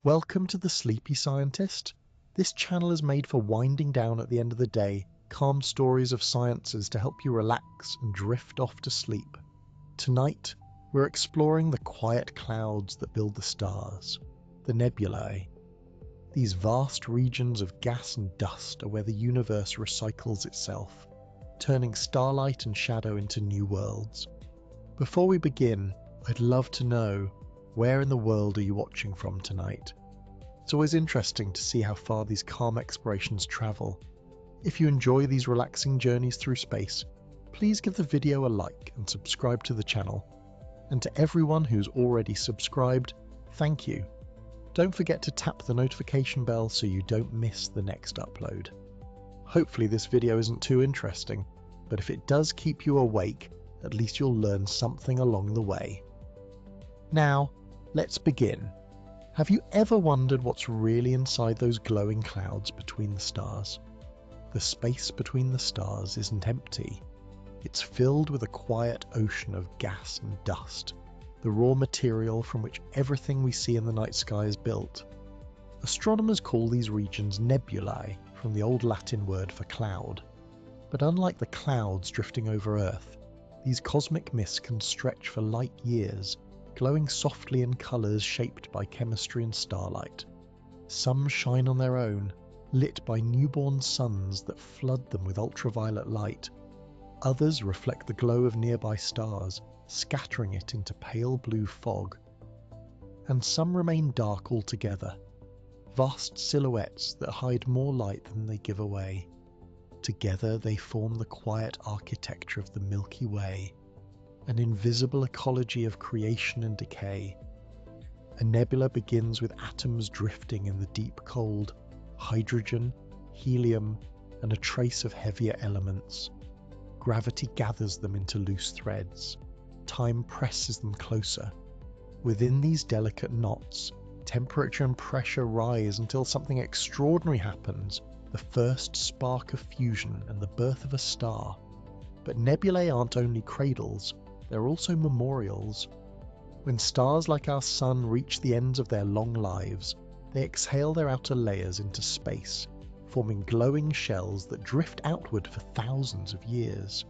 Welcome to The Sleepy Scientist. This channel is made for winding down at the end of the day, calm stories of sciences to help you relax and drift off to sleep. Tonight, we're exploring the quiet clouds that build the stars, the nebulae. These vast regions of gas and dust are where the universe recycles itself, turning starlight and shadow into new worlds. Before we begin, I'd love to know, where in the world are you watching from tonight? It's always interesting to see how far these calm explorations travel. If you enjoy these relaxing journeys through space, please give the video a like and subscribe to the channel. And to everyone who's already subscribed, thank you. Don't forget to tap the notification bell so you don't miss the next upload. Hopefully this video isn't too interesting, but if it does keep you awake, at least you'll learn something along the way. Now, let's begin. Have you ever wondered what's really inside those glowing clouds between the stars? The space between the stars isn't empty. It's filled with a quiet ocean of gas and dust, the raw material from which everything we see in the night sky is built. Astronomers call these regions nebulae, from the old Latin word for cloud. But unlike the clouds drifting over Earth, these cosmic mists can stretch for light years, glowing softly in colours shaped by chemistry and starlight. Some shine on their own, lit by newborn suns that flood them with ultraviolet light. Others reflect the glow of nearby stars, scattering it into pale blue fog. And some remain dark altogether, vast silhouettes that hide more light than they give away. Together they form the quiet architecture of the Milky Way, an invisible ecology of creation and decay. A nebula begins with atoms drifting in the deep cold, hydrogen, helium, and a trace of heavier elements. Gravity gathers them into loose threads. Time presses them closer. Within these delicate knots, temperature and pressure rise until something extraordinary happens, the first spark of fusion and the birth of a star. But nebulae aren't only cradles, they're also memorials. When stars like our Sun reach the ends of their long lives, they exhale their outer layers into space, forming glowing shells that drift outward for thousands of years.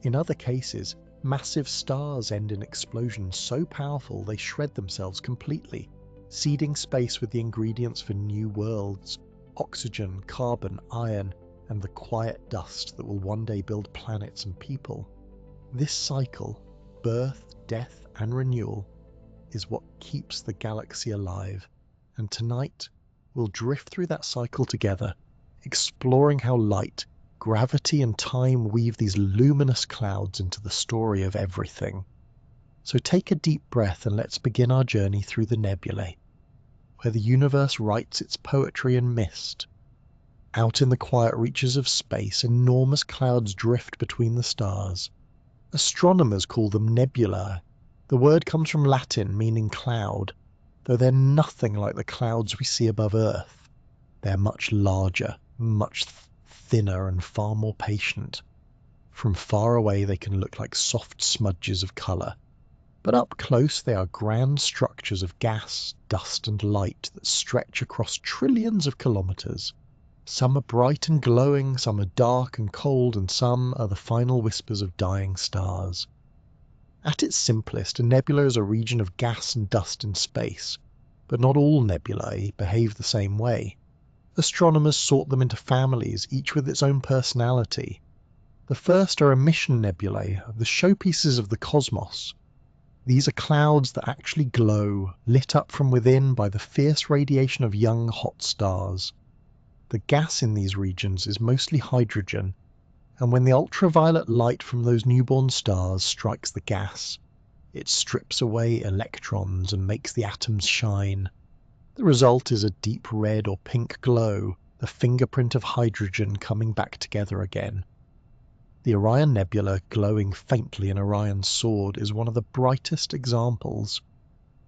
In other cases, massive stars end in explosions so powerful they shred themselves completely, seeding space with the ingredients for new worlds: oxygen, carbon, iron, and the quiet dust that will one day build planets and people. This cycle, birth, death, and renewal, is what keeps the galaxy alive, and tonight we'll drift through that cycle together, exploring how light, gravity, and time weave these luminous clouds into the story of everything. So take a deep breath and let's begin our journey through the nebulae, where the universe writes its poetry in mist. Out in the quiet reaches of space, enormous clouds drift between the stars. Astronomers call them nebulae. The word comes from Latin meaning cloud, though they're nothing like the clouds we see above Earth. They're much larger, much thinner, and far more patient. From far away they can look like soft smudges of colour, but up close they are grand structures of gas, dust and light that stretch across trillions of kilometres. Some are bright and glowing, some are dark and cold, and some are the final whispers of dying stars. At its simplest, a nebula is a region of gas and dust in space, but not all nebulae behave the same way. Astronomers sort them into families, each with its own personality. The first are emission nebulae, the showpieces of the cosmos. These are clouds that actually glow, lit up from within by the fierce radiation of young hot stars. The gas in these regions is mostly hydrogen, and when the ultraviolet light from those newborn stars strikes the gas, it strips away electrons and makes the atoms shine. The result is a deep red or pink glow, the fingerprint of hydrogen coming back together again. The Orion Nebula, glowing faintly in Orion's sword, is one of the brightest examples.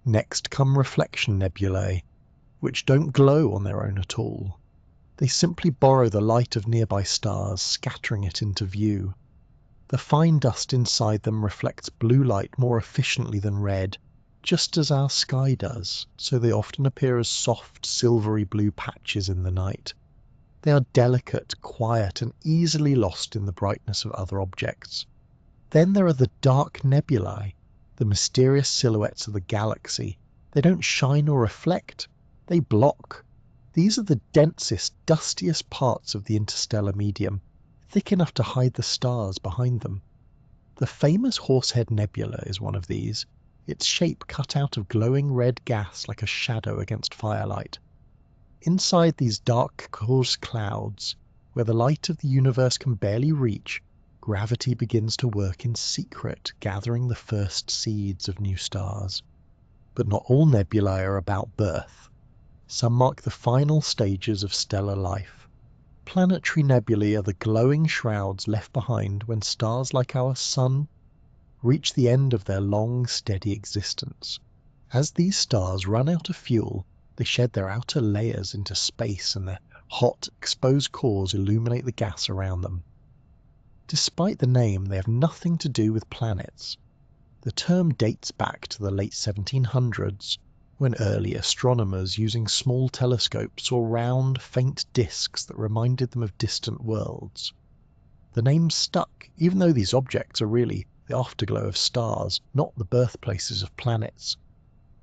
Next come reflection nebulae, which don't glow on their own at all. They simply borrow the light of nearby stars, scattering it into view. The fine dust inside them reflects blue light more efficiently than red, just as our sky does, so they often appear as soft, silvery blue patches in the night. They are delicate, quiet, and easily lost in the brightness of other objects. Then there are the dark nebulae, the mysterious silhouettes of the galaxy. They don't shine or reflect, they block. These are the densest, dustiest parts of the interstellar medium, thick enough to hide the stars behind them. The famous Horsehead Nebula is one of these, its shape cut out of glowing red gas like a shadow against firelight. Inside these dark coarse clouds, where the light of the universe can barely reach, gravity begins to work in secret, gathering the first seeds of new stars. But not all nebulae are about birth. Some mark the final stages of stellar life. Planetary nebulae are the glowing shrouds left behind when stars like our Sun reach the end of their long, steady existence. As these stars run out of fuel, they shed their outer layers into space, and their hot, exposed cores illuminate the gas around them. Despite the name, they have nothing to do with planets. The term dates back to the late 1700s, when early astronomers using small telescopes saw round, faint disks that reminded them of distant worlds. The name stuck, even though these objects are really the afterglow of stars, not the birthplaces of planets.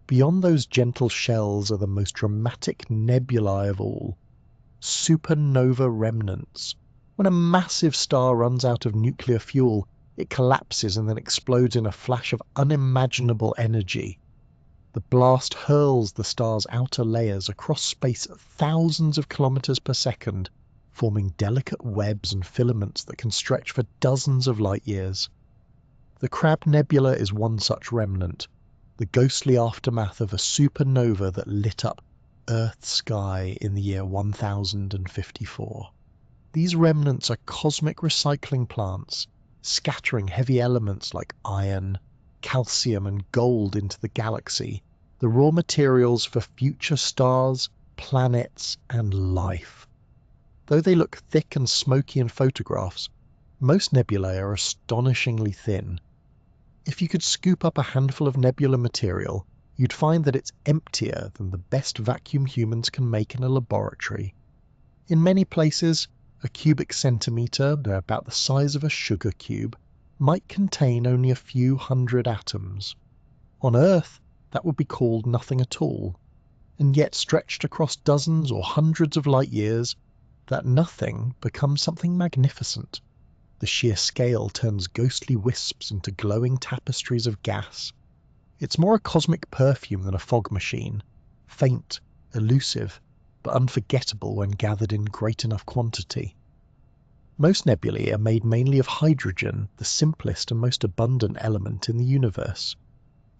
Beyond those gentle shells are the most dramatic nebulae of all, supernova remnants. When a massive star runs out of nuclear fuel, it collapses and then explodes in a flash of unimaginable energy. The blast hurls the star's outer layers across space at thousands of kilometers per second, forming delicate webs and filaments that can stretch for dozens of light years. The Crab Nebula is one such remnant, the ghostly aftermath of a supernova that lit up Earth's sky in the year 1054. These remnants are cosmic recycling plants, scattering heavy elements like iron, calcium, and gold into the galaxy, the raw materials for future stars, planets, and life. Though they look thick and smoky in photographs, most nebulae are astonishingly thin. If you could scoop up a handful of nebula material, you'd find that it's emptier than the best vacuum humans can make in a laboratory. In many places, a cubic centimetre, about the size of a sugar cube, might contain only a few hundred atoms. On Earth, that would be called nothing at all, and yet stretched across dozens or hundreds of light years, that nothing becomes something magnificent. The sheer scale turns ghostly wisps into glowing tapestries of gas. It's more a cosmic perfume than a fog machine, faint, elusive, but unforgettable when gathered in great enough quantity. Most nebulae are made mainly of hydrogen, the simplest and most abundant element in the universe.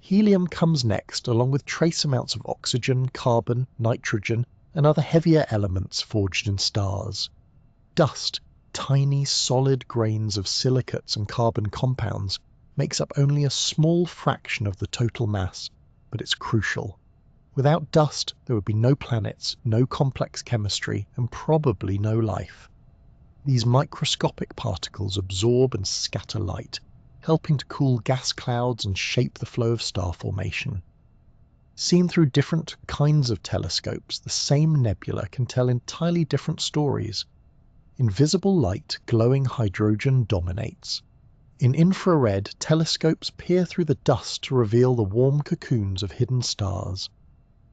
Helium comes next, along with trace amounts of oxygen, carbon, nitrogen, and other heavier elements forged in stars. Dust, tiny solid grains of silicates and carbon compounds, makes up only a small fraction of the total mass, but it's crucial. Without dust, there would be no planets, no complex chemistry, and probably no life. These microscopic particles absorb and scatter light, helping to cool gas clouds and shape the flow of star formation. Seen through different kinds of telescopes, the same nebula can tell entirely different stories. In visible light, glowing hydrogen dominates. In infrared, telescopes peer through the dust to reveal the warm cocoons of hidden stars.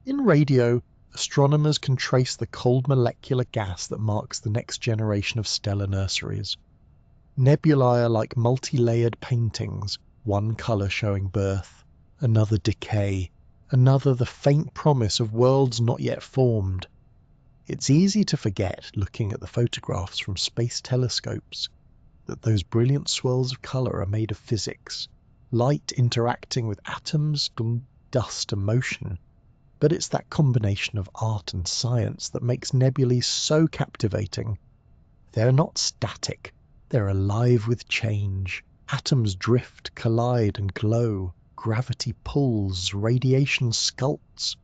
In radio, astronomers can trace the cold molecular gas that marks the next generation of stellar nurseries. Nebulae are like multi-layered paintings, one colour showing birth, another decay, another the faint promise of worlds not yet formed. It's easy to forget, looking at the photographs from space telescopes, that those brilliant swirls of colour are made of physics, light interacting with atoms, dust and motion. But it's that combination of art and science that makes nebulae so captivating. They're not static, they're alive with change. Atoms drift, collide and glow. Gravity pulls, radiation sculpts.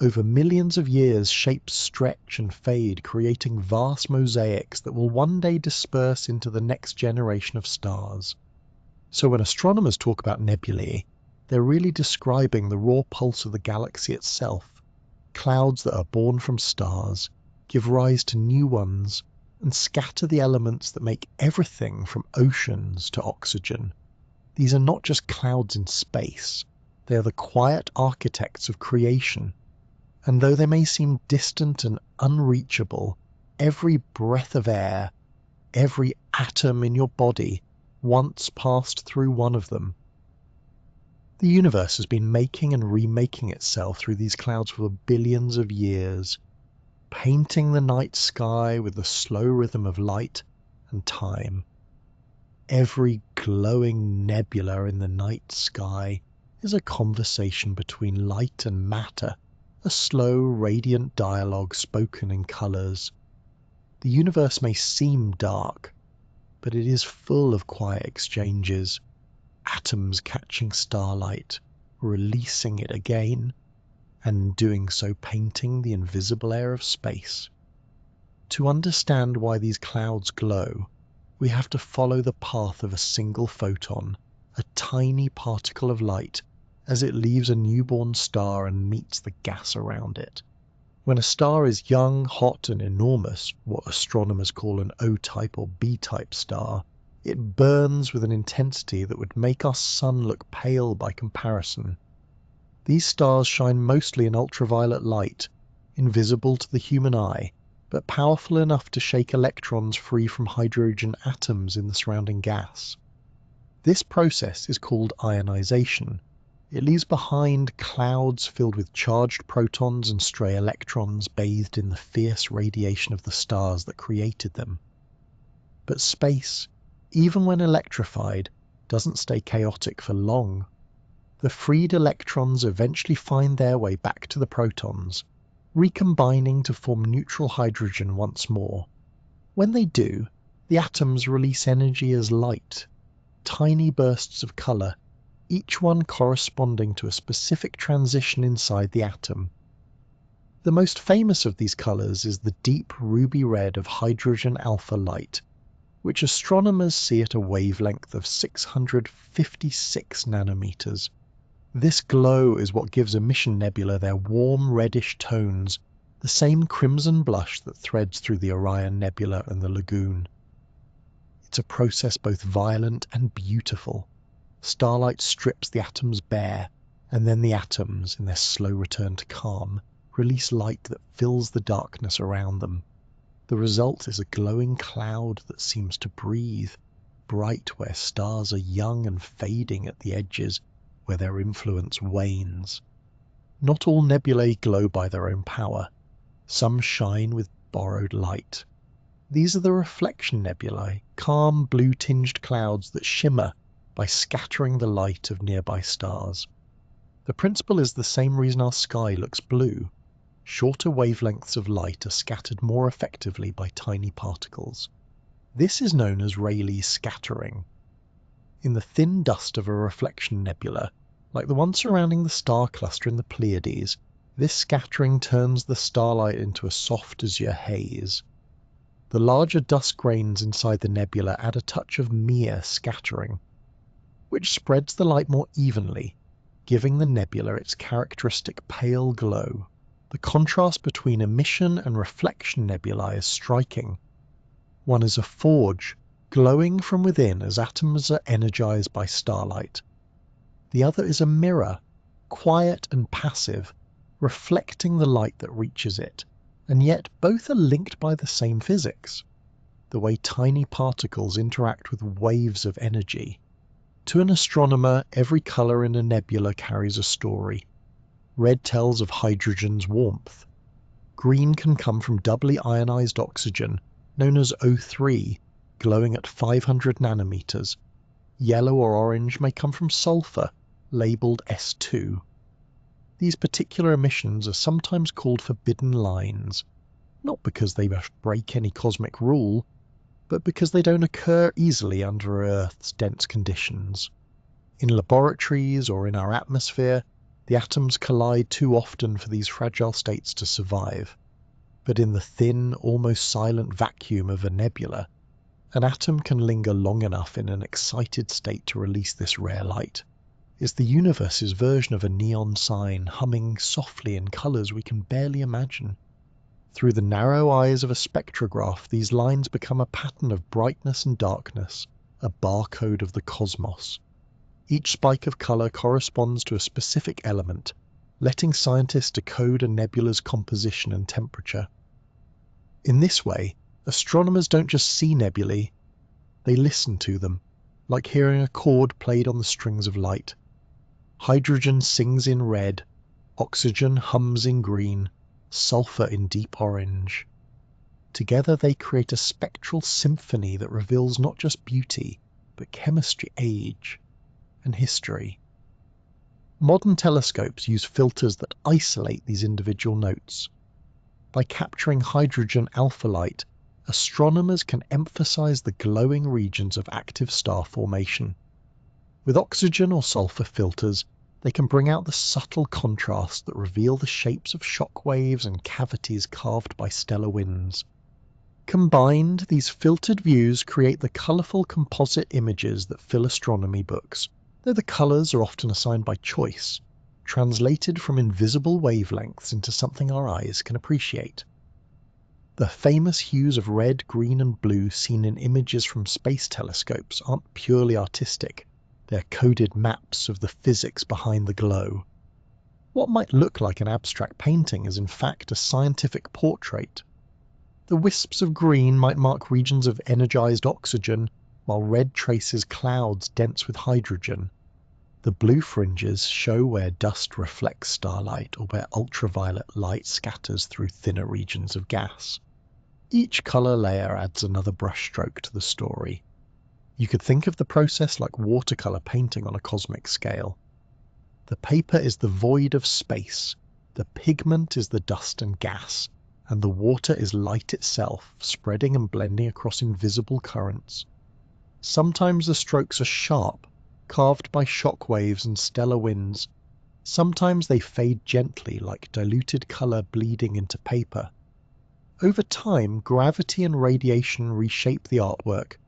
Over millions of years, shapes stretch and fade, creating vast mosaics that will one day disperse into the next generation of stars. So when astronomers talk about nebulae, They're really describing the raw pulse of the galaxy itself. Clouds that are born from stars, give rise to new ones, and scatter the elements that make everything from oceans to oxygen. These are not just clouds in space, they are the quiet architects of creation. And though they may seem distant and unreachable, every breath of air, every atom in your body once passed through one of them. The universe has been making and remaking itself through these clouds for billions of years, painting the night sky with the slow rhythm of light and time. Every glowing nebula in the night sky is a conversation between light and matter, a slow, radiant dialogue spoken in colours. The universe may seem dark, but it is full of quiet exchanges, atoms catching starlight, releasing it again, and doing so painting the invisible air of space. To understand why these clouds glow, we have to follow the path of a single photon, a tiny particle of light, as it leaves a newborn star and meets the gas around it. When a star is young, hot and enormous, what astronomers call an O-type or B-type star, it burns with an intensity that would make our sun look pale by comparison. These stars shine mostly in ultraviolet light, invisible to the human eye, but powerful enough to shake electrons free from hydrogen atoms in the surrounding gas. This process is called ionization. It leaves behind clouds filled with charged protons and stray electrons bathed in the fierce radiation of the stars that created them. But space, even when electrified, doesn't stay chaotic for long. The freed electrons eventually find their way back to the protons, recombining to form neutral hydrogen once more. When they do, the atoms release energy as light, tiny bursts of colour, each one corresponding to a specific transition inside the atom. The most famous of these colours is the deep ruby red of hydrogen alpha light, which astronomers see at a wavelength of 656 nanometers. This glow is what gives emission nebula their warm reddish tones, the same crimson blush that threads through the Orion Nebula and the Lagoon. It's a process both violent and beautiful. Starlight strips the atoms bare, and then the atoms, in their slow return to calm, release light that fills the darkness around them. The result is a glowing cloud that seems to breathe, bright where stars are young and fading at the edges where their influence wanes. Not all nebulae glow by their own power. Some shine with borrowed light. These are the reflection nebulae, calm blue-tinged clouds that shimmer by scattering the light of nearby stars. The principle is the same reason our sky looks blue. Shorter wavelengths of light are scattered more effectively by tiny particles. This is known as Rayleigh's scattering. In the thin dust of a reflection nebula, like the one surrounding the star cluster in the Pleiades, this scattering turns the starlight into a soft azure haze. The larger dust grains inside the nebula add a touch of Mire scattering, which spreads the light more evenly, giving the nebula its characteristic pale glow. The contrast between emission and reflection nebulae is striking. One is a forge, glowing from within as atoms are energized by starlight. The other is a mirror, quiet and passive, reflecting the light that reaches it, and yet both are linked by the same physics, the way tiny particles interact with waves of energy. To an astronomer, every colour in a nebula carries a story. Red tells of hydrogen's warmth. Green can come from doubly ionized oxygen, known as O3, glowing at 500 nanometers. Yellow or orange may come from sulfur, labelled S2. These particular emissions are sometimes called forbidden lines, not because they must break any cosmic rule, but because they don't occur easily under Earth's dense conditions. In laboratories or in our atmosphere, the atoms collide too often for these fragile states to survive. But in the thin, almost silent vacuum of a nebula, an atom can linger long enough in an excited state to release this rare light. is the universe's version of a neon sign, humming softly in colours we can barely imagine. Through the narrow eyes of a spectrograph, these lines become a pattern of brightness and darkness, a barcode of the cosmos. Each spike of colour corresponds to a specific element, letting scientists decode a nebula's composition and temperature. In this way, astronomers don't just see nebulae, they listen to them, like hearing a chord played on the strings of light. Hydrogen sings in red, oxygen hums in green, sulfur in deep orange. Together they create a spectral symphony that reveals not just beauty, but chemistry, age, and history. Modern telescopes use filters that isolate these individual notes. By capturing hydrogen alpha light, astronomers can emphasize the glowing regions of active star formation. With oxygen or sulfur filters, they can bring out the subtle contrasts that reveal the shapes of shock waves and cavities carved by stellar winds. Combined, these filtered views create the colourful composite images that fill astronomy books, though the colours are often assigned by choice, translated from invisible wavelengths into something our eyes can appreciate. The famous hues of red, green and blue seen in images from space telescopes aren't purely artistic. They're coded maps of the physics behind the glow. What might look like an abstract painting is in fact a scientific portrait. The wisps of green might mark regions of energized oxygen, while red traces clouds dense with hydrogen. The blue fringes show where dust reflects starlight or where ultraviolet light scatters through thinner regions of gas. Each color layer adds another brushstroke to the story. You could think of the process like watercolor painting on a cosmic scale. The paper is the void of space, the pigment is the dust and gas, and the water is light itself, spreading and blending across invisible currents. Sometimes the strokes are sharp, carved by shock waves and stellar winds. Sometimes they fade gently, like diluted color bleeding into paper. Over time, gravity and radiation reshape the artwork,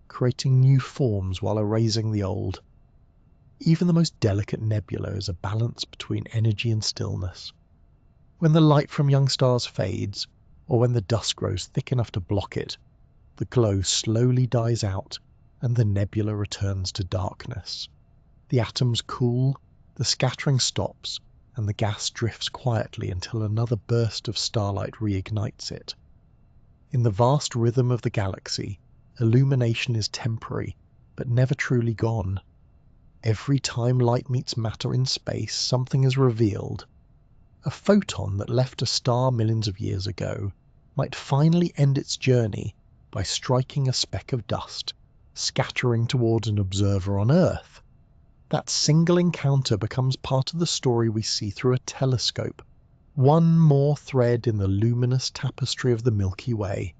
creating new forms while erasing the old. Even the most delicate nebula is a balance between energy and stillness. When the light from young stars fades, or when the dust grows thick enough to block it, the glow slowly dies out and the nebula returns to darkness. The atoms cool, the scattering stops, and the gas drifts quietly until another burst of starlight reignites it. In the vast rhythm of the galaxy, illumination is temporary, but never truly gone. Every time light meets matter in space, something is revealed. A photon that left a star millions of years ago might finally end its journey by striking a speck of dust, scattering towards an observer on Earth. That single encounter becomes part of the story we see through a telescope, one more thread in the luminous tapestry of the Milky Way.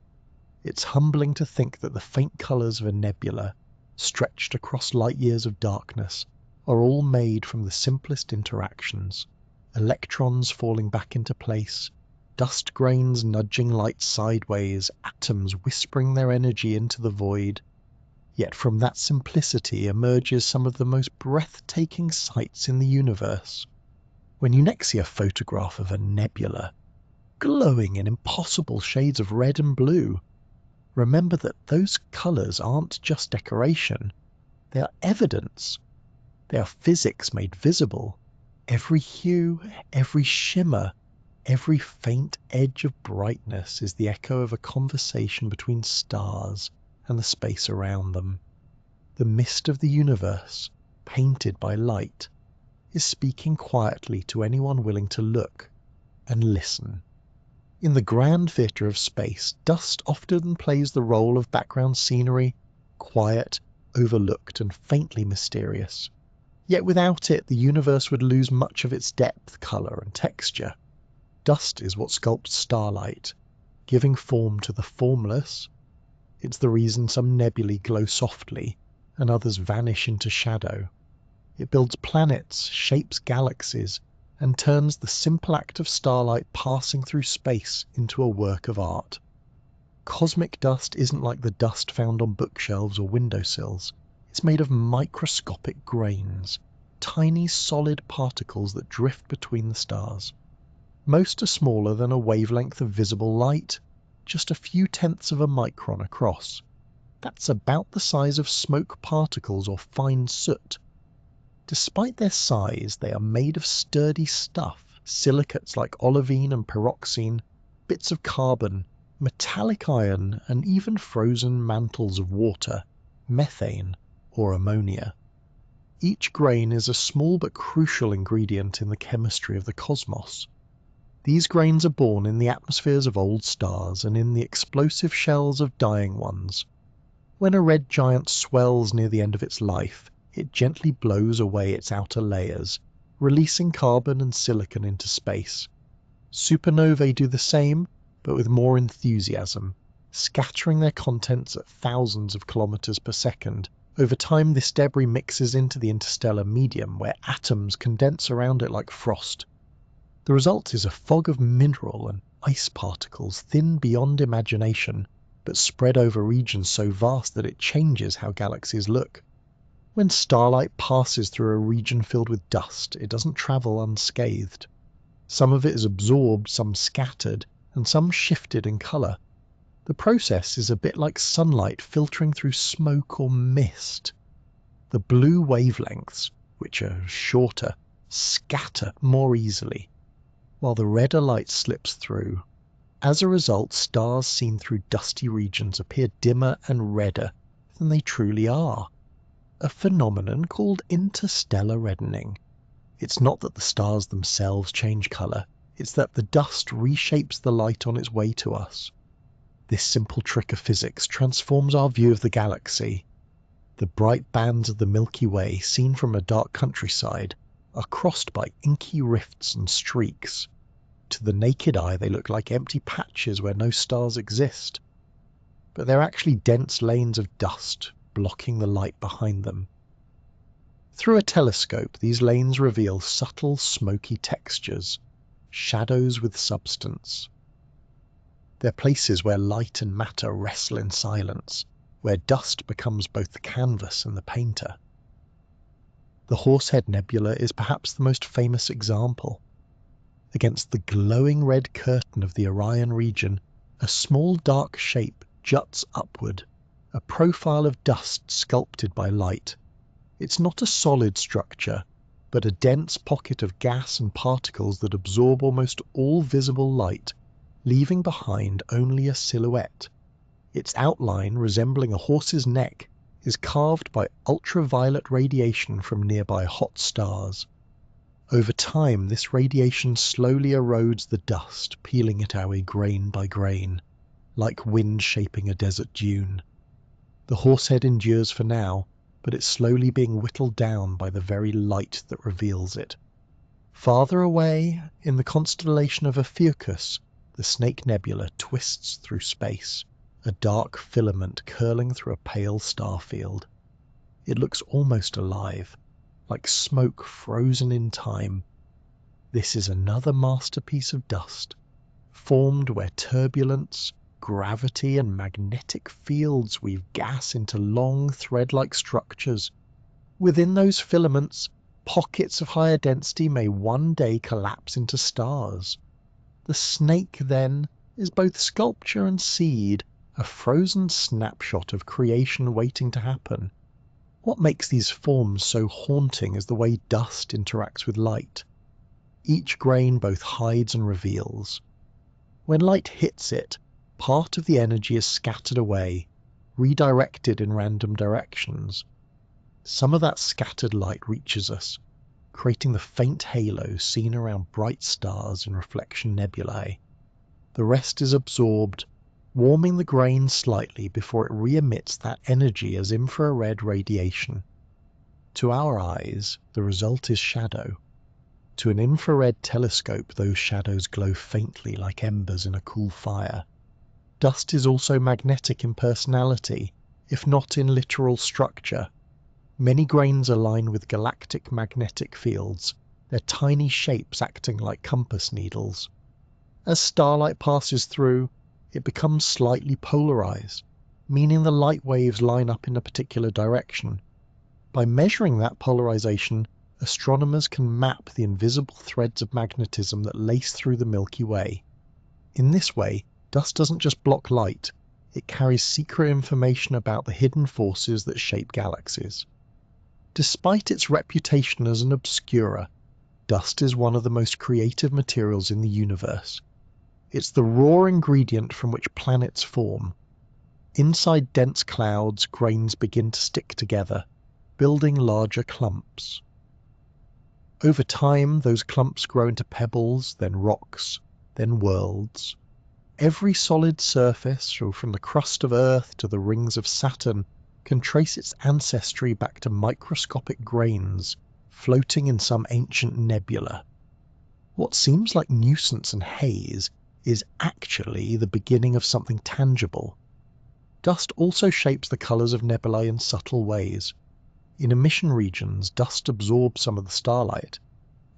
It's humbling to think that the faint colours of a nebula, stretched across light years of darkness, are all made from the simplest interactions. Electrons falling back into place, dust grains nudging light sideways, atoms whispering their energy into the void. Yet from that simplicity emerges some of the most breathtaking sights in the universe. When you next see a photograph of a nebula, glowing in impossible shades of red and blue, remember that those colours aren't just decoration, they are evidence. They are physics made visible. Every hue, every shimmer, every faint edge of brightness is the echo of a conversation between stars and the space around them. The mist of the universe, painted by light, is speaking quietly to anyone willing to look and listen. In the grand theatre of space, dust often plays the role of background scenery, quiet, overlooked, and faintly mysterious. Yet without it, the universe would lose much of its depth, colour, and texture. Dust is what sculpts starlight, giving form to the formless. It's the reason some nebulae glow softly, and others vanish into shadow. It builds planets, shapes galaxies, and turns the simple act of starlight passing through space into a work of art. Cosmic dust isn't like the dust found on bookshelves or windowsills. It's made of microscopic grains, tiny solid particles that drift between the stars. Most are smaller than a wavelength of visible light, just a few tenths of a micron across. That's about the size of smoke particles or fine soot. Despite their size, they are made of sturdy stuff, silicates like olivine and pyroxene, bits of carbon, metallic iron, and even frozen mantles of water, methane or ammonia. Each grain is a small but crucial ingredient in the chemistry of the cosmos. These grains are born in the atmospheres of old stars and in the explosive shells of dying ones. When a red giant swells near the end of its life, it gently blows away its outer layers, releasing carbon and silicon into space. Supernovae do the same, but with more enthusiasm, scattering their contents at thousands of kilometers per second. Over time, this debris mixes into the interstellar medium, where atoms condense around it like frost. The result is a fog of mineral and ice particles, thin beyond imagination, but spread over regions so vast that it changes how galaxies look. When starlight passes through a region filled with dust, it doesn't travel unscathed. Some of it is absorbed, some scattered, and some shifted in colour. The process is a bit like sunlight filtering through smoke or mist. The blue wavelengths, which are shorter, scatter more easily, while the redder light slips through. As a result, stars seen through dusty regions appear dimmer and redder than they truly are. A phenomenon called interstellar reddening. It's not that the stars themselves change colour, it's that the dust reshapes the light on its way to us. This simple trick of physics transforms our view of the galaxy. The bright bands of the Milky Way, seen from a dark countryside, are crossed by inky rifts and streaks. To the naked eye, they look like empty patches where no stars exist. But they're actually dense lanes of dust, blocking the light behind them. Through a telescope, these lanes reveal subtle, smoky textures, shadows with substance. They're places where light and matter wrestle in silence, where dust becomes both the canvas and the painter. The Horsehead Nebula is perhaps the most famous example. Against the glowing red curtain of the Orion region, a small dark shape juts upward, a profile of dust sculpted by light. It's not a solid structure, but a dense pocket of gas and particles that absorb almost all visible light, leaving behind only a silhouette. Its outline, resembling a horse's neck, is carved by ultraviolet radiation from nearby hot stars. Over time, this radiation slowly erodes the dust, peeling it away grain by grain, like wind shaping a desert dune. The Horsehead endures for now, but it's slowly being whittled down by the very light that reveals it. Farther away, in the constellation of Ophiuchus, the Snake Nebula twists through space, a dark filament curling through a pale star field. It looks almost alive, like smoke frozen in time. This is another masterpiece of dust, formed where turbulence, gravity and magnetic fields weave gas into long thread-like structures. Within those filaments, pockets of higher density may one day collapse into stars. The snake, then, is both sculpture and seed, a frozen snapshot of creation waiting to happen. What makes these forms so haunting is the way dust interacts with light. Each grain both hides and reveals. When light hits it, part of the energy is scattered away, redirected in random directions. Some of that scattered light reaches us, creating the faint halo seen around bright stars in reflection nebulae. The rest is absorbed, warming the grain slightly before it re-emits that energy as infrared radiation. To our eyes, the result is shadow. To an infrared telescope, those shadows glow faintly like embers in a cool fire. Dust is also magnetic in personality, if not in literal structure. Many grains align with galactic magnetic fields, their tiny shapes acting like compass needles. As starlight passes through, it becomes slightly polarized, meaning the light waves line up in a particular direction. By measuring that polarization, astronomers can map the invisible threads of magnetism that lace through the Milky Way. In this way, dust doesn't just block light, it carries secret information about the hidden forces that shape galaxies. Despite its reputation as an obscurer, dust is one of the most creative materials in the universe. It's the raw ingredient from which planets form. Inside dense clouds, grains begin to stick together, building larger clumps. Over time, those clumps grow into pebbles, then rocks, then worlds. Every solid surface, from the crust of Earth to the rings of Saturn, can trace its ancestry back to microscopic grains floating in some ancient nebula. What seems like nuisance and haze is actually the beginning of something tangible. Dust also shapes the colours of nebulae in subtle ways. In emission regions, dust absorbs some of the starlight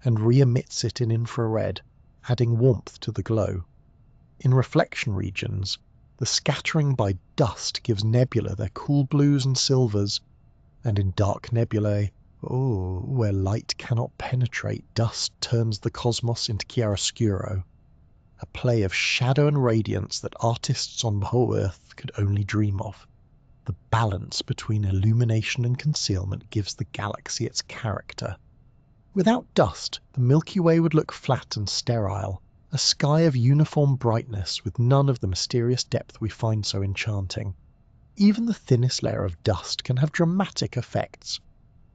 and re-emits it in infrared, adding warmth to the glow. In reflection regions, the scattering by dust gives nebula their cool blues and silvers, and in dark nebulae, where light cannot penetrate, dust turns the cosmos into chiaroscuro, a play of shadow and radiance that artists on the whole Earth could only dream of. The balance between illumination and concealment gives the galaxy its character. Without dust, the Milky Way would look flat and sterile, a sky of uniform brightness with none of the mysterious depth we find so enchanting. Even the thinnest layer of dust can have dramatic effects.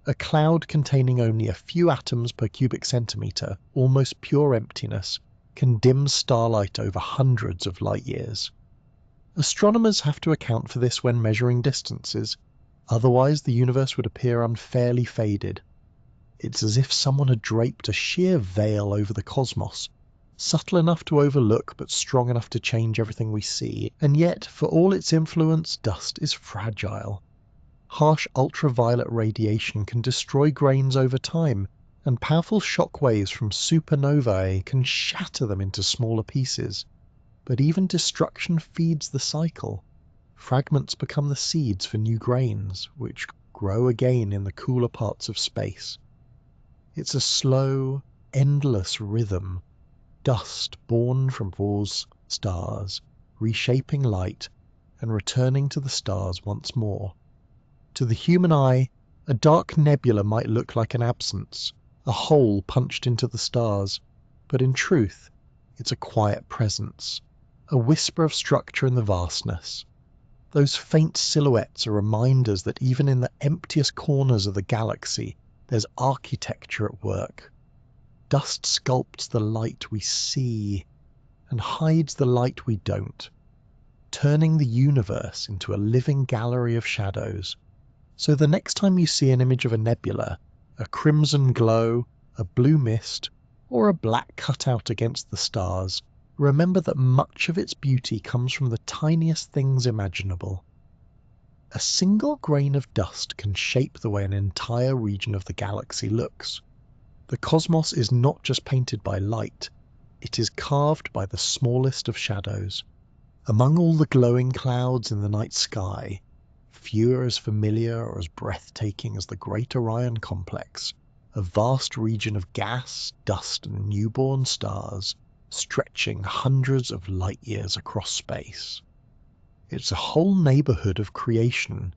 A cloud containing only a few atoms per cubic centimetre, almost pure emptiness, can dim starlight over hundreds of light years. Astronomers have to account for this when measuring distances, otherwise the universe would appear unfairly faded. It's as if someone had draped a sheer veil over the cosmos, subtle enough to overlook but strong enough to change everything we see, and yet, for all its influence, dust is fragile. Harsh ultraviolet radiation can destroy grains over time, and powerful shock waves from supernovae can shatter them into smaller pieces. But even destruction feeds the cycle. Fragments become the seeds for new grains, which grow again in the cooler parts of space. It's a slow, endless rhythm. Dust born from Bohr's stars, reshaping light and returning to the stars once more. To the human eye, a dark nebula might look like an absence, a hole punched into the stars, but in truth, it's a quiet presence, a whisper of structure in the vastness. Those faint silhouettes are reminders that even in the emptiest corners of the galaxy, there's architecture at work. Dust sculpts the light we see and hides the light we don't, turning the universe into a living gallery of shadows. So the next time you see an image of a nebula, a crimson glow, a blue mist, or a black cutout against the stars, remember that much of its beauty comes from the tiniest things imaginable. A single grain of dust can shape the way an entire region of the galaxy looks. The cosmos is not just painted by light, it is carved by the smallest of shadows. Among all the glowing clouds in the night sky, few are as familiar or as breathtaking as the Great Orion Complex, a vast region of gas, dust and newborn stars, stretching hundreds of light years across space. It's a whole neighborhood of creation,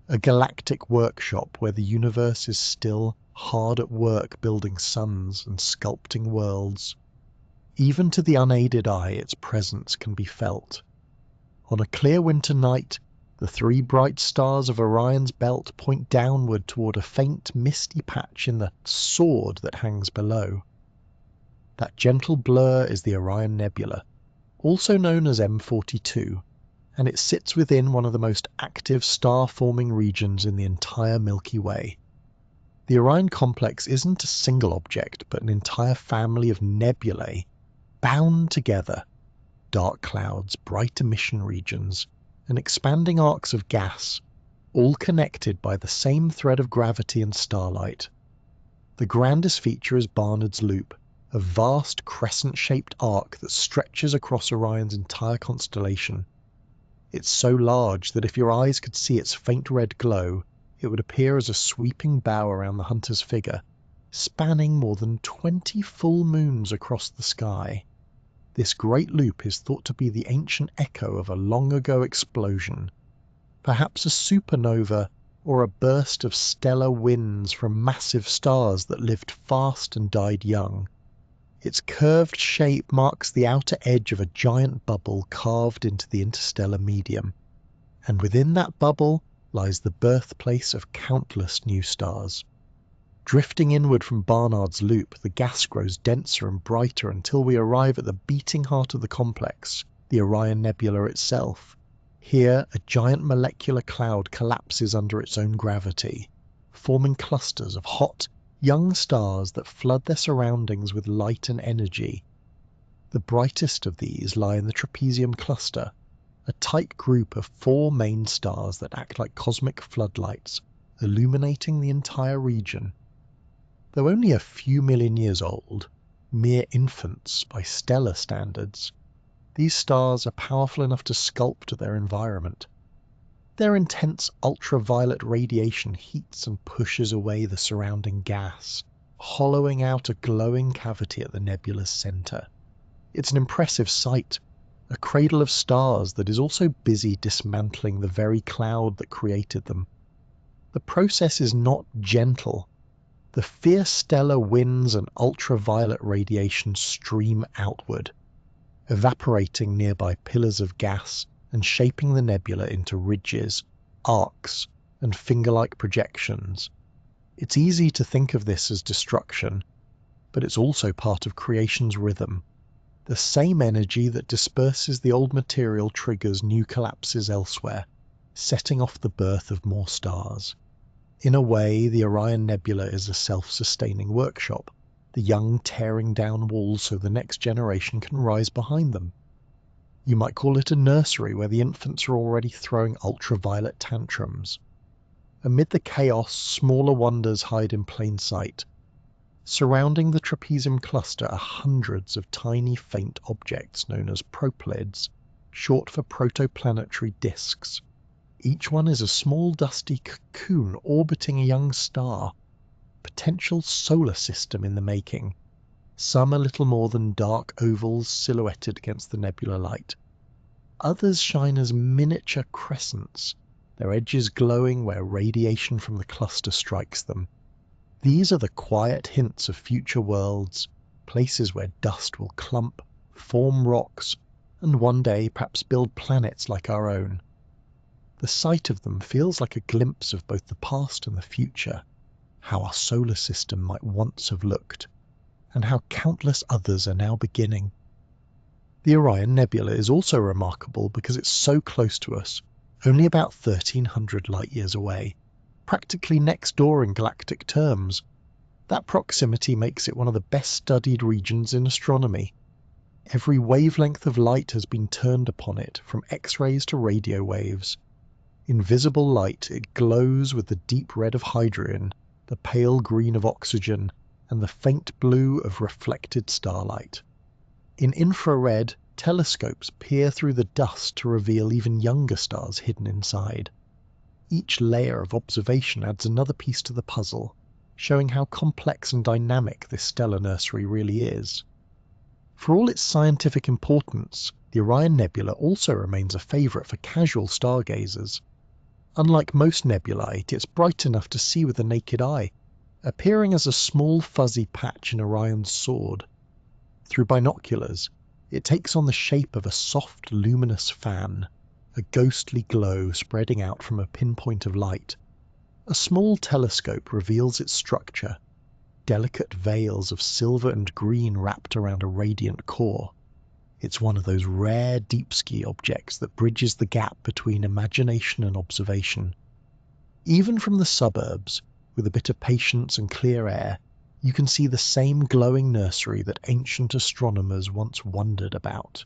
a galactic workshop where the universe is still hard at work building suns and sculpting worlds. Even to the unaided eye, its presence can be felt. On a clear winter night, the three bright stars of Orion's belt point downward toward a faint, misty patch in the sword that hangs below. That gentle blur is the Orion Nebula, also known as M42, and it sits within one of the most active star-forming regions in the entire Milky Way. The Orion Complex isn't a single object, but an entire family of nebulae bound together. Dark clouds, bright emission regions, and expanding arcs of gas, all connected by the same thread of gravity and starlight. The grandest feature is Barnard's Loop, a vast crescent-shaped arc that stretches across Orion's entire constellation. It's so large that if your eyes could see its faint red glow, it would appear as a sweeping bow around the hunter's figure, spanning more than 20 full moons across the sky. This great loop is thought to be the ancient echo of a long-ago explosion, perhaps a supernova or a burst of stellar winds from massive stars that lived fast and died young. Its curved shape marks the outer edge of a giant bubble carved into the interstellar medium, and within that bubble lies the birthplace of countless new stars. Drifting inward from Barnard's Loop, the gas grows denser and brighter until we arrive at the beating heart of the complex, the Orion Nebula itself. Here, a giant molecular cloud collapses under its own gravity, forming clusters of hot, young stars that flood their surroundings with light and energy. The brightest of these lie in the Trapezium cluster, a tight group of 4 main stars that act like cosmic floodlights, illuminating the entire region. Though only a few million years old, mere infants by stellar standards, these stars are powerful enough to sculpt their environment. Their intense ultraviolet radiation heats and pushes away the surrounding gas, hollowing out a glowing cavity at the nebula's center. It's an impressive sight, a cradle of stars that is also busy dismantling the very cloud that created them. The process is not gentle. The fierce stellar winds and ultraviolet radiation stream outward, evaporating nearby pillars of gas and shaping the nebula into ridges, arcs, and finger-like projections. It's easy to think of this as destruction, but it's also part of creation's rhythm. The same energy that disperses the old material triggers new collapses elsewhere, setting off the birth of more stars. In a way, the Orion Nebula is a self-sustaining workshop, the young tearing down walls so the next generation can rise behind them. You might call it a nursery where the infants are already throwing ultraviolet tantrums. Amid the chaos, smaller wonders hide in plain sight. Surrounding the Trapezium cluster are hundreds of tiny faint objects known as proplyds, short for protoplanetary disks. Each one is a small dusty cocoon orbiting a young star, potential solar system in the making. Some are little more than dark ovals silhouetted against the nebula light. Others shine as miniature crescents, their edges glowing where radiation from the cluster strikes them. These are the quiet hints of future worlds, places where dust will clump, form rocks, and one day perhaps build planets like our own. The sight of them feels like a glimpse of both the past and the future, how our solar system might once have looked, and how countless others are now beginning. The Orion Nebula is also remarkable because it's so close to us, only about 1,300 light-years away, practically next door in galactic terms. That proximity makes it one of the best-studied regions in astronomy. Every wavelength of light has been turned upon it, from X-rays to radio waves. In visible light, it glows with the deep red of hydrogen, the pale green of oxygen, and the faint blue of reflected starlight. In infrared, telescopes peer through the dust to reveal even younger stars hidden inside. Each layer of observation adds another piece to the puzzle, showing how complex and dynamic this stellar nursery really is. For all its scientific importance, the Orion Nebula also remains a favourite for casual stargazers. Unlike most nebulae, it's bright enough to see with the naked eye, appearing as a small fuzzy patch in Orion's sword. Through binoculars, it takes on the shape of a soft, luminous fan, a ghostly glow spreading out from a pinpoint of light. A small telescope reveals its structure, delicate veils of silver and green wrapped around a radiant core. It's one of those rare deep-ski objects that bridges the gap between imagination and observation. Even from the suburbs, with a bit of patience and clear air, you can see the same glowing nursery that ancient astronomers once wondered about.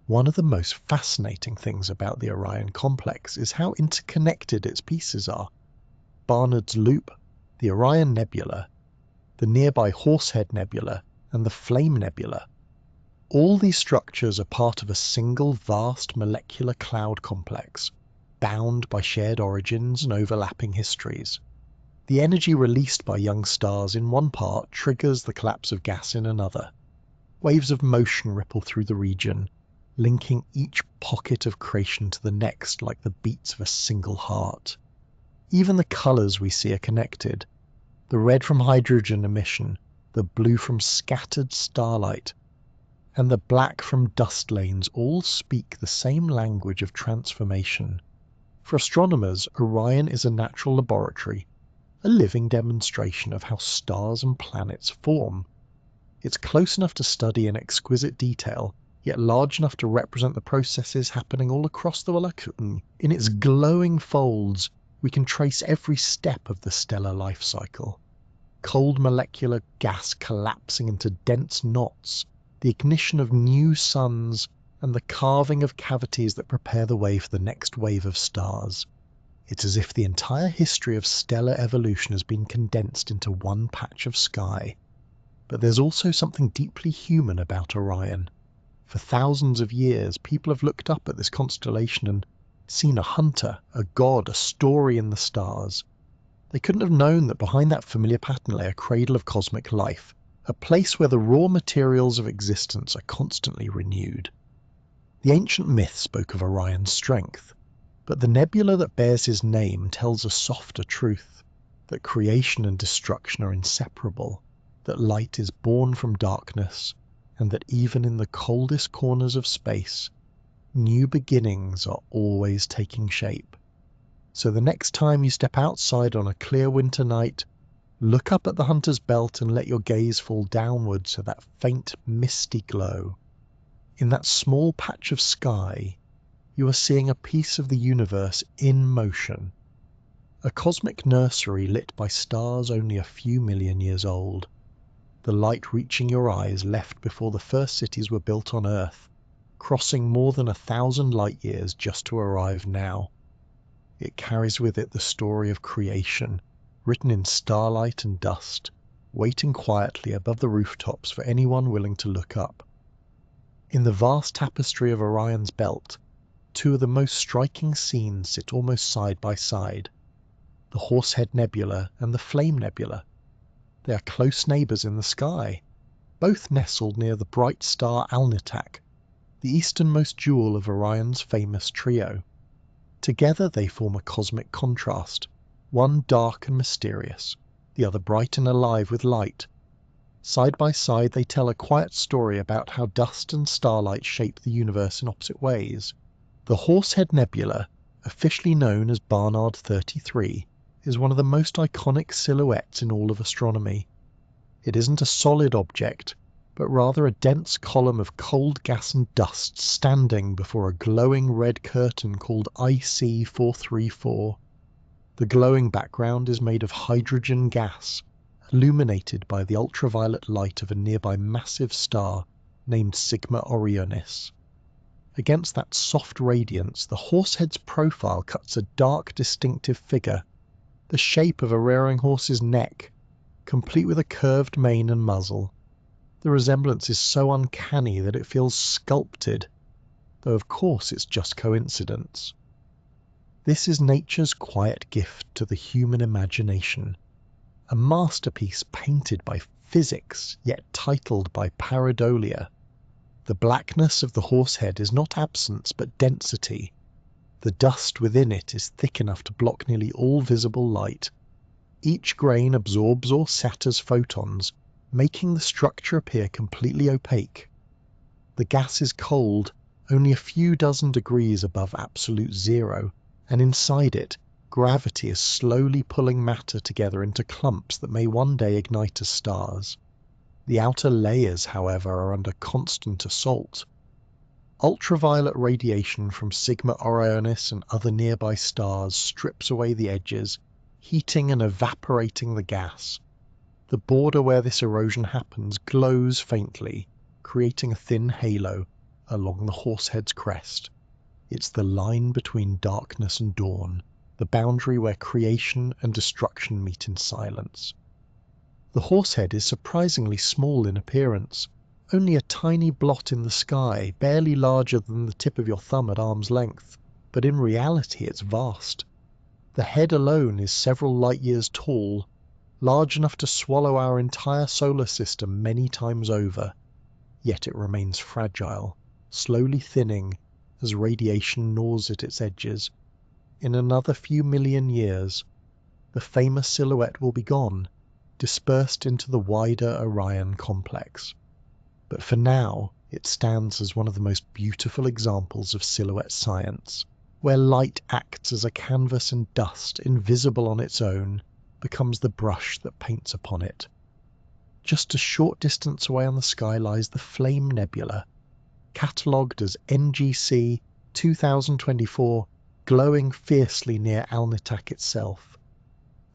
One of the most fascinating things about the Orion complex is how interconnected its pieces are. Barnard's Loop, the Orion Nebula, the nearby Horsehead Nebula, and the Flame Nebula. All these structures are part of a single vast molecular cloud complex, bound by shared origins and overlapping histories. The energy released by young stars in one part triggers the collapse of gas in another. Waves of motion ripple through the region, linking each pocket of creation to the next like the beats of a single heart. Even the colours we see are connected. The red from hydrogen emission, the blue from scattered starlight, and the black from dust lanes all speak the same language of transformation. For astronomers, Orion is a natural laboratory, a living demonstration of how stars and planets form. It's close enough to study in exquisite detail, yet large enough to represent the processes happening all across the galaxy. In its glowing folds, we can trace every step of the stellar life cycle. Cold molecular gas collapsing into dense knots, the ignition of new suns, and the carving of cavities that prepare the way for the next wave of stars. It's as if the entire history of stellar evolution has been condensed into one patch of sky. But there's also something deeply human about Orion. For thousands of years, people have looked up at this constellation and seen a hunter, a god, a story in the stars. They couldn't have known that behind that familiar pattern lay a cradle of cosmic life, a place where the raw materials of existence are constantly renewed. The ancient myth spoke of Orion's strength, but the nebula that bears his name tells a softer truth, that creation and destruction are inseparable, that light is born from darkness, and that even in the coldest corners of space, new beginnings are always taking shape. So the next time you step outside on a clear winter night, look up at the hunter's belt and let your gaze fall downwards to that faint misty glow. In that small patch of sky, you are seeing a piece of the universe in motion. A cosmic nursery lit by stars only a few million years old. The light reaching your eyes left before the first cities were built on Earth, crossing more than 1,000 light years just to arrive now. It carries with it the story of creation, written in starlight and dust, waiting quietly above the rooftops for anyone willing to look up. In the vast tapestry of Orion's belt, two of the most striking scenes sit almost side by side: the Horsehead Nebula and the Flame Nebula. They are close neighbours in the sky, both nestled near the bright star Alnitak, the easternmost jewel of Orion's famous trio. Together they form a cosmic contrast, one dark and mysterious, the other bright and alive with light. Side by side they tell a quiet story about how dust and starlight shape the universe in opposite ways. The Horsehead Nebula, officially known as Barnard 33, is one of the most iconic silhouettes in all of astronomy. It isn't a solid object, but rather a dense column of cold gas and dust standing before a glowing red curtain called IC 434. The glowing background is made of hydrogen gas, illuminated by the ultraviolet light of a nearby massive star named Sigma Orionis. Against that soft radiance, the Horsehead's profile cuts a dark, distinctive figure, the shape of a rearing horse's neck, complete with a curved mane and muzzle. The resemblance is so uncanny that it feels sculpted, though of course it's just coincidence. This is nature's quiet gift to the human imagination, a masterpiece painted by physics, yet titled by pareidolia. The blackness of the Horsehead is not absence but density. The dust within it is thick enough to block nearly all visible light. Each grain absorbs or scatters photons, making the structure appear completely opaque. The gas is cold, only a few dozen degrees above absolute zero, and inside it, gravity is slowly pulling matter together into clumps that may one day ignite as stars. The outer layers, however, are under constant assault. Ultraviolet radiation from Sigma Orionis and other nearby stars strips away the edges, heating and evaporating the gas. The border where this erosion happens glows faintly, creating a thin halo along the Horsehead's crest. It's the line between darkness and dawn, the boundary where creation and destruction meet in silence. The Horsehead is surprisingly small in appearance, only a tiny blot in the sky, barely larger than the tip of your thumb at arm's length, but in reality it's vast. The head alone is several light years tall, large enough to swallow our entire solar system many times over, yet it remains fragile, slowly thinning as radiation gnaws at its edges. In another few million years, the famous silhouette will be gone, dispersed into the wider Orion complex. But for now, it stands as one of the most beautiful examples of silhouette science, where light acts as a canvas and dust, invisible on its own, becomes the brush that paints upon it. Just a short distance away on the sky lies the Flame Nebula, catalogued as NGC 2024, glowing fiercely near Alnitak itself.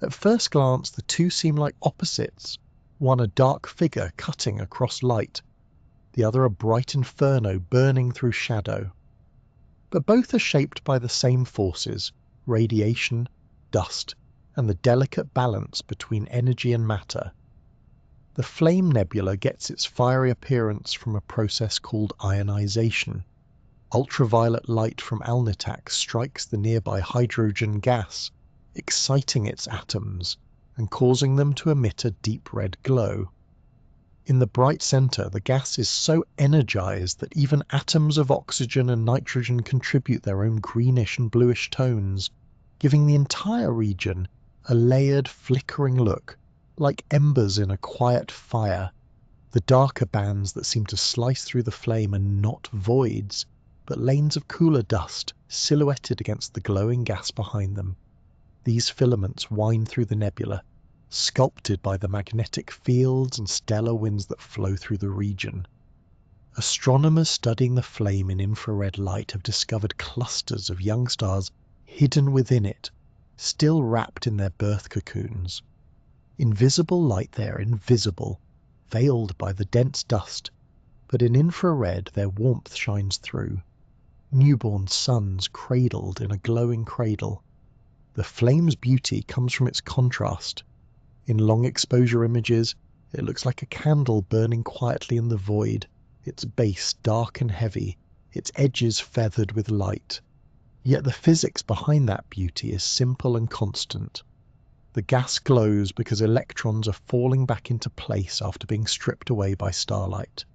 At first glance, the two seem like opposites, one a dark figure cutting across light, the other a bright inferno burning through shadow. But both are shaped by the same forces: radiation, dust, and the delicate balance between energy and matter. The Flame Nebula gets its fiery appearance from a process called ionization. Ultraviolet light from Alnitak strikes the nearby hydrogen gas, exciting its atoms and causing them to emit a deep red glow. In the bright center, the gas is so energized that even atoms of oxygen and nitrogen contribute their own greenish and bluish tones, giving the entire region a layered, flickering look, like embers in a quiet fire. The darker bands that seem to slice through the flame are not voids, but lanes of cooler dust silhouetted against the glowing gas behind them. These filaments wind through the nebula, sculpted by the magnetic fields and stellar winds that flow through the region. Astronomers studying the flame in infrared light have discovered clusters of young stars hidden within it, still wrapped in their birth cocoons. Invisible light there, invisible, veiled by the dense dust, but in infrared their warmth shines through. Newborn suns cradled in a glowing cradle. The flame's beauty comes from its contrast. In long exposure images, it looks like a candle burning quietly in the void, its base dark and heavy, its edges feathered with light. Yet the physics behind that beauty is simple and constant. The gas glows because electrons are falling back into place after being stripped away by starlight.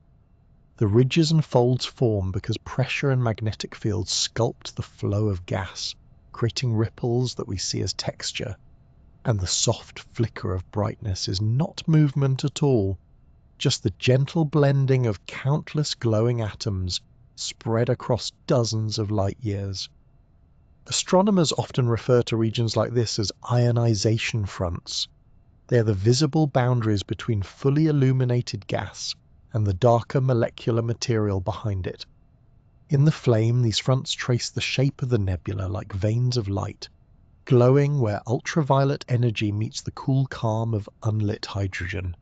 The ridges and folds form because pressure and magnetic fields sculpt the flow of gas, creating ripples that we see as texture. And the soft flicker of brightness is not movement at all, just the gentle blending of countless glowing atoms spread across dozens of light years. Astronomers often refer to regions like this as ionization fronts. They are the visible boundaries between fully illuminated gas and the darker molecular material behind it. In the flame, these fronts trace the shape of the nebula like veins of light, glowing where ultraviolet energy meets the cool calm of unlit hydrogen.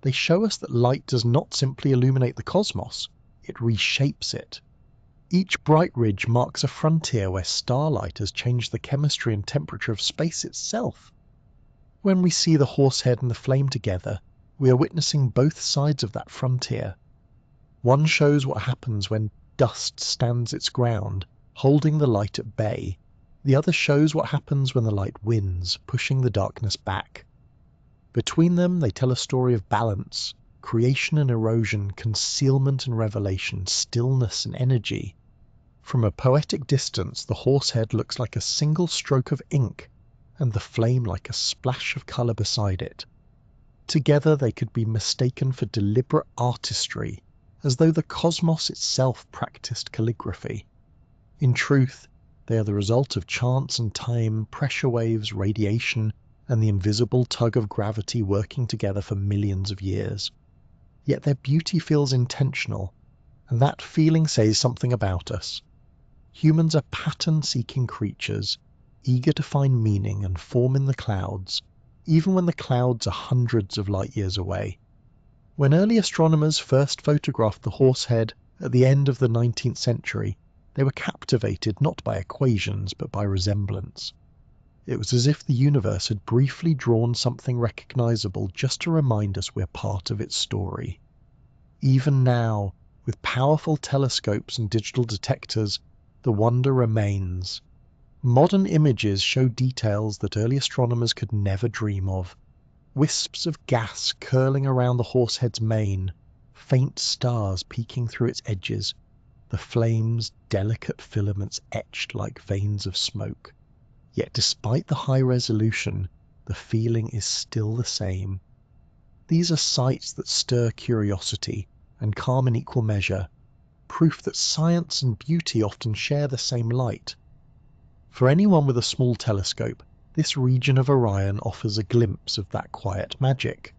They show us that light does not simply illuminate the cosmos, it reshapes it. Each bright ridge marks a frontier where starlight has changed the chemistry and temperature of space itself. When we see the Horsehead and the Flame together, we are witnessing both sides of that frontier. One shows what happens when dust stands its ground, holding the light at bay. The other shows what happens when the light wins, pushing the darkness back. Between them, they tell a story of balance, creation and erosion, concealment and revelation, stillness and energy. From a poetic distance, the Horsehead looks like a single stroke of ink, and the Flame like a splash of colour beside it. Together they could be mistaken for deliberate artistry, as though the cosmos itself practiced calligraphy. In truth, they are the result of chance and time, pressure waves, radiation, and the invisible tug of gravity working together for millions of years. Yet their beauty feels intentional, and that feeling says something about us. Humans are pattern-seeking creatures, eager to find meaning and form in the clouds, even when the clouds are hundreds of light years away. When early astronomers first photographed the Horsehead at the end of the 19th century, they were captivated not by equations but by resemblance. It was as if the universe had briefly drawn something recognizable just to remind us we're part of its story. Even now, with powerful telescopes and digital detectors, the wonder remains. Modern images show details that early astronomers could never dream of. Wisps of gas curling around the Horsehead's mane, faint stars peeking through its edges, the flames delicate filaments etched like veins of smoke. Yet despite the high resolution, the feeling is still the same. These are sights that stir curiosity and calm in equal measure, proof that science and beauty often share the same light. For anyone with a small telescope, this region of Orion offers a glimpse of that quiet magic.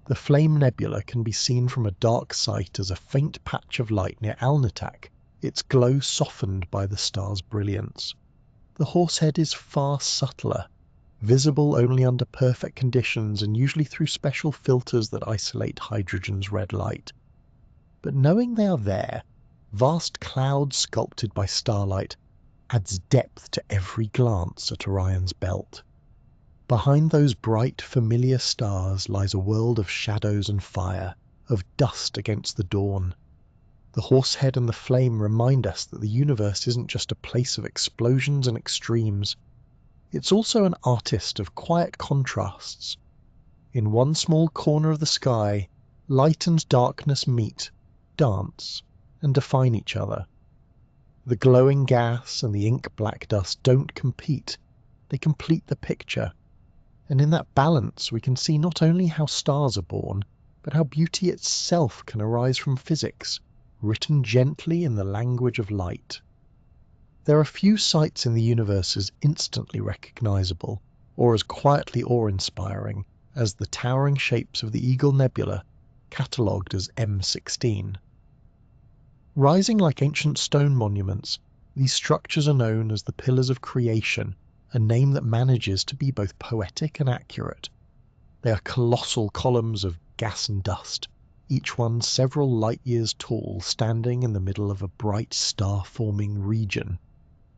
The Flame Nebula can be seen from a dark site as a faint patch of light near Alnitak, its glow softened by the star's brilliance. The Horsehead is far subtler, visible only under perfect conditions and usually through special filters that isolate hydrogen's red light. But knowing they are there, vast clouds sculpted by starlight, adds depth to every glance at Orion's belt. Behind those bright, familiar stars lies a world of shadows and fire, of dust against the dawn. The Horsehead and the Flame remind us that the universe isn't just a place of explosions and extremes. It's also an artist of quiet contrasts. In one small corner of the sky, light and darkness meet, dance, and define each other. The glowing gas and the ink-black dust don't compete, they complete the picture. And in that balance we can see not only how stars are born, but how beauty itself can arise from physics, written gently in the language of light. There are few sights in the universe as instantly recognizable, or as quietly awe-inspiring, as the towering shapes of the Eagle Nebula, catalogued as M16. Rising like ancient stone monuments, these structures are known as the Pillars of Creation, a name that manages to be both poetic and accurate. They are colossal columns of gas and dust, each one several light-years tall, standing in the middle of a bright star-forming region.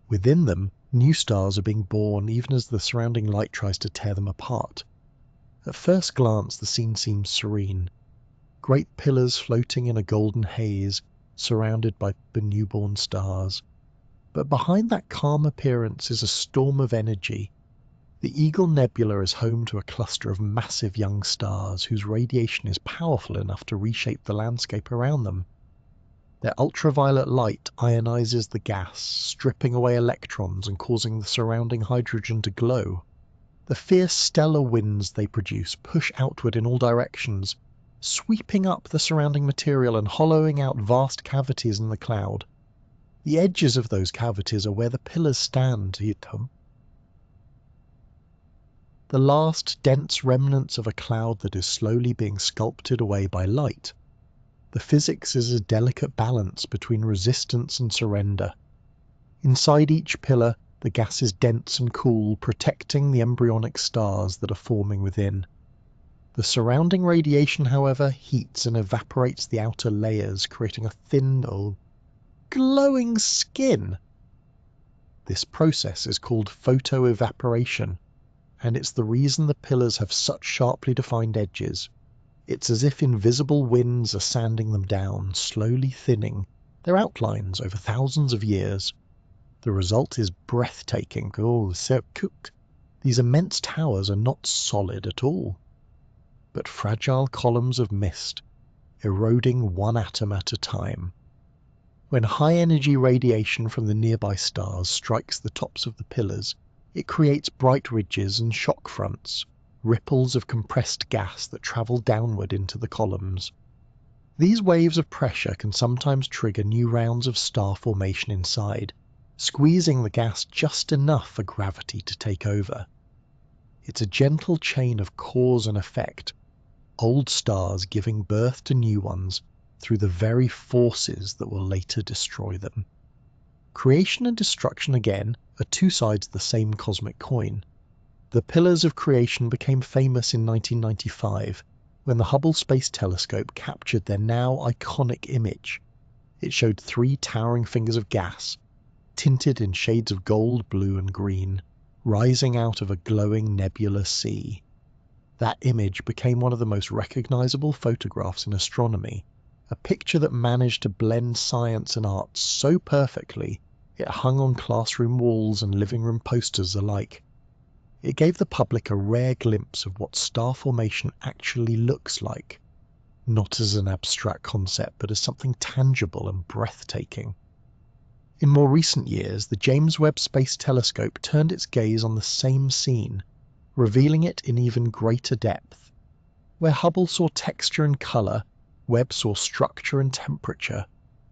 Within them, new stars are being born even as the surrounding light tries to tear them apart. At first glance, the scene seems serene. Great pillars floating in a golden haze, surrounded by the newborn stars. But behind that calm appearance is a storm of energy. The Eagle Nebula is home to a cluster of massive young stars whose radiation is powerful enough to reshape the landscape around them. Their ultraviolet light ionizes the gas, stripping away electrons and causing the surrounding hydrogen to glow. The fierce stellar winds they produce push outward in all directions, sweeping up the surrounding material and hollowing out vast cavities in the cloud. The edges of those cavities are where the pillars stand, the last dense remnants of a cloud that is slowly being sculpted away by light. The physics is a delicate balance between resistance and surrender. Inside each pillar, the gas is dense and cool, protecting the embryonic stars that are forming within. The surrounding radiation, however, heats and evaporates the outer layers, creating a thin, glowing skin. This process is called photoevaporation, and it's the reason the pillars have such sharply defined edges. It's as if invisible winds are sanding them down, slowly thinning their outlines over thousands of years. The result is breathtaking. So cooked. These immense towers are not solid at all, but fragile columns of mist, eroding one atom at a time. When high-energy radiation from the nearby stars strikes the tops of the pillars, it creates bright ridges and shock fronts, ripples of compressed gas that travel downward into the columns. These waves of pressure can sometimes trigger new rounds of star formation inside, squeezing the gas just enough for gravity to take over. It's a gentle chain of cause and effect, old stars giving birth to new ones through the very forces that will later destroy them. Creation and destruction, again, are two sides of the same cosmic coin. The Pillars of Creation became famous in 1995 when the Hubble Space Telescope captured their now iconic image. It showed 3 towering fingers of gas, tinted in shades of gold, blue and green, rising out of a glowing nebular sea. That image became one of the most recognizable photographs in astronomy, a picture that managed to blend science and art so perfectly It hung on classroom walls and living room posters alike. It gave the public a rare glimpse of what star formation actually looks like, not as an abstract concept, but as something tangible and breathtaking. In more recent years, the James Webb Space Telescope turned its gaze on the same scene, revealing it in even greater depth. Where Hubble saw texture and colour, Webb saw structure and temperature.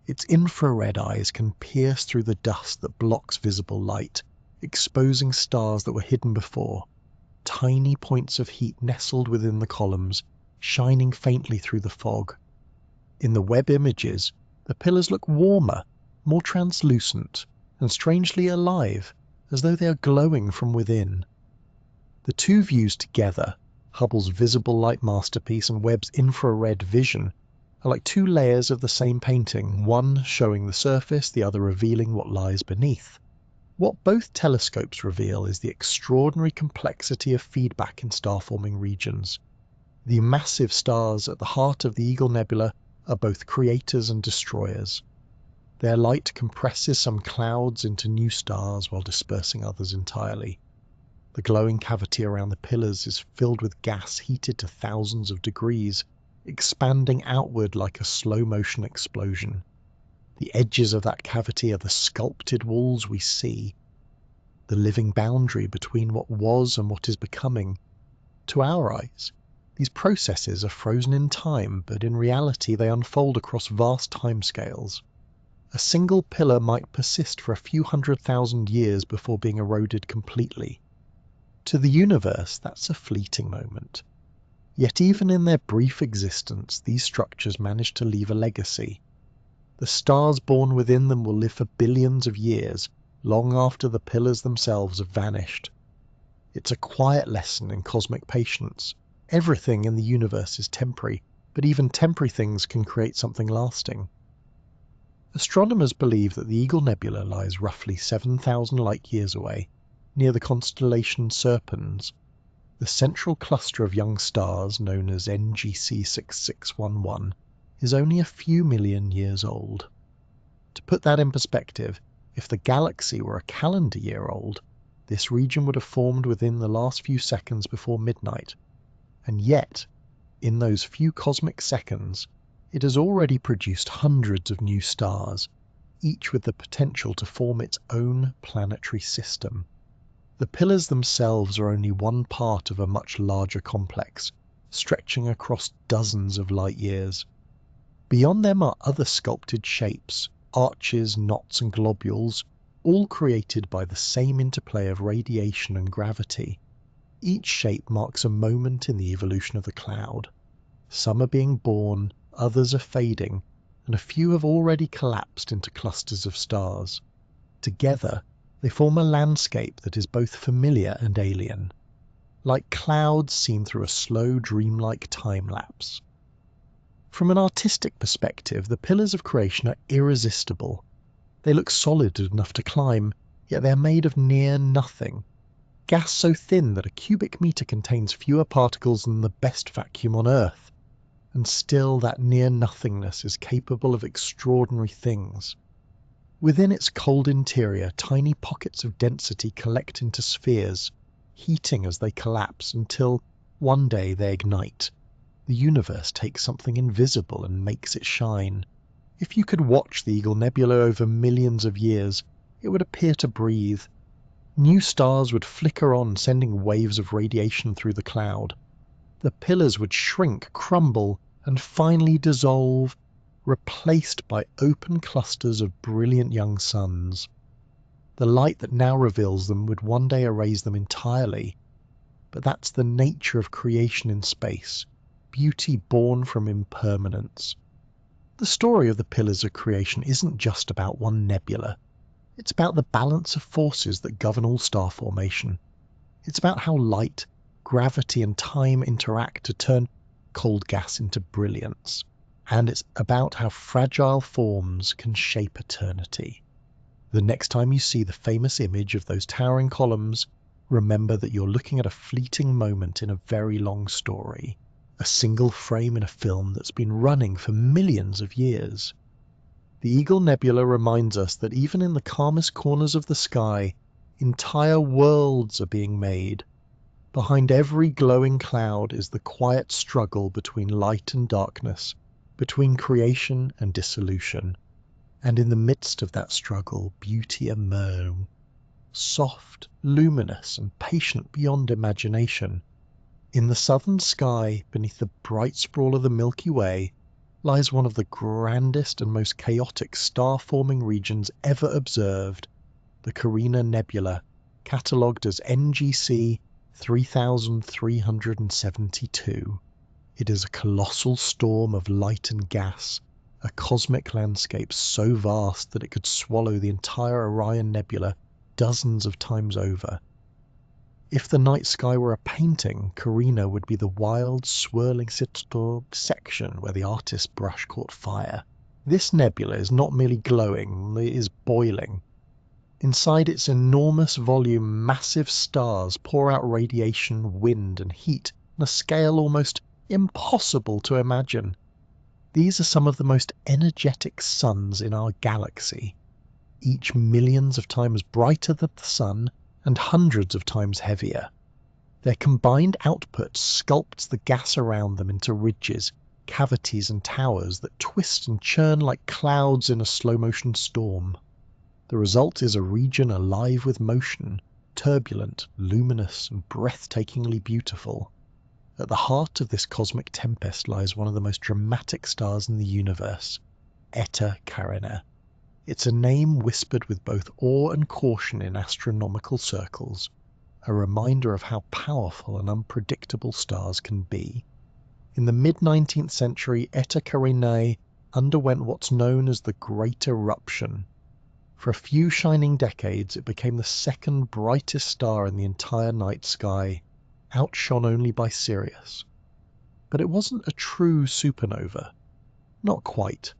Its infrared eyes can pierce through the dust that blocks visible light, exposing stars that were hidden before. Tiny points of heat nestled within the columns, shining faintly through the fog. In the Webb images, the pillars look warmer, more translucent, and strangely alive, as though they are glowing from within. The two views together, Hubble's visible light masterpiece and Webb's infrared vision, are like two layers of the same painting, one showing the surface, the other revealing what lies beneath. What both telescopes reveal is the extraordinary complexity of feedback in star-forming regions. The massive stars at the heart of the Eagle Nebula are both creators and destroyers. Their light compresses some clouds into new stars while dispersing others entirely. The glowing cavity around the pillars is filled with gas heated to thousands of degrees, expanding outward like a slow-motion explosion. The edges of that cavity are the sculpted walls we see, the living boundary between what was and what is becoming. To our eyes, these processes are frozen in time, but in reality they unfold across vast timescales. A single pillar might persist for a few 100,000 years before being eroded completely. To the universe, that's a fleeting moment. Yet even in their brief existence, these structures manage to leave a legacy. The stars born within them will live for billions of years, long after the pillars themselves have vanished. It's a quiet lesson in cosmic patience. Everything in the universe is temporary, but even temporary things can create something lasting. Astronomers believe that the Eagle Nebula lies roughly 7,000 light-years away, near the constellation Serpens. The central cluster of young stars, known as NGC 6611, is only a few million years old. To put that in perspective, if the galaxy were a calendar year old, this region would have formed within the last few seconds before midnight. And yet, in those few cosmic seconds, it has already produced hundreds of new stars, each with the potential to form its own planetary system. The pillars themselves are only one part of a much larger complex, stretching across dozens of light-years. Beyond them are other sculpted shapes, arches, knots and globules, all created by the same interplay of radiation and gravity. Each shape marks a moment in the evolution of the cloud. Some are being born, others are fading, and a few have already collapsed into clusters of stars. Together, they form a landscape that is both familiar and alien, like clouds seen through a slow, dreamlike time-lapse. From an artistic perspective, the pillars of creation are irresistible. They look solid enough to climb, yet they are made of near nothing. Gas so thin that a cubic meter contains fewer particles than the best vacuum on Earth. And still that near-nothingness is capable of extraordinary things. Within its cold interior, tiny pockets of density collect into spheres, heating as they collapse until, one day, they ignite. The universe takes something invisible and makes it shine. If you could watch the Eagle Nebula over millions of years, it would appear to breathe. New stars would flicker on, sending waves of radiation through the cloud. The pillars would shrink, crumble, and finally dissolve, replaced by open clusters of brilliant young suns. The light that now reveals them would one day erase them entirely. But that's the nature of creation in space, beauty born from impermanence. The story of the pillars of creation isn't just about one nebula. It's about the balance of forces that govern all star formation. It's about how light, gravity and time interact to turn cold gas into brilliance. And it's about how fragile forms can shape eternity. The next time you see the famous image of those towering columns, remember that you're looking at a fleeting moment in a very long story, a single frame in a film that's been running for millions of years. The Eagle Nebula reminds us that even in the calmest corners of the sky, entire worlds are being made. Behind every glowing cloud is the quiet struggle between light and darkness, between creation and dissolution. And in the midst of that struggle, beauty emerges, soft, luminous, and patient beyond imagination. In the southern sky, beneath the bright sprawl of the Milky Way, lies one of the grandest and most chaotic star-forming regions ever observed, the Carina Nebula, catalogued as NGC 3372. It is a colossal storm of light and gas, a cosmic landscape so vast that it could swallow the entire Orion Nebula dozens of times over. If the night sky were a painting, Carina would be the wild, swirling section where the artist's brush caught fire. This nebula is not merely glowing, it is boiling. Inside its enormous volume, massive stars pour out radiation, wind, and heat on a scale almost impossible to imagine. These are some of the most energetic suns in our galaxy, each millions of times brighter than the sun and hundreds of times heavier. Their combined output sculpts the gas around them into ridges, cavities, and towers that twist and churn like clouds in a slow-motion storm. The result is a region alive with motion, turbulent, luminous, and breathtakingly beautiful. At the heart of this cosmic tempest lies one of the most dramatic stars in the universe, Eta Carinae. It's a name whispered with both awe and caution in astronomical circles, a reminder of how powerful and unpredictable stars can be. In the mid-19th century, Eta Carinae underwent what's known as the Great Eruption. For a few shining decades, it became the second brightest star in the entire night sky, outshone only by Sirius. But it wasn't a true supernova. Not quite.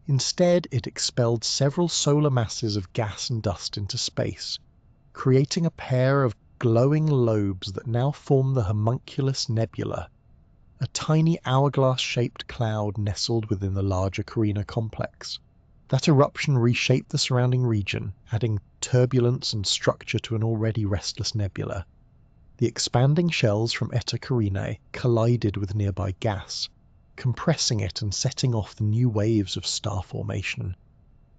Instead, it expelled several solar masses of gas and dust into space, creating a pair of glowing lobes that now form the Homunculus Nebula, a tiny hourglass-shaped cloud nestled within the larger Carina complex. That eruption reshaped the surrounding region, adding turbulence and structure to an already restless nebula. The expanding shells from Eta Carinae collided with nearby gas, compressing it and setting off the new waves of star formation.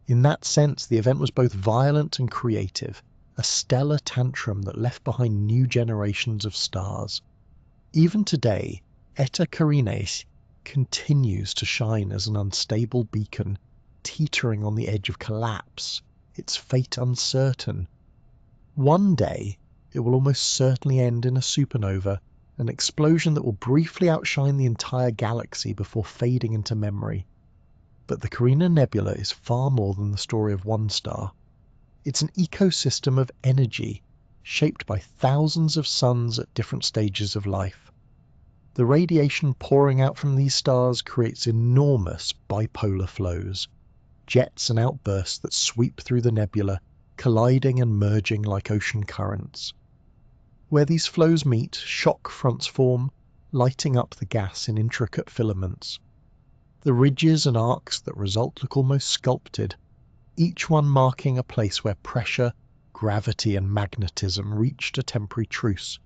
In that sense, the event was both violent and creative, a stellar tantrum that left behind new generations of stars. Even today, Eta Carinae continues to shine as an unstable beacon, teetering on the edge of collapse, its fate uncertain. One day, it will almost certainly end in a supernova, an explosion that will briefly outshine the entire galaxy before fading into memory. But the Carina Nebula is far more than the story of one star. It's an ecosystem of energy, shaped by thousands of suns at different stages of life. The radiation pouring out from these stars creates enormous bipolar flows, jets and outbursts that sweep through the nebula, colliding and merging like ocean currents. Where these flows meet, shock fronts form, lighting up the gas in intricate filaments. The ridges and arcs that result look almost sculpted, each one marking a place where pressure, gravity, and magnetism reached a temporary truce.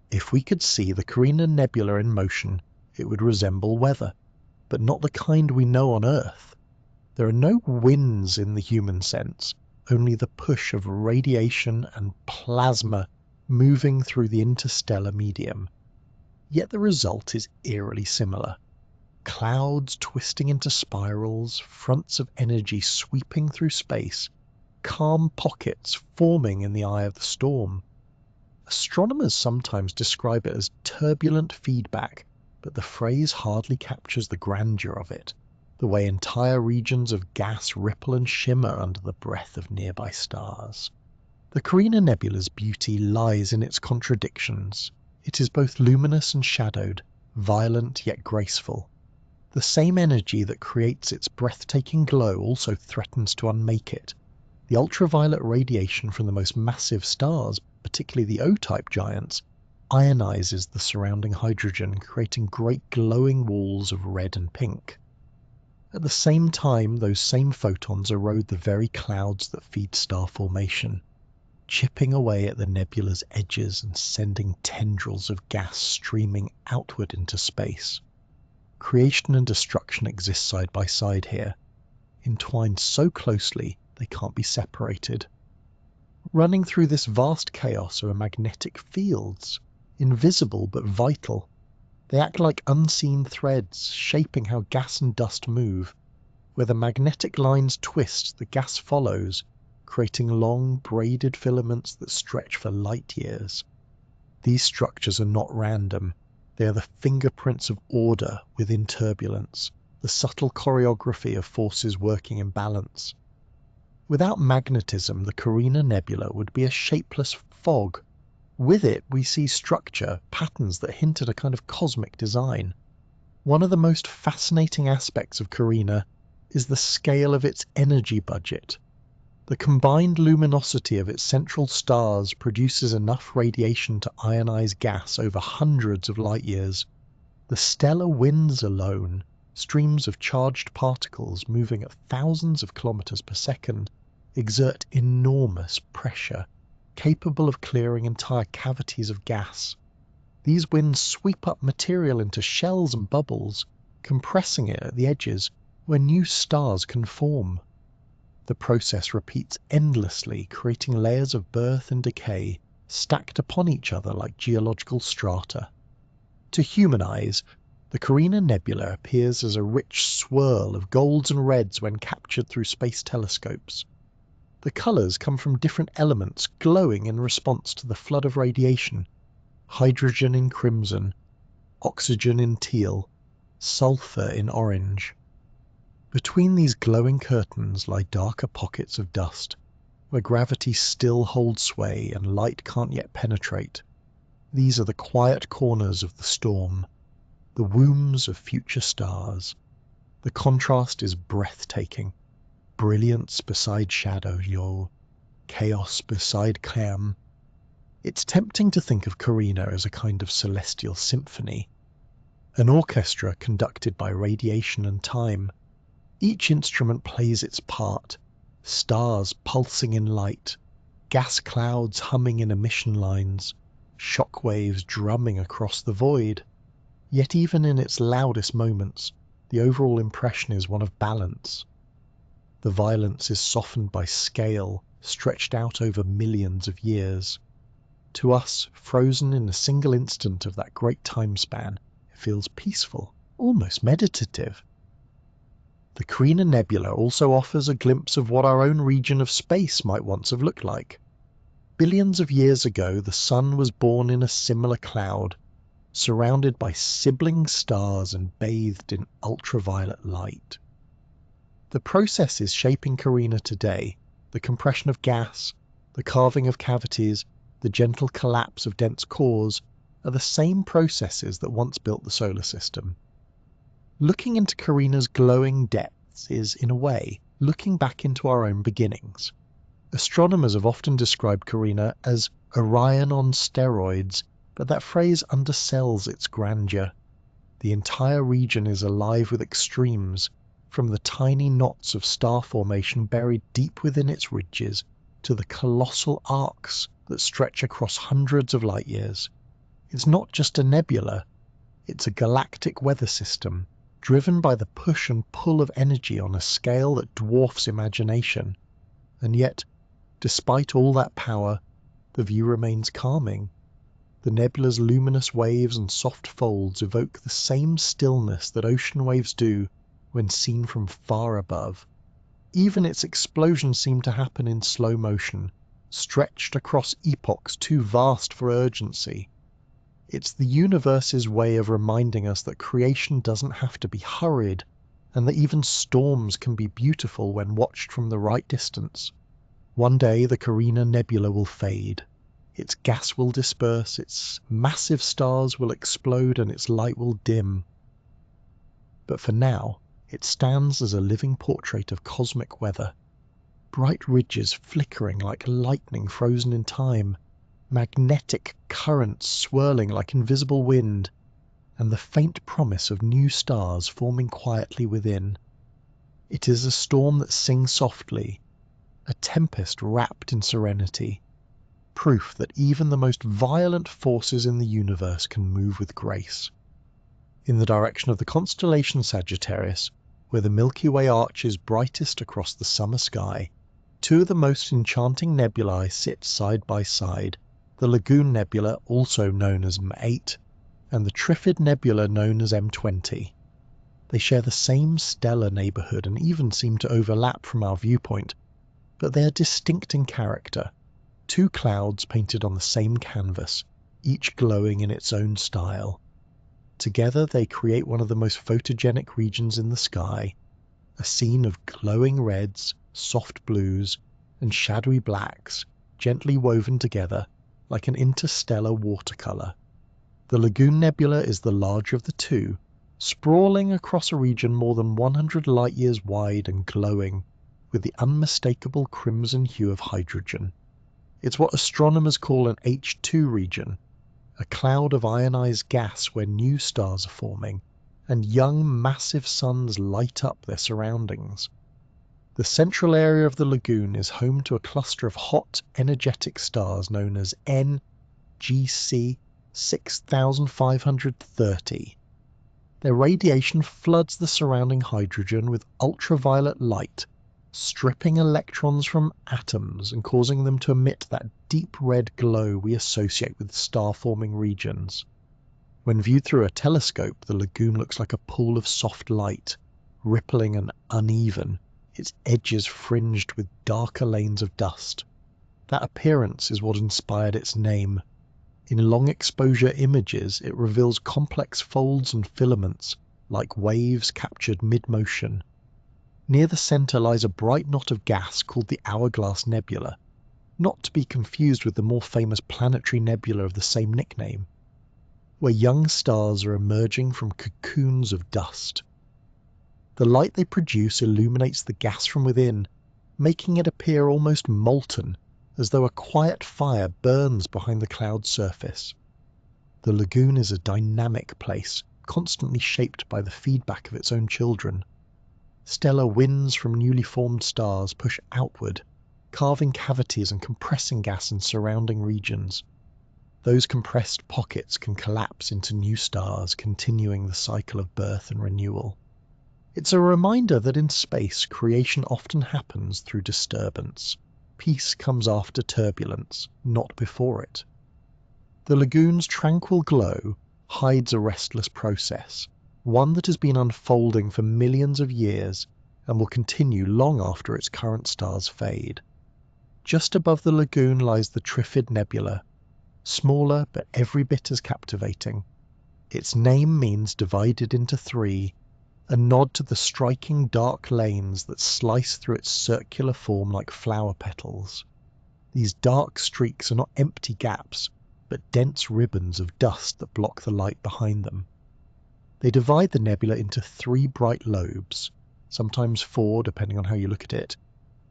If we could see the Carina Nebula in motion, it would resemble weather, but not the kind we know on Earth. There are no winds in the human sense, only the push of radiation and plasma moving through the interstellar medium. Yet the result is eerily similar. Clouds twisting into spirals, fronts of energy sweeping through space, calm pockets forming in the eye of the storm. Astronomers sometimes describe it as turbulent feedback, but the phrase hardly captures the grandeur of it, the way entire regions of gas ripple and shimmer under the breath of nearby stars. The Carina Nebula's beauty lies in its contradictions. It is both luminous and shadowed, violent yet graceful. The same energy that creates its breathtaking glow also threatens to unmake it. The ultraviolet radiation from the most massive stars, particularly the O-type giants, ionizes the surrounding hydrogen, creating great glowing walls of red and pink. At the same time, those same photons erode the very clouds that feed star formation, chipping away at the nebula's edges and sending tendrils of gas streaming outward into space. Creation and destruction exist side by side here, entwined so closely they can't be separated. Running through this vast chaos are magnetic fields, invisible but vital. They act like unseen threads, shaping how gas and dust move. Where the magnetic lines twist, the gas follows, creating long, braided filaments that stretch for light years. These structures are not random. They are the fingerprints of order within turbulence, the subtle choreography of forces working in balance. Without magnetism, the Carina Nebula would be a shapeless fog. With it, we see structure, patterns that hint at a kind of cosmic design. One of the most fascinating aspects of Carina is the scale of its energy budget. The combined luminosity of its central stars produces enough radiation to ionize gas over hundreds of light years. The stellar winds alone, streams of charged particles moving at thousands of kilometers per second, exert enormous pressure, capable of clearing entire cavities of gas. These winds sweep up material into shells and bubbles, compressing it at the edges where new stars can form. The process repeats endlessly, creating layers of birth and decay stacked upon each other like geological strata. To human eyes, the Carina Nebula appears as a rich swirl of golds and reds when captured through space telescopes. The colours come from different elements glowing in response to the flood of radiation: hydrogen in crimson, oxygen in teal, sulfur in orange. Between these glowing curtains lie darker pockets of dust, where gravity still holds sway and light can't yet penetrate. These are the quiet corners of the storm, the wombs of future stars. The contrast is breathtaking. Brilliance beside shadow, chaos beside calm. It's tempting to think of Carina as a kind of celestial symphony, an orchestra conducted by radiation and time. Each instrument plays its part, stars pulsing in light, gas clouds humming in emission lines, shock waves drumming across the void. Yet even in its loudest moments, the overall impression is one of balance. The violence is softened by scale, stretched out over millions of years. To us, frozen in a single instant of that great time span, it feels peaceful, almost meditative. The Carina Nebula also offers a glimpse of what our own region of space might once have looked like. Billions of years ago, the Sun was born in a similar cloud, surrounded by sibling stars and bathed in ultraviolet light. The processes shaping Carina today, the compression of gas, the carving of cavities, the gentle collapse of dense cores, are the same processes that once built the solar system. Looking into Carina's glowing depths is, in a way, looking back into our own beginnings. Astronomers have often described Carina as Orion on steroids, but that phrase undersells its grandeur. The entire region is alive with extremes, from the tiny knots of star formation buried deep within its ridges to the colossal arcs that stretch across hundreds of light years. It's not just a nebula, it's a galactic weather system, driven by the push and pull of energy on a scale that dwarfs imagination. And yet, despite all that power, the view remains calming. The nebula's luminous waves and soft folds evoke the same stillness that ocean waves do when seen from far above. Even its explosions seem to happen in slow motion, stretched across epochs too vast for urgency. It's the universe's way of reminding us that creation doesn't have to be hurried, and that even storms can be beautiful when watched from the right distance. One day the Carina Nebula will fade. Its gas will disperse, its massive stars will explode, and its light will dim. But for now, it stands as a living portrait of cosmic weather. Bright ridges flickering like lightning frozen in time, magnetic currents swirling like invisible wind, and the faint promise of new stars forming quietly within. It is a storm that sings softly, a tempest wrapped in serenity, proof that even the most violent forces in the universe can move with grace. In the direction of the constellation Sagittarius, where the Milky Way arches brightest across the summer sky, two of the most enchanting nebulae sit side by side, the Lagoon Nebula, also known as M8, and the Trifid Nebula, known as M20. They share the same stellar neighbourhood and even seem to overlap from our viewpoint, but they are distinct in character, two clouds painted on the same canvas, each glowing in its own style. Together they create one of the most photogenic regions in the sky, a scene of glowing reds, soft blues, and shadowy blacks, gently woven together like an interstellar watercolour. The Lagoon Nebula is the larger of the two, sprawling across a region more than 100 light-years wide and glowing with the unmistakable crimson hue of hydrogen. It's what astronomers call an H2 region, a cloud of ionized gas where new stars are forming, and young massive suns light up their surroundings. The central area of the lagoon is home to a cluster of hot, energetic stars known as NGC 6530. Their radiation floods the surrounding hydrogen with ultraviolet light, stripping electrons from atoms and causing them to emit that deep red glow we associate with star-forming regions. When viewed through a telescope, the lagoon looks like a pool of soft light, rippling and uneven, its edges fringed with darker lanes of dust. That appearance is what inspired its name. In long-exposure images, it reveals complex folds and filaments, like waves captured mid-motion. Near the centre lies a bright knot of gas called the Hourglass Nebula, not to be confused with the more famous planetary nebula of the same nickname, where young stars are emerging from cocoons of dust. The light they produce illuminates the gas from within, making it appear almost molten, as though a quiet fire burns behind the cloud's surface. The lagoon is a dynamic place, constantly shaped by the feedback of its own children. Stellar winds from newly formed stars push outward, carving cavities and compressing gas in surrounding regions. Those compressed pockets can collapse into new stars, continuing the cycle of birth and renewal. It's a reminder that in space, creation often happens through disturbance. Peace comes after turbulence, not before it. The lagoon's tranquil glow hides a restless process, one that has been unfolding for millions of years and will continue long after its current stars fade. Just above the lagoon lies the Trifid Nebula, smaller but every bit as captivating. Its name means divided into three, a nod to the striking dark lanes that slice through its circular form like flower petals. These dark streaks are not empty gaps, but dense ribbons of dust that block the light behind them. They divide the nebula into three bright lobes, sometimes four depending on how you look at it,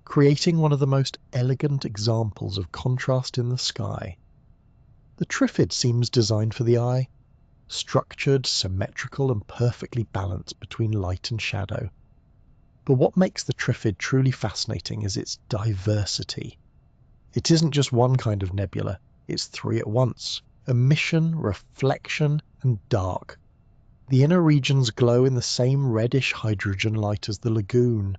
creating one of the most elegant examples of contrast in the sky. The Trifid seems designed for the eye, structured, symmetrical and perfectly balanced between light and shadow. But what makes the Trifid truly fascinating is its diversity. It isn't just one kind of nebula, it's three at once: emission, reflection and dark. The inner regions glow in the same reddish hydrogen light as the lagoon,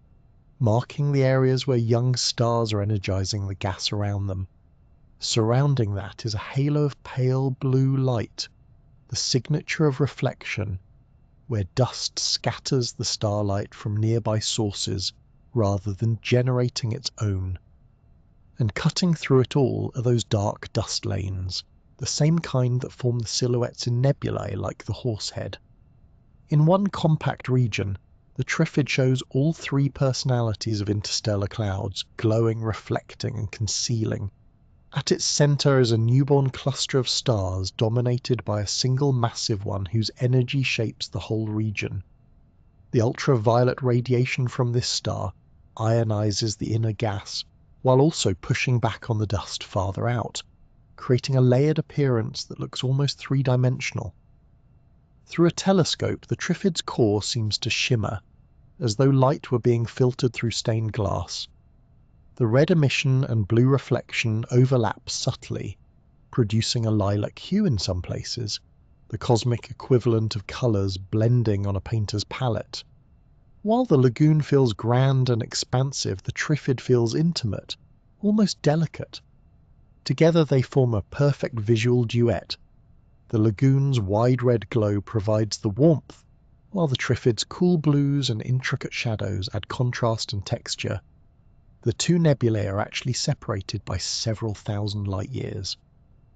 marking the areas where young stars are energizing the gas around them. Surrounding that is a halo of pale blue light, the signature of reflection, where dust scatters the starlight from nearby sources rather than generating its own. And cutting through it all are those dark dust lanes, the same kind that form the silhouettes in nebulae like the Horsehead. In one compact region, the Trifid shows all three personalities of interstellar clouds, glowing, reflecting and concealing. At its centre is a newborn cluster of stars dominated by a single massive one whose energy shapes the whole region. The ultraviolet radiation from this star ionizes the inner gas, while also pushing back on the dust farther out, creating a layered appearance that looks almost three-dimensional. Through a telescope, the Trifid's core seems to shimmer, as though light were being filtered through stained glass. The red emission and blue reflection overlap subtly, producing a lilac hue in some places, the cosmic equivalent of colours blending on a painter's palette. While the lagoon feels grand and expansive, the Trifid feels intimate, almost delicate. Together they form a perfect visual duet. The lagoon's wide red glow provides the warmth, while the Trifid's cool blues and intricate shadows add contrast and texture. The two nebulae are actually separated by several thousand light years,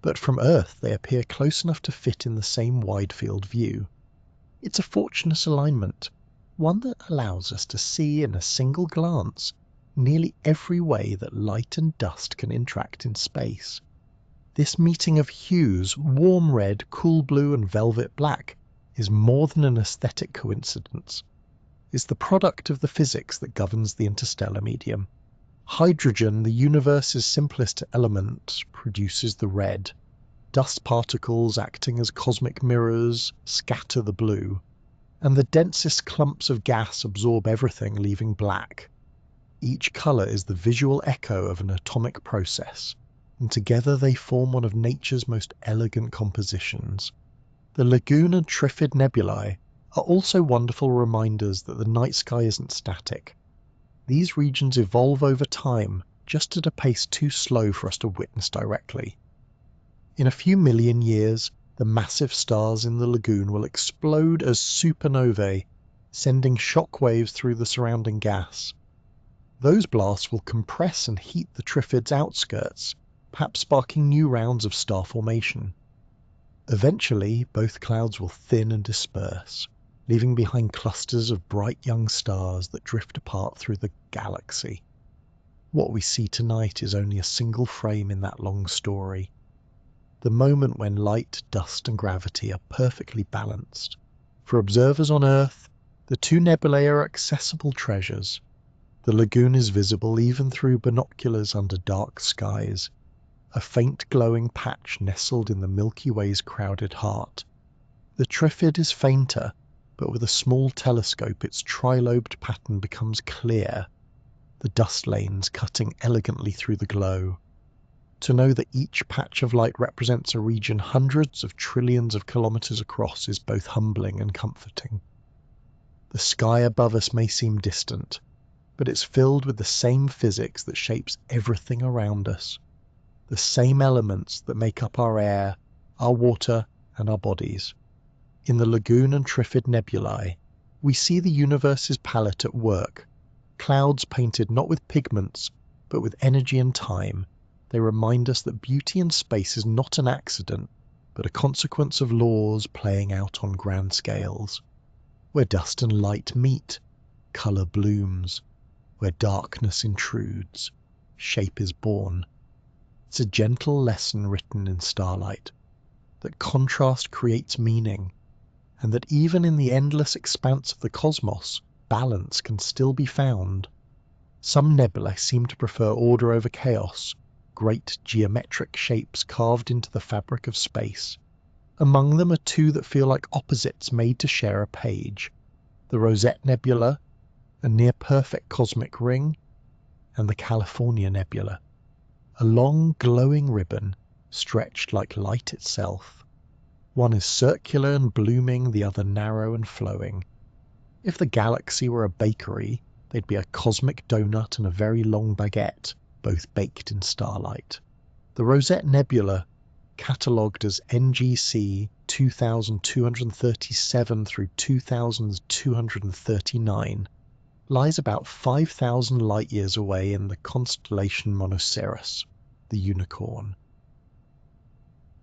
but from Earth they appear close enough to fit in the same wide-field view. It's a fortunate alignment, one that allows us to see in a single glance nearly every way that light and dust can interact in space. This meeting of hues, warm red, cool blue and velvet black, is more than an aesthetic coincidence. It's the product of the physics that governs the interstellar medium. Hydrogen, the universe's simplest element, produces the red. Dust particles, acting as cosmic mirrors, scatter the blue, and the densest clumps of gas absorb everything, leaving black. Each colour is the visual echo of an atomic process, and together they form one of nature's most elegant compositions. The lagoon and Trifid nebulae are also wonderful reminders that the night sky isn't static. These regions evolve over time, just at a pace too slow for us to witness directly. In a few million years, the massive stars in the lagoon will explode as supernovae, sending shock waves through the surrounding gas. Those blasts will compress and heat the Trifid's outskirts, perhaps sparking new rounds of star formation. Eventually, both clouds will thin and disperse, leaving behind clusters of bright young stars that drift apart through the galaxy. What we see tonight is only a single frame in that long story. The moment when light, dust and gravity are perfectly balanced. For observers on Earth, the two nebulae are accessible treasures. The lagoon is visible even through binoculars under dark skies, a faint glowing patch nestled in the Milky Way's crowded heart. The Trifid is fainter, but with a small telescope its trilobed pattern becomes clear, the dust lanes cutting elegantly through the glow. To know that each patch of light represents a region hundreds of trillions of kilometers across is both humbling and comforting. The sky above us may seem distant, but it's filled with the same physics that shapes everything around us, the same elements that make up our air, our water, and our bodies. In the lagoon and Trifid nebulae, we see the universe's palette at work, clouds painted not with pigments, but with energy and time. They remind us that beauty in space is not an accident, but a consequence of laws playing out on grand scales. Where dust and light meet, colour blooms. Where darkness intrudes, shape is born. It's a gentle lesson written in starlight, that contrast creates meaning, and that even in the endless expanse of the cosmos, balance can still be found. Some nebulae seem to prefer order over chaos, great geometric shapes carved into the fabric of space. Among them are two that feel like opposites made to share a page: the Rosette Nebula, a near-perfect cosmic ring, and the California Nebula, a long glowing ribbon stretched like light itself. One is circular and blooming, the other narrow and flowing. If the galaxy were a bakery, they'd be a cosmic donut and a very long baguette, both baked in starlight. The Rosette Nebula, catalogued as NGC 2237 through 2239, lies about 5,000 light-years away in the constellation Monoceros, the Unicorn.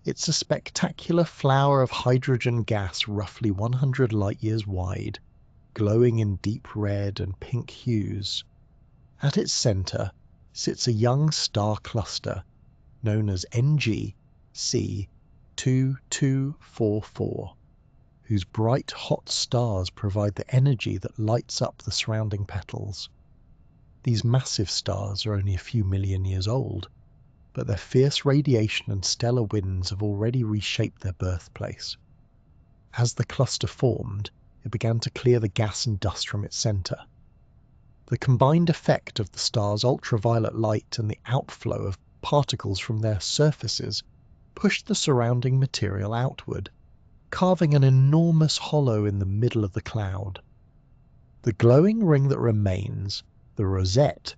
It's a spectacular flower of hydrogen gas roughly 100 light-years wide, glowing in deep red and pink hues. At its centre sits a young star cluster known as NGC 2244, whose bright hot stars provide the energy that lights up the surrounding petals. These massive stars are only a few million years old, but their fierce radiation and stellar winds have already reshaped their birthplace. As the cluster formed, it began to clear the gas and dust from its centre. The combined effect of the star's ultraviolet light and the outflow of particles from their surfaces pushed the surrounding material outward, carving an enormous hollow in the middle of the cloud. The glowing ring that remains, the rosette,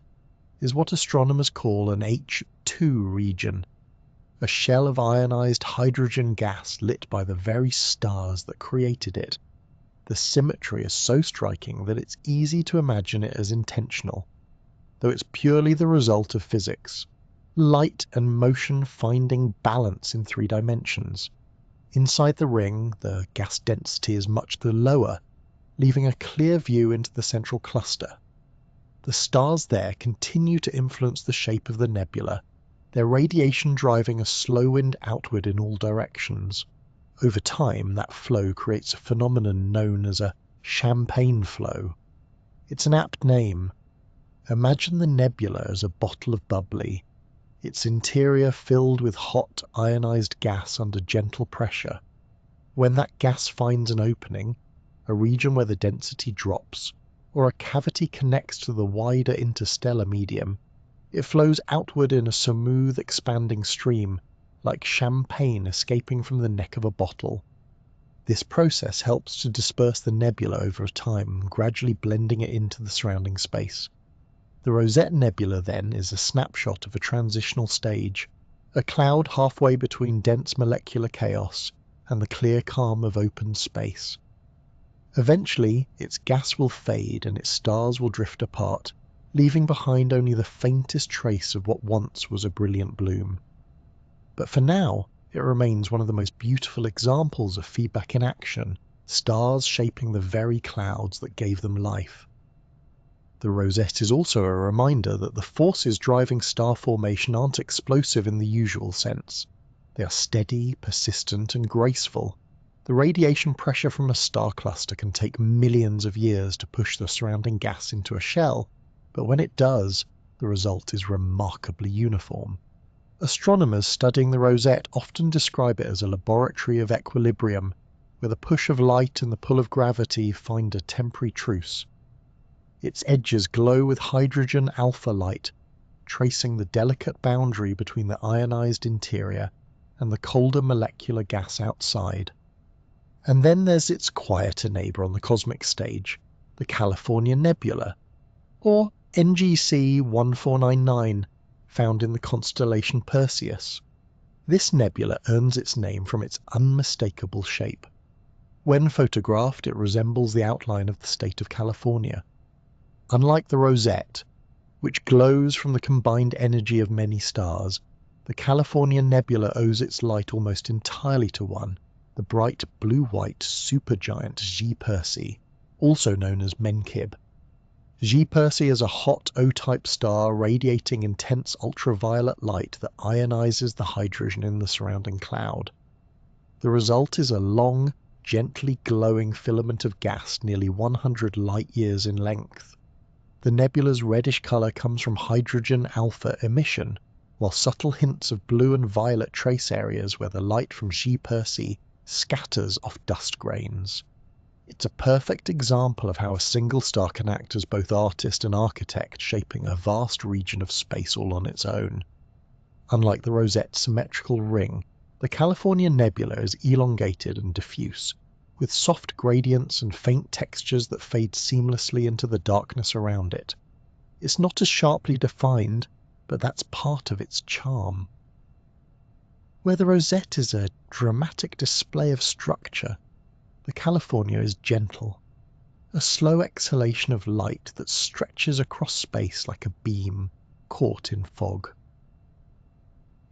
is what astronomers call an H2 region, a shell of ionized hydrogen gas lit by the very stars that created it. The symmetry is so striking that it's easy to imagine it as intentional, though it's purely the result of physics, light and motion finding balance in 3 dimensions. Inside the ring, the gas density is much lower, leaving a clear view into the central cluster. The stars there continue to influence the shape of the nebula, their radiation driving a slow wind outward in all directions. Over time, that flow creates a phenomenon known as a champagne flow. It's an apt name. Imagine the nebula as a bottle of bubbly, its interior filled with hot, ionized gas under gentle pressure. When that gas finds an opening, a region where the density drops, or a cavity connects to the wider interstellar medium, it flows outward in a smooth, expanding stream, like champagne escaping from the neck of a bottle. This process helps to disperse the nebula over time, gradually blending it into the surrounding space. The Rosette Nebula, then, is a snapshot of a transitional stage, a cloud halfway between dense molecular chaos and the clear calm of open space. Eventually, its gas will fade and its stars will drift apart, leaving behind only the faintest trace of what once was a brilliant bloom. But for now, it remains one of the most beautiful examples of feedback in action, stars shaping the very clouds that gave them life. The rosette is also a reminder that the forces driving star formation aren't explosive in the usual sense. They are steady, persistent, and graceful. The radiation pressure from a star cluster can take millions of years to push the surrounding gas into a shell, but when it does, the result is remarkably uniform. Astronomers studying the rosette often describe it as a laboratory of equilibrium, where the push of light and the pull of gravity find a temporary truce. Its edges glow with hydrogen alpha light, tracing the delicate boundary between the ionized interior and the colder molecular gas outside. And then there's its quieter neighbour on the cosmic stage, the California Nebula, or NGC 1499, found in the constellation Perseus. This nebula earns its name from its unmistakable shape. When photographed, it resembles the outline of the state of California. Unlike the rosette, which glows from the combined energy of many stars, the California Nebula owes its light almost entirely to one, the bright blue-white supergiant G Persei, also known as Menkib. G Persei is a hot O-type star radiating intense ultraviolet light that ionizes the hydrogen in the surrounding cloud. The result is a long, gently glowing filament of gas nearly 100 light-years in length. The nebula's reddish color comes from hydrogen alpha emission, while subtle hints of blue and violet trace areas where the light from G Persei scatters off dust grains. It's a perfect example of how a single star can act as both artist and architect, shaping a vast region of space all on its own. Unlike the rosette's symmetrical ring, the California Nebula is elongated and diffuse, with soft gradients and faint textures that fade seamlessly into the darkness around it. It's not as sharply defined, but that's part of its charm. Where the rosette is a dramatic display of structure, the California is gentle, a slow exhalation of light that stretches across space like a beam caught in fog.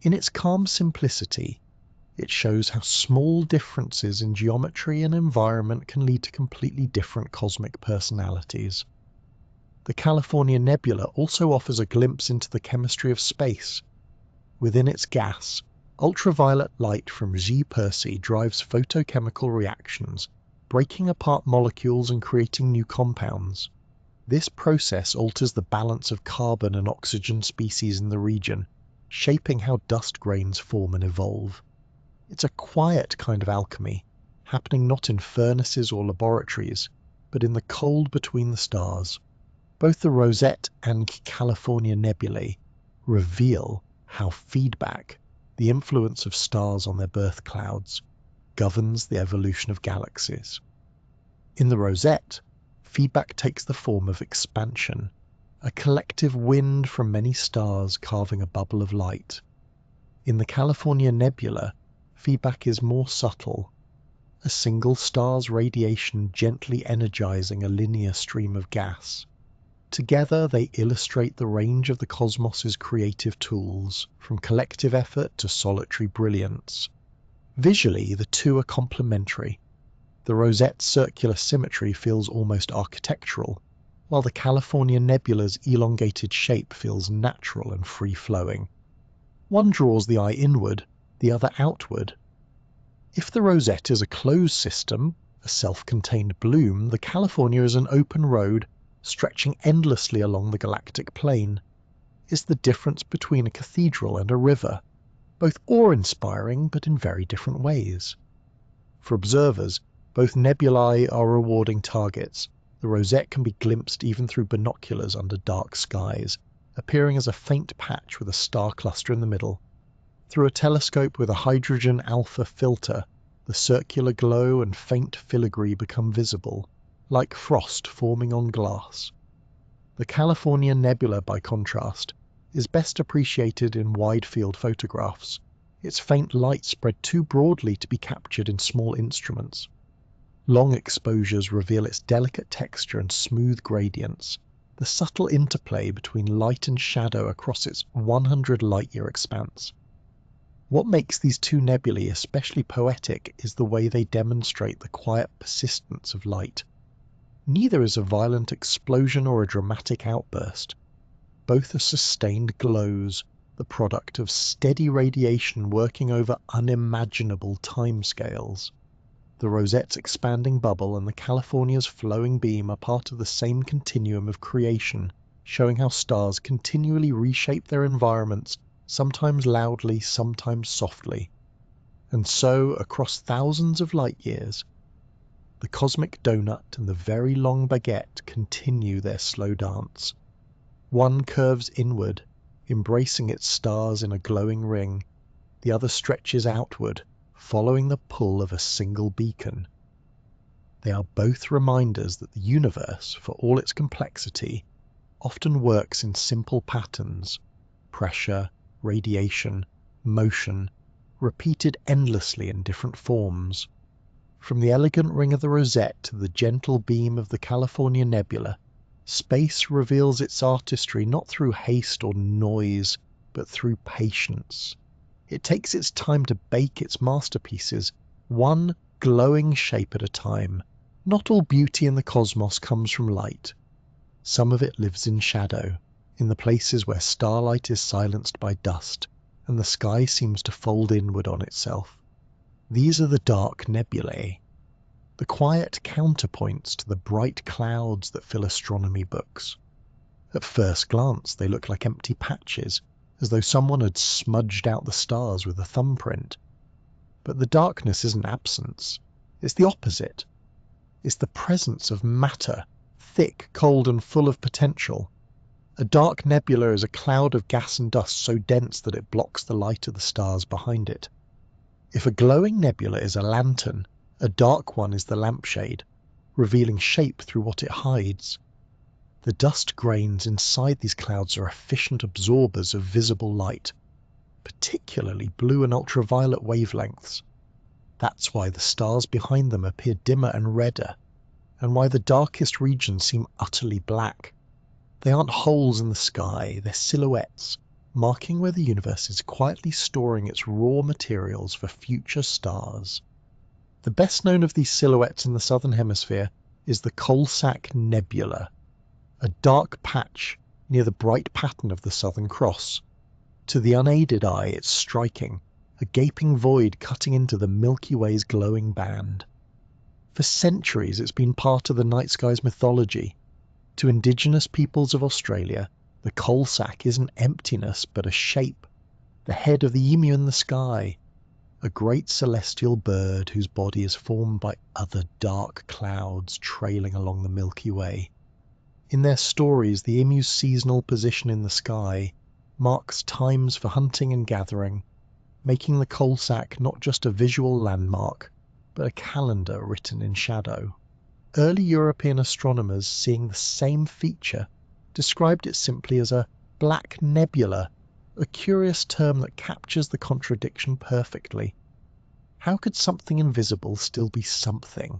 In its calm simplicity, it shows how small differences in geometry and environment can lead to completely different cosmic personalities. The California Nebula also offers a glimpse into the chemistry of space. Within its gas, ultraviolet light from G Persei drives photochemical reactions, breaking apart molecules and creating new compounds. This process alters the balance of carbon and oxygen species in the region, shaping how dust grains form and evolve. It's a quiet kind of alchemy, happening not in furnaces or laboratories, but in the cold between the stars. Both the Rosette and California nebulae reveal how feedback, the influence of stars on their birth clouds, governs the evolution of galaxies. In the Rosette, feedback takes the form of expansion, a collective wind from many stars carving a bubble of light. In the California nebula, feedback is more subtle, a single star's radiation gently energizing a linear stream of gas. Together they illustrate the range of the cosmos's creative tools, from collective effort to solitary brilliance. Visually, the two are complementary. The Rosette's circular symmetry feels almost architectural, while the California nebula's elongated shape feels natural and free-flowing. One draws the eye inward, the other outward. If the Rosette is a closed system, a self-contained bloom, the California is an open road stretching endlessly along the galactic plane. It's the difference between a cathedral and a river, both awe-inspiring but in very different ways. For observers, both nebulae are rewarding targets. The Rosette can be glimpsed even through binoculars under dark skies, appearing as a faint patch with a star cluster in the middle. Through a telescope with a hydrogen alpha filter, the circular glow and faint filigree become visible, like frost forming on glass. The California nebula, by contrast, is best appreciated in wide-field photographs. Its faint light spread too broadly to be captured in small instruments. Long exposures reveal its delicate texture and smooth gradients, the subtle interplay between light and shadow across its 100 light-year expanse. What makes these two nebulae especially poetic is the way they demonstrate the quiet persistence of light. Neither is a violent explosion or a dramatic outburst. Both are sustained glows, the product of steady radiation working over unimaginable timescales. The Rosette's expanding bubble and the California's flowing beam are part of the same continuum of creation, showing how stars continually reshape their environments, sometimes loudly, sometimes softly. And so, across thousands of light years, the cosmic donut and the very long baguette continue their slow dance. One curves inward, embracing its stars in a glowing ring. The other stretches outward, following the pull of a single beacon. They are both reminders that the universe, for all its complexity, often works in simple patterns: pressure, radiation, motion, repeated endlessly in different forms. From the elegant ring of the Rosette to the gentle beam of the California nebula, space reveals its artistry not through haste or noise, but through patience. It takes its time to bake its masterpieces, one glowing shape at a time. Not all beauty in the cosmos comes from light. Some of it lives in shadow, in the places where starlight is silenced by dust, and the sky seems to fold inward on itself. These are the dark nebulae, the quiet counterpoints to the bright clouds that fill astronomy books. At first glance, they look like empty patches, as though someone had smudged out the stars with a thumbprint. But the darkness isn't absence. It's the opposite. It's the presence of matter, thick, cold, and full of potential. A dark nebula is a cloud of gas and dust so dense that it blocks the light of the stars behind it. If a glowing nebula is a lantern, a dark one is the lampshade, revealing shape through what it hides. The dust grains inside these clouds are efficient absorbers of visible light, particularly blue and ultraviolet wavelengths. That's why the stars behind them appear dimmer and redder, and why the darkest regions seem utterly black. They aren't holes in the sky, they're silhouettes, marking where the universe is quietly storing its raw materials for future stars. The best known of these silhouettes in the southern hemisphere is the Coalsack Nebula, a dark patch near the bright pattern of the Southern Cross. To the unaided eye, it's striking, a gaping void cutting into the Milky Way's glowing band. For centuries, it's been part of the night sky's mythology. To indigenous peoples of Australia, the Coalsack isn't emptiness but a shape, the head of the emu in the sky. a great celestial bird whose body is formed by other dark clouds trailing along the Milky Way. In their stories, the emu's seasonal position in the sky marks times for hunting and gathering, making the coal sack not just a visual landmark, but a calendar written in shadow. Early European astronomers, seeing the same feature, described it simply as a black nebula, a curious term that captures the contradiction perfectly. How could something invisible still be something?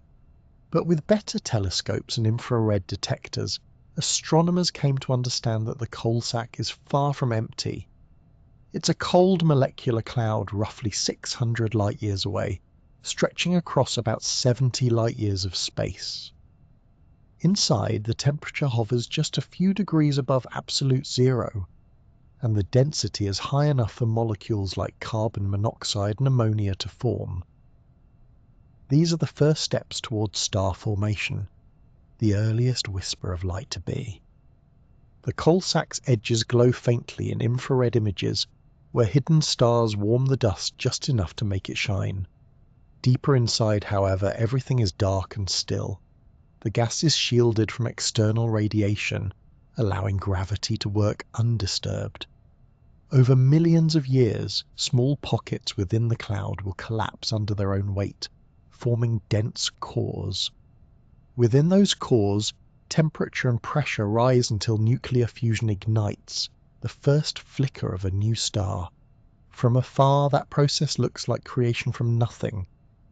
But with better telescopes and infrared detectors, astronomers came to understand that the coal sack is far from empty. It's a cold molecular cloud roughly 600 light-years away, stretching across about 70 light-years of space. Inside, the temperature hovers just a few degrees above absolute zero, and the density is high enough for molecules like carbon monoxide and ammonia to form. These are the first steps towards star formation, the earliest whisper of light to be. The coal sack's edges glow faintly in infrared images, where hidden stars warm the dust just enough to make it shine. Deeper inside, however, everything is dark and still. The gas is shielded from external radiation, allowing gravity to work undisturbed. Over millions of years, small pockets within the cloud will collapse under their own weight, forming dense cores. Within those cores, temperature and pressure rise until nuclear fusion ignites, the first flicker of a new star. From afar, that process looks like creation from nothing,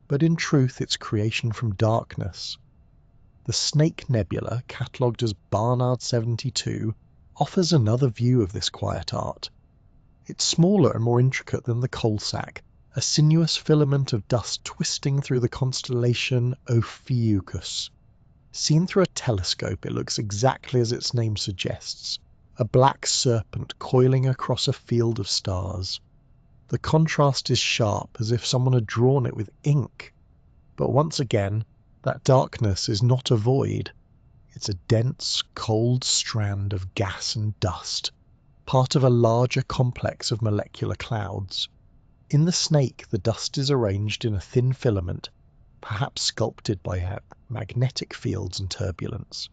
but in truth it's creation from darkness. The Snake Nebula, catalogued as Barnard 72, offers another view of this quiet art. It's smaller and more intricate than the coal sack, a sinuous filament of dust twisting through the constellation Ophiuchus. Seen through a telescope, it looks exactly as its name suggests, a black serpent coiling across a field of stars. The contrast is sharp, as if someone had drawn it with ink. But once again, that darkness is not a void. It's a dense, cold strand of gas and dust, part of a larger complex of molecular clouds. In the snake, the dust is arranged in a thin filament, perhaps sculpted by magnetic fields and turbulence.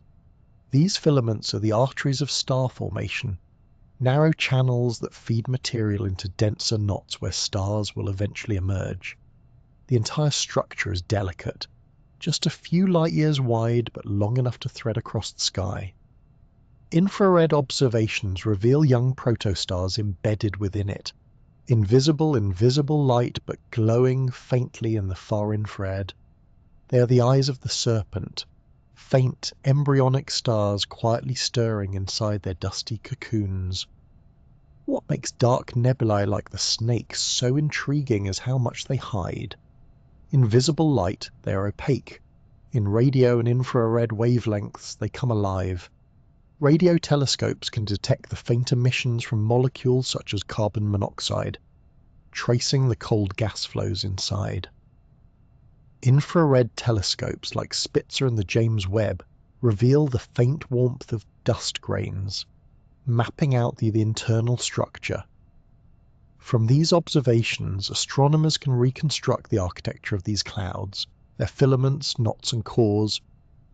These filaments are the arteries of star formation, narrow channels that feed material into denser knots where stars will eventually emerge. The entire structure is delicate, just a few light-years wide but long enough to thread across the sky. Infrared observations reveal young protostars embedded within it, invisible in visible light but glowing faintly in the far infrared. They are the eyes of the serpent, faint embryonic stars quietly stirring inside their dusty cocoons. What makes dark nebulae like the snake so intriguing is how much they hide. In visible light, they are opaque. In radio and infrared wavelengths, they come alive. Radio telescopes can detect the faint emissions from molecules such as carbon monoxide, tracing the cold gas flows inside. Infrared telescopes like Spitzer and the James Webb reveal the faint warmth of dust grains, mapping out the internal structure. From these observations, astronomers can reconstruct the architecture of these clouds, their filaments, knots and cores,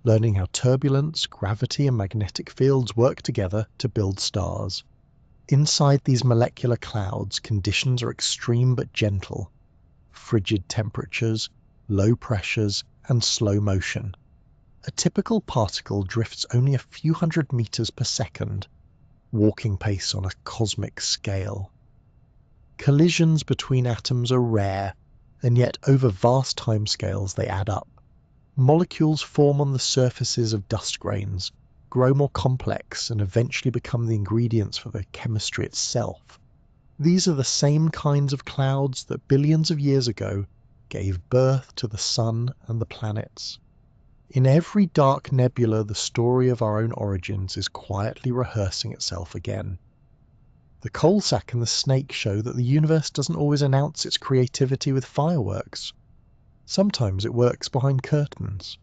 learning how turbulence, gravity and magnetic fields work together to build stars. Inside these molecular clouds, conditions are extreme but gentle. Frigid temperatures, low pressures and slow motion. A typical particle drifts only a few hundred meters per second, walking pace on a cosmic scale. Collisions between atoms are rare, and yet over vast timescales they add up. Molecules form on the surfaces of dust grains, grow more complex, and eventually become the ingredients for the chemistry itself. These are the same kinds of clouds that billions of years ago gave birth to the sun and the planets. In every dark nebula, the story of our own origins is quietly rehearsing itself again. The coal sack and the snake show that the universe doesn't always announce its creativity with fireworks. Sometimes it works behind curtains.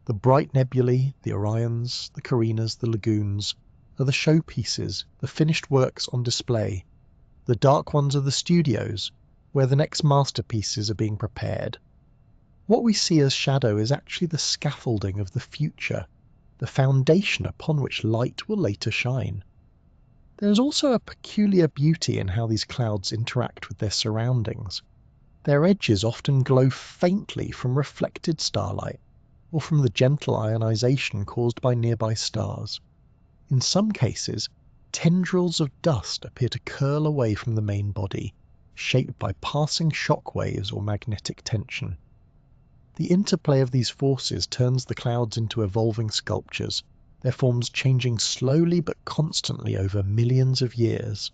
The bright nebulae, the Orions, the Carinae, the Lagoons, are the showpieces, the finished works on display. The dark ones are the studios, where the next masterpieces are being prepared. What we see as shadow is actually the scaffolding of the future, the foundation upon which light will later shine. There is also a peculiar beauty in how these clouds interact with their surroundings. Their edges often glow faintly from reflected starlight, or from the gentle ionization caused by nearby stars. In some cases, tendrils of dust appear to curl away from the main body, shaped by passing shock waves or magnetic tension. The interplay of these forces turns the clouds into evolving sculptures, their forms changing slowly but constantly over millions of years.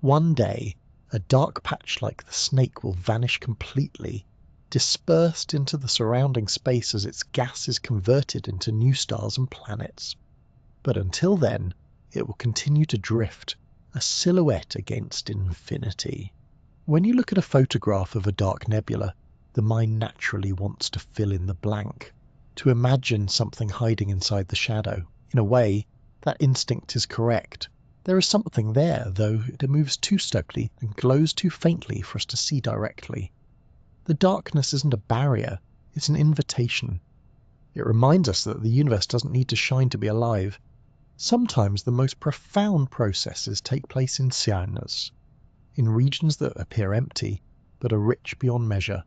One day, a dark patch like the snake will vanish completely, dispersed into the surrounding space as its gas is converted into new stars and planets. But until then, it will continue to drift, a silhouette against infinity. When you look at a photograph of a dark nebula, the mind naturally wants to fill in the blank, to imagine something hiding inside the shadow. In a way, that instinct is correct. There is something there, though it moves too slowly and glows too faintly for us to see directly. The darkness isn't a barrier, it's an invitation. It reminds us that the universe doesn't need to shine to be alive. Sometimes the most profound processes take place in cyanas, in regions that appear empty, but are rich beyond measure.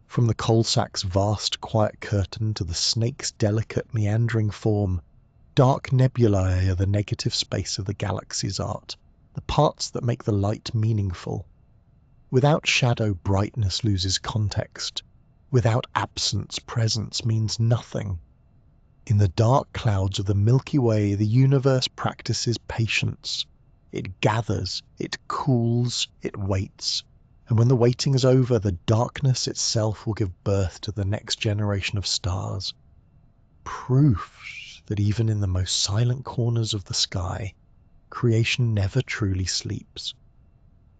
From the coal sack's vast, quiet curtain to the snake's delicate, meandering form, dark nebulae are the negative space of the galaxy's art, the parts that make the light meaningful. Without shadow, brightness loses context. Without absence, presence means nothing. In the dark clouds of the Milky Way, the universe practices patience. It gathers, it cools, it waits. And when the waiting is over, the darkness itself will give birth to the next generation of stars. Proof that even in the most silent corners of the sky, creation never truly sleeps.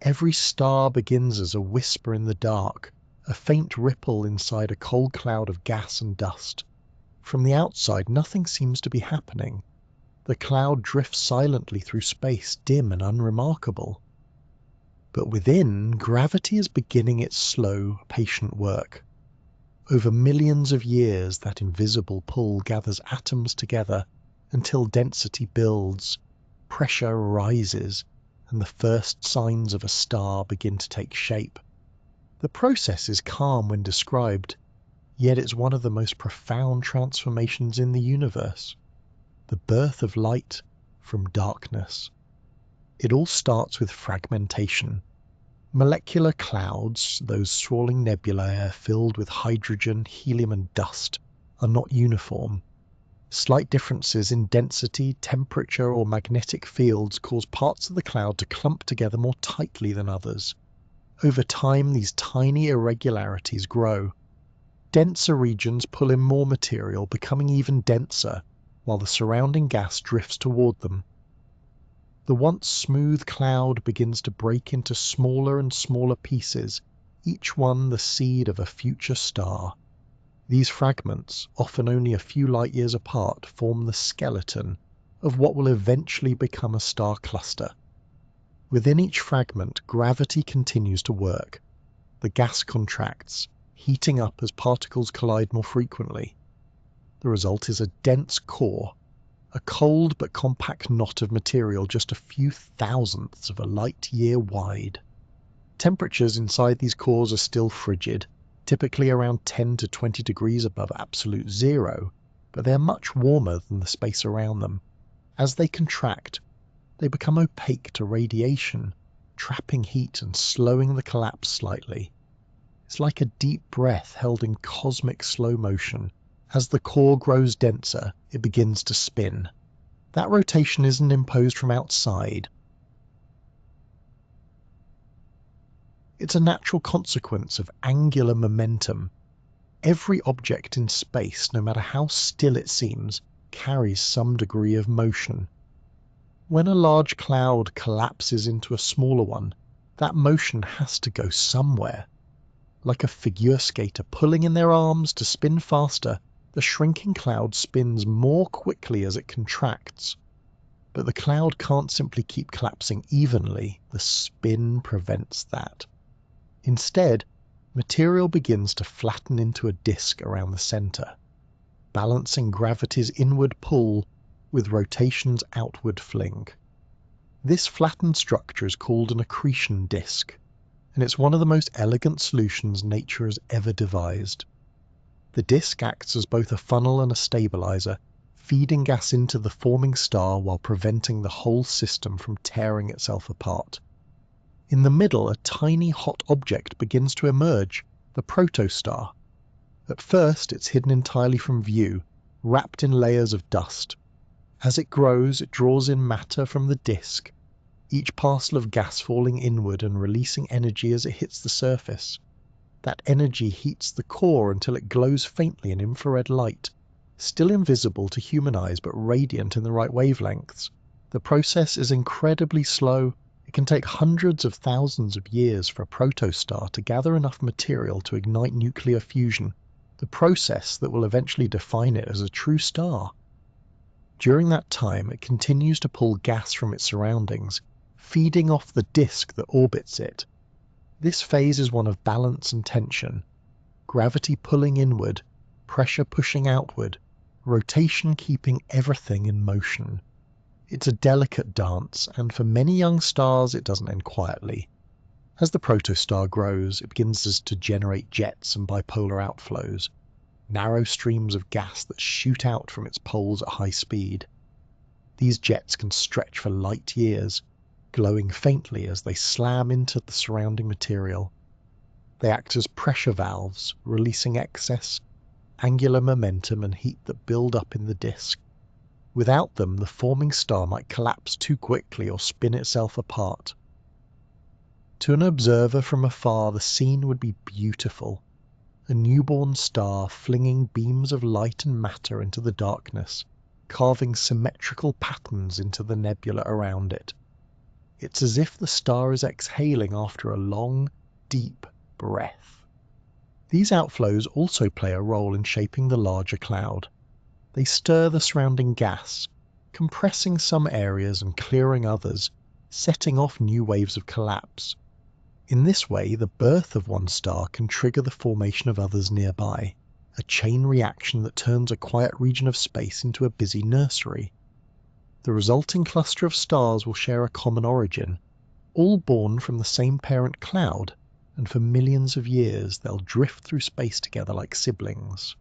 Every star begins as a whisper in the dark, a faint ripple inside a cold cloud of gas and dust. From the outside, nothing seems to be happening. The cloud drifts silently through space, dim and unremarkable. But within, gravity is beginning its slow, patient work. Over millions of years, that invisible pull gathers atoms together until density builds, pressure rises, and the first signs of a star begin to take shape. The process is calm when described, yet it's one of the most profound transformations in the universe. The birth of light from darkness. It all starts with fragmentation. Molecular clouds, those swirling nebulae filled with hydrogen, helium and dust, are not uniform. Slight differences in density, temperature or magnetic fields cause parts of the cloud to clump together more tightly than others. Over time, these tiny irregularities grow. Denser regions pull in more material, becoming even denser, while the surrounding gas drifts toward them. The once smooth cloud begins to break into smaller and smaller pieces, each one the seed of a future star. These fragments, often only a few light years apart, form the skeleton of what will eventually become a star cluster. Within each fragment, gravity continues to work. The gas contracts, heating up as particles collide more frequently. The result is a dense core, a cold but compact knot of material just a few thousandths of a light year wide. Temperatures inside these cores are still frigid, typically around 10 to 20 degrees above absolute zero, but they are much warmer than the space around them. As they contract, they become opaque to radiation, trapping heat and slowing the collapse slightly. It's like a deep breath held in cosmic slow motion. As the core grows denser, it begins to spin. That rotation isn't imposed from outside. It's a natural consequence of angular momentum. Every object in space, no matter how still it seems, carries some degree of motion. When a large cloud collapses into a smaller one, that motion has to go somewhere. Like a figure skater pulling in their arms to spin faster, the shrinking cloud spins more quickly as it contracts. But the cloud can't simply keep collapsing evenly. The spin prevents that. Instead, material begins to flatten into a disk around the center, balancing gravity's inward pull with rotation's outward fling. This flattened structure is called an accretion disk, and it's one of the most elegant solutions nature has ever devised. The disk acts as both a funnel and a stabilizer, feeding gas into the forming star while preventing the whole system from tearing itself apart. In the middle, a tiny hot object begins to emerge, the protostar. At first, it's hidden entirely from view, wrapped in layers of dust. As it grows, it draws in matter from the disk, each parcel of gas falling inward and releasing energy as it hits the surface. That energy heats the core until it glows faintly in infrared light, still invisible to human eyes but radiant in the right wavelengths. The process is incredibly slow. It can take hundreds of thousands of years for a protostar to gather enough material to ignite nuclear fusion, the process that will eventually define it as a true star. During that time, it continues to pull gas from its surroundings, feeding off the disk that orbits it. This phase is one of balance and tension, gravity pulling inward, pressure pushing outward, rotation keeping everything in motion. It's a delicate dance, and for many young stars it doesn't end quietly. As the protostar grows, it begins to generate jets and bipolar outflows, narrow streams of gas that shoot out from its poles at high speed. These jets can stretch for light years, glowing faintly as they slam into the surrounding material. They act as pressure valves, releasing excess, angular momentum and heat that build up in the disk. Without them, the forming star might collapse too quickly or spin itself apart. To an observer from afar, the scene would be beautiful. A newborn star flinging beams of light and matter into the darkness, carving symmetrical patterns into the nebula around it. It's as if the star is exhaling after a long, deep breath. These outflows also play a role in shaping the larger cloud. They stir the surrounding gas, compressing some areas and clearing others, setting off new waves of collapse. In this way, the birth of one star can trigger the formation of others nearby, a chain reaction that turns a quiet region of space into a busy nursery. The resulting cluster of stars will share a common origin, all born from the same parent cloud, and for millions of years they'll drift through space together like siblings.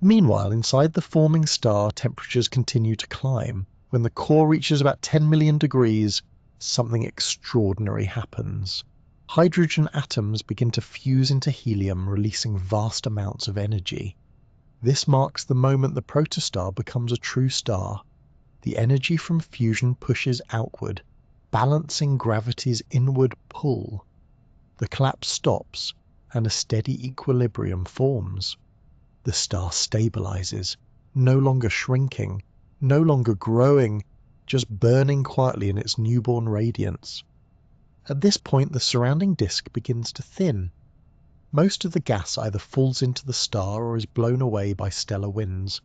Meanwhile, inside the forming star, temperatures continue to climb. When the core reaches about 10 million degrees, something extraordinary happens. Hydrogen atoms begin to fuse into helium, releasing vast amounts of energy. This marks the moment the protostar becomes a true star. The energy from fusion pushes outward, balancing gravity's inward pull. The collapse stops, and a steady equilibrium forms. The star stabilizes, no longer shrinking, no longer growing, just burning quietly in its newborn radiance. At this point, the surrounding disk begins to thin. Most of the gas either falls into the star or is blown away by stellar winds.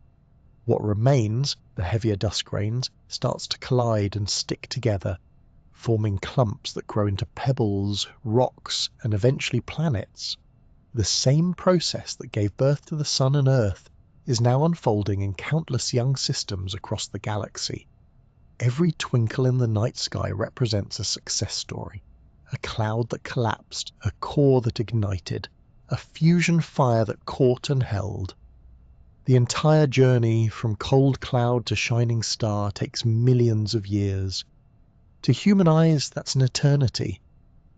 What remains, the heavier dust grains, starts to collide and stick together, forming clumps that grow into pebbles, rocks, and eventually planets. The same process that gave birth to the Sun and Earth is now unfolding in countless young systems across the galaxy. Every twinkle in the night sky represents a success story. A cloud that collapsed, a core that ignited, a fusion fire that caught and held. The entire journey from cold cloud to shining star takes millions of years. To human eyes, that's an eternity.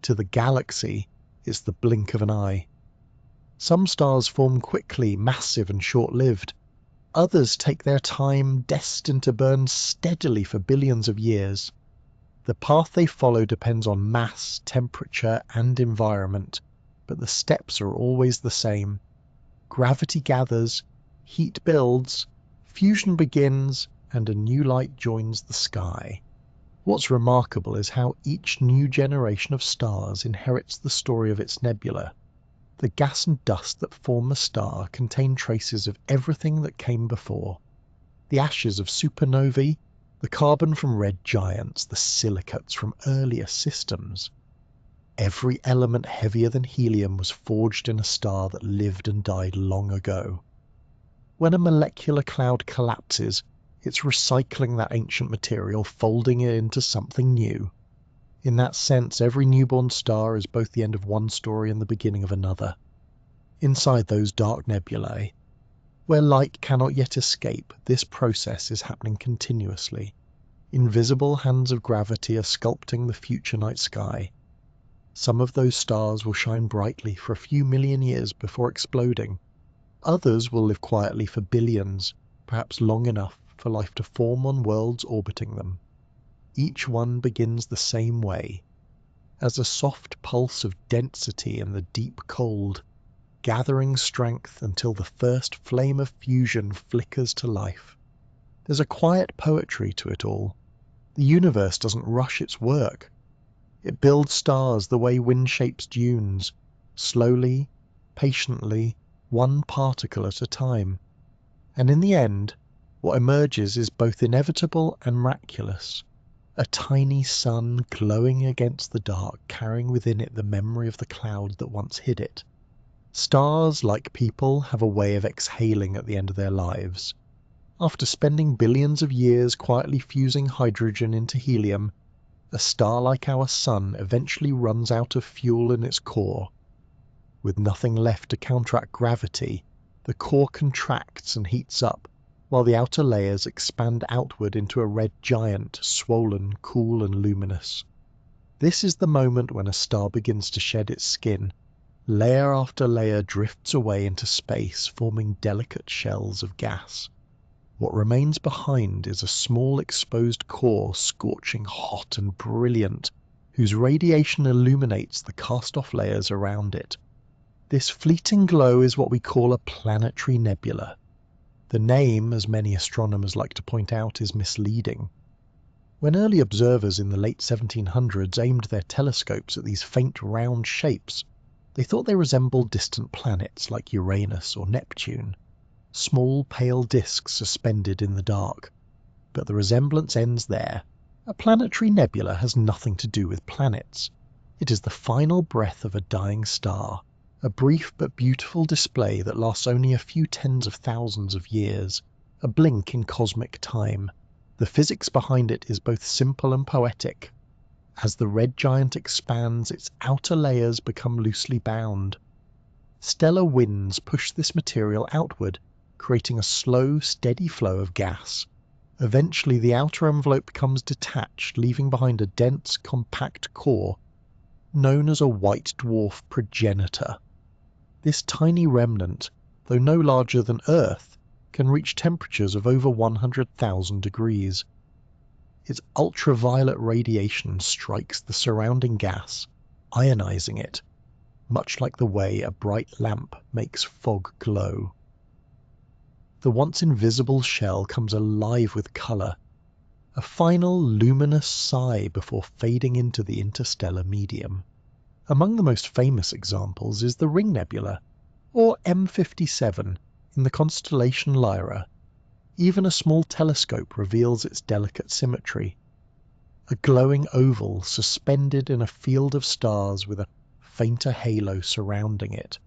To the galaxy, it's the blink of an eye. Some stars form quickly, massive and short-lived. Others take their time, destined to burn steadily for billions of years. The path they follow depends on mass, temperature, and environment, but the steps are always the same. Gravity gathers, heat builds, fusion begins, and a new light joins the sky. What's remarkable is how each new generation of stars inherits the story of its nebula. The gas and dust that form a star contain traces of everything that came before. The ashes of supernovae, the carbon from red giants, the silicates from earlier systems. Every element heavier than helium was forged in a star that lived and died long ago. When a molecular cloud collapses, it's recycling that ancient material, folding it into something new. In that sense, every newborn star is both the end of one story and the beginning of another. Inside those dark nebulae, where light cannot yet escape, this process is happening continuously. Invisible hands of gravity are sculpting the future night sky. Some of those stars will shine brightly for a few million years before exploding. Others will live quietly for billions, perhaps long enough for life to form on worlds orbiting them. Each one begins the same way, as a soft pulse of density in the deep cold, gathering strength until the first flame of fusion flickers to life. There's a quiet poetry to it all. The universe doesn't rush its work. It builds stars the way wind shapes dunes, slowly, patiently, one particle at a time. And in the end, what emerges is both inevitable and miraculous. A tiny sun glowing against the dark, carrying within it the memory of the cloud that once hid it. Stars, like people, have a way of exhaling at the end of their lives. After spending billions of years quietly fusing hydrogen into helium, a star like our sun eventually runs out of fuel in its core. With nothing left to counteract gravity, the core contracts and heats up, while the outer layers expand outward into a red giant, swollen, cool and luminous. This is the moment when a star begins to shed its skin. Layer after layer drifts away into space, forming delicate shells of gas. What remains behind is a small exposed core, scorching hot and brilliant, whose radiation illuminates the cast-off layers around it. This fleeting glow is what we call a planetary nebula. The name, as many astronomers like to point out, is misleading. When early observers in the late 1700s aimed their telescopes at these faint round shapes, they thought they resembled distant planets like Uranus or Neptune, small pale disks suspended in the dark. But the resemblance ends there. A planetary nebula has nothing to do with planets. It is the final breath of a dying star, a brief but beautiful display that lasts only a few tens of thousands of years, a blink in cosmic time. The physics behind it is both simple and poetic. As the red giant expands, its outer layers become loosely bound. Stellar winds push this material outward, creating a slow, steady flow of gas. Eventually, the outer envelope becomes detached, leaving behind a dense, compact core, known as a white dwarf progenitor. This tiny remnant, though no larger than Earth, can reach temperatures of over 100,000 degrees. Its ultraviolet radiation strikes the surrounding gas, ionizing it, much like the way a bright lamp makes fog glow. The once invisible shell comes alive with colour, a final luminous sigh before fading into the interstellar medium. Among the most famous examples is the Ring Nebula, or M57, in the constellation Lyra. Even a small telescope reveals its delicate symmetry. A glowing oval suspended in a field of stars with a fainter halo surrounding it.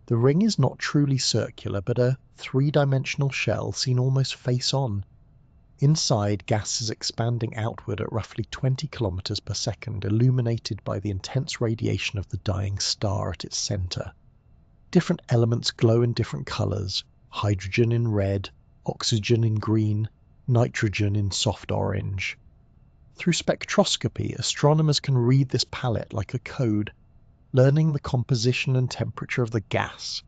The ring is not truly circular, but a three-dimensional shell seen almost face-on. Inside, gas is expanding outward at roughly 20 kilometers per second, illuminated by the intense radiation of the dying star at its center. Different elements glow in different colors: hydrogen in red, oxygen in green, nitrogen in soft orange. Through spectroscopy, astronomers can read this palette like a code, learning the composition and temperature of the gas.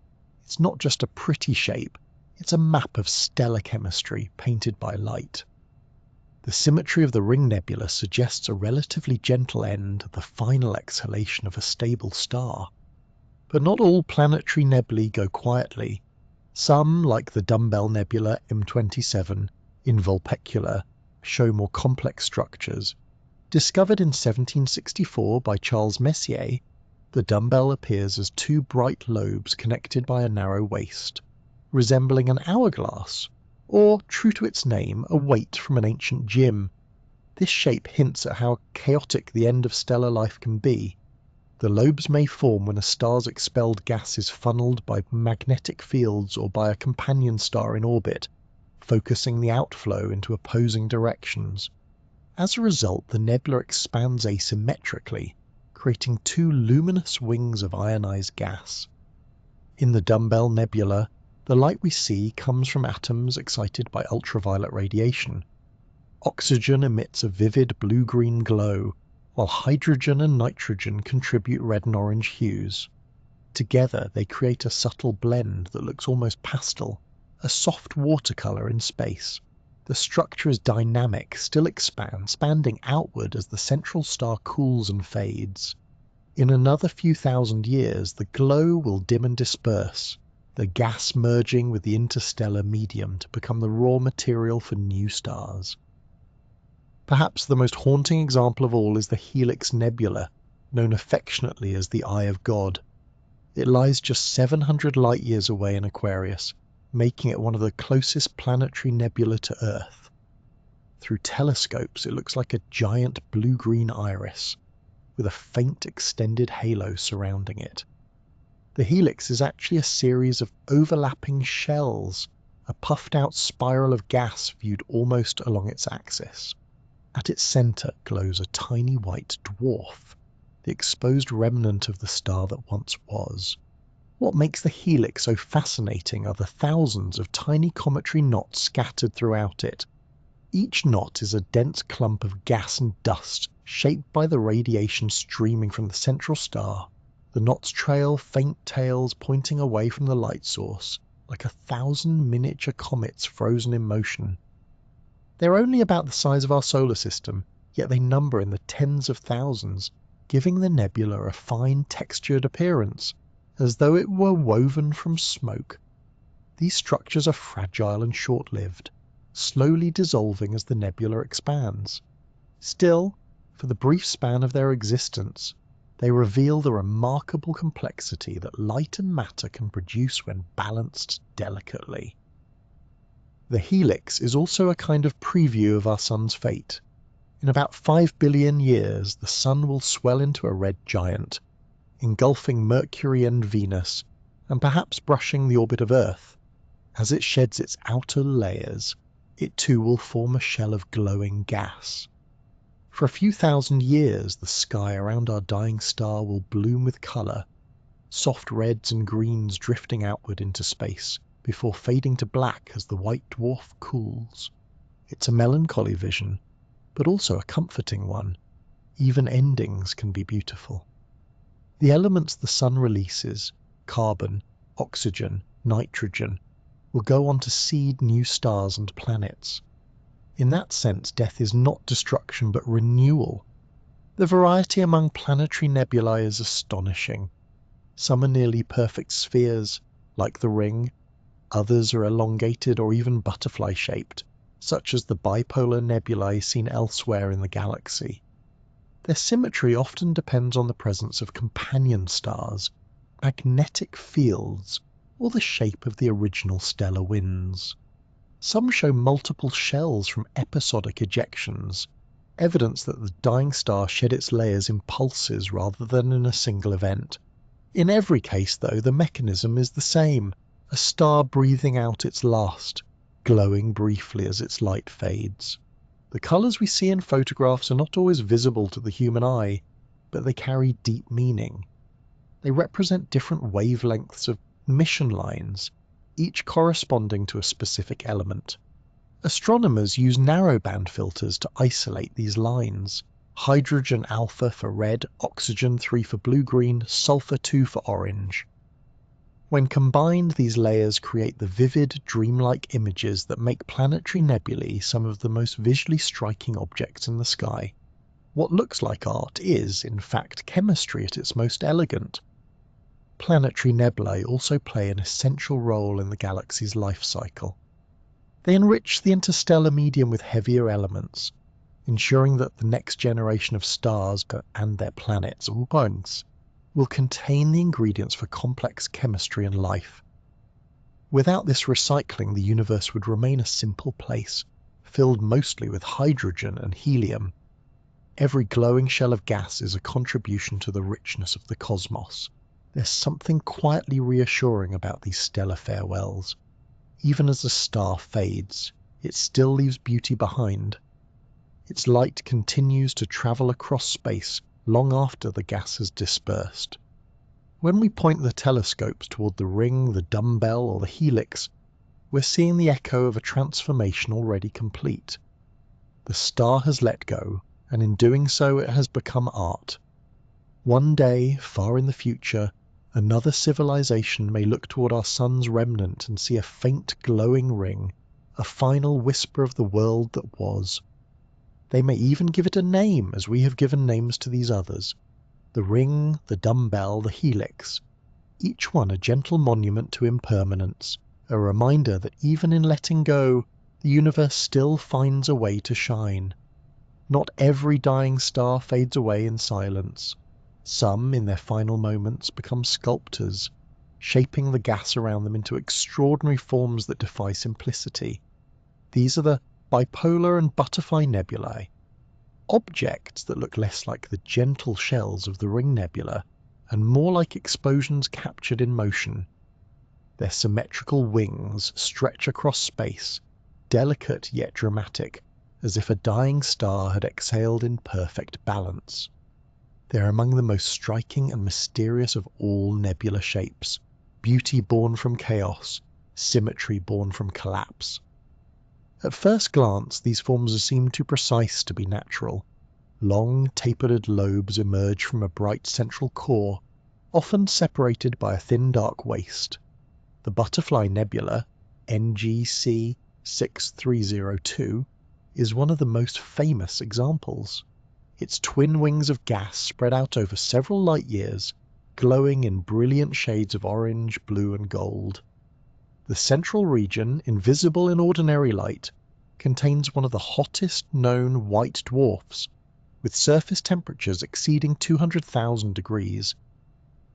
It's not just a pretty shape, it's a map of stellar chemistry painted by light. The symmetry of the Ring Nebula suggests a relatively gentle end, the final exhalation of a stable star. But not all planetary nebulae go quietly. Some, like the Dumbbell Nebula M27 in Vulpecula, show more complex structures. Discovered in 1764 by Charles Messier, the dumbbell appears as two bright lobes connected by a narrow waist, resembling an hourglass, or, true to its name, a weight from an ancient gym. This shape hints at how chaotic the end of stellar life can be. The lobes may form when a star's expelled gas is funneled by magnetic fields or by a companion star in orbit, focusing the outflow into opposing directions. As a result, the nebula expands asymmetrically, creating two luminous wings of ionized gas. In the Dumbbell Nebula, the light we see comes from atoms excited by ultraviolet radiation. Oxygen emits a vivid blue-green glow, while hydrogen and nitrogen contribute red and orange hues. Together, they create a subtle blend that looks almost pastel, a soft watercolor in space. The structure is dynamic, still expanding outward as the central star cools and fades. In another few thousand years, the glow will dim and disperse, the gas merging with the interstellar medium to become the raw material for new stars. Perhaps the most haunting example of all is the Helix Nebula, known affectionately as the Eye of God. It lies just 700 light-years away in Aquarius, making it one of the closest planetary nebula to Earth. Through telescopes, it looks like a giant blue-green iris, with a faint extended halo surrounding it. The helix is actually a series of overlapping shells, a puffed-out spiral of gas viewed almost along its axis. At its center glows a tiny white dwarf, the exposed remnant of the star that once was. What makes the helix so fascinating are the thousands of tiny cometary knots scattered throughout it. Each knot is a dense clump of gas and dust shaped by the radiation streaming from the central star. The knots trail faint tails pointing away from the light source, like 1,000 miniature comets frozen in motion. They're only about the size of our solar system, yet they number in the tens of thousands, giving the nebula a fine textured appearance, as though it were woven from smoke. These structures are fragile and short-lived, slowly dissolving as the nebula expands. Still, for the brief span of their existence, they reveal the remarkable complexity that light and matter can produce when balanced delicately. The helix is also a kind of preview of our sun's fate. In about 5 billion years, the sun will swell into a red giant, engulfing Mercury and Venus, and perhaps brushing the orbit of Earth. As it sheds its outer layers, it too will form a shell of glowing gas. For a few thousand years, the sky around our dying star will bloom with color, soft reds and greens drifting outward into space, before fading to black as the white dwarf cools. It's a melancholy vision, but also a comforting one. Even endings can be beautiful. The elements the sun releases, carbon, oxygen, nitrogen, will go on to seed new stars and planets. In that sense, death is not destruction but renewal. The variety among planetary nebulae is astonishing. Some are nearly perfect spheres, like the Ring. Others are elongated or even butterfly-shaped, such as the bipolar nebulae seen elsewhere in the galaxy. Their symmetry often depends on the presence of companion stars, magnetic fields, or the shape of the original stellar winds. Some show multiple shells from episodic ejections, evidence that the dying star shed its layers in pulses rather than in a single event. In every case, though, the mechanism is the same. A star breathing out its last, glowing briefly as its light fades. The colours we see in photographs are not always visible to the human eye, but they carry deep meaning. They represent different wavelengths of emission lines, each corresponding to a specific element. Astronomers use narrowband filters to isolate these lines. Hydrogen alpha for red, oxygen 3 for blue-green, sulfur 2 for orange. When combined, these layers create the vivid, dreamlike images that make planetary nebulae some of the most visually striking objects in the sky. What looks like art is, in fact, chemistry at its most elegant. Planetary nebulae also play an essential role in the galaxy's life cycle. They enrich the interstellar medium with heavier elements, ensuring that the next generation of stars and their planets, or worlds, will contain the ingredients for complex chemistry and life. Without this recycling, the universe would remain a simple place, filled mostly with hydrogen and helium. Every glowing shell of gas is a contribution to the richness of the cosmos. There's something quietly reassuring about these stellar farewells. Even as a star fades, it still leaves beauty behind. Its light continues to travel across space long after the gas has dispersed. When we point the telescopes toward the ring, the dumbbell, or the helix, we're seeing the echo of a transformation already complete. The star has let go, and in doing so it has become art. One day, far in the future, another civilization may look toward our sun's remnant and see a faint glowing ring, a final whisper of the world that was. They may even give it a name, as we have given names to these others. The ring, the dumbbell, the helix, each one a gentle monument to impermanence, a reminder that even in letting go, the universe still finds a way to shine. Not every dying star fades away in silence. Some, in their final moments, become sculptors, shaping the gas around them into extraordinary forms that defy simplicity. These are the bipolar and butterfly nebulae, objects that look less like the gentle shells of the Ring Nebula and more like explosions captured in motion. Their symmetrical wings stretch across space, delicate yet dramatic, as if a dying star had exhaled in perfect balance. They're among the most striking and mysterious of all nebula shapes, beauty born from chaos, symmetry born from collapse. At first glance, these forms seem too precise to be natural. Long, tapered lobes emerge from a bright central core, often separated by a thin dark waist. The Butterfly Nebula, NGC 6302, is one of the most famous examples. Its twin wings of gas spread out over several light years, glowing in brilliant shades of orange, blue, and gold. The central region, invisible in ordinary light, contains one of the hottest known white dwarfs, with surface temperatures exceeding 200,000 degrees.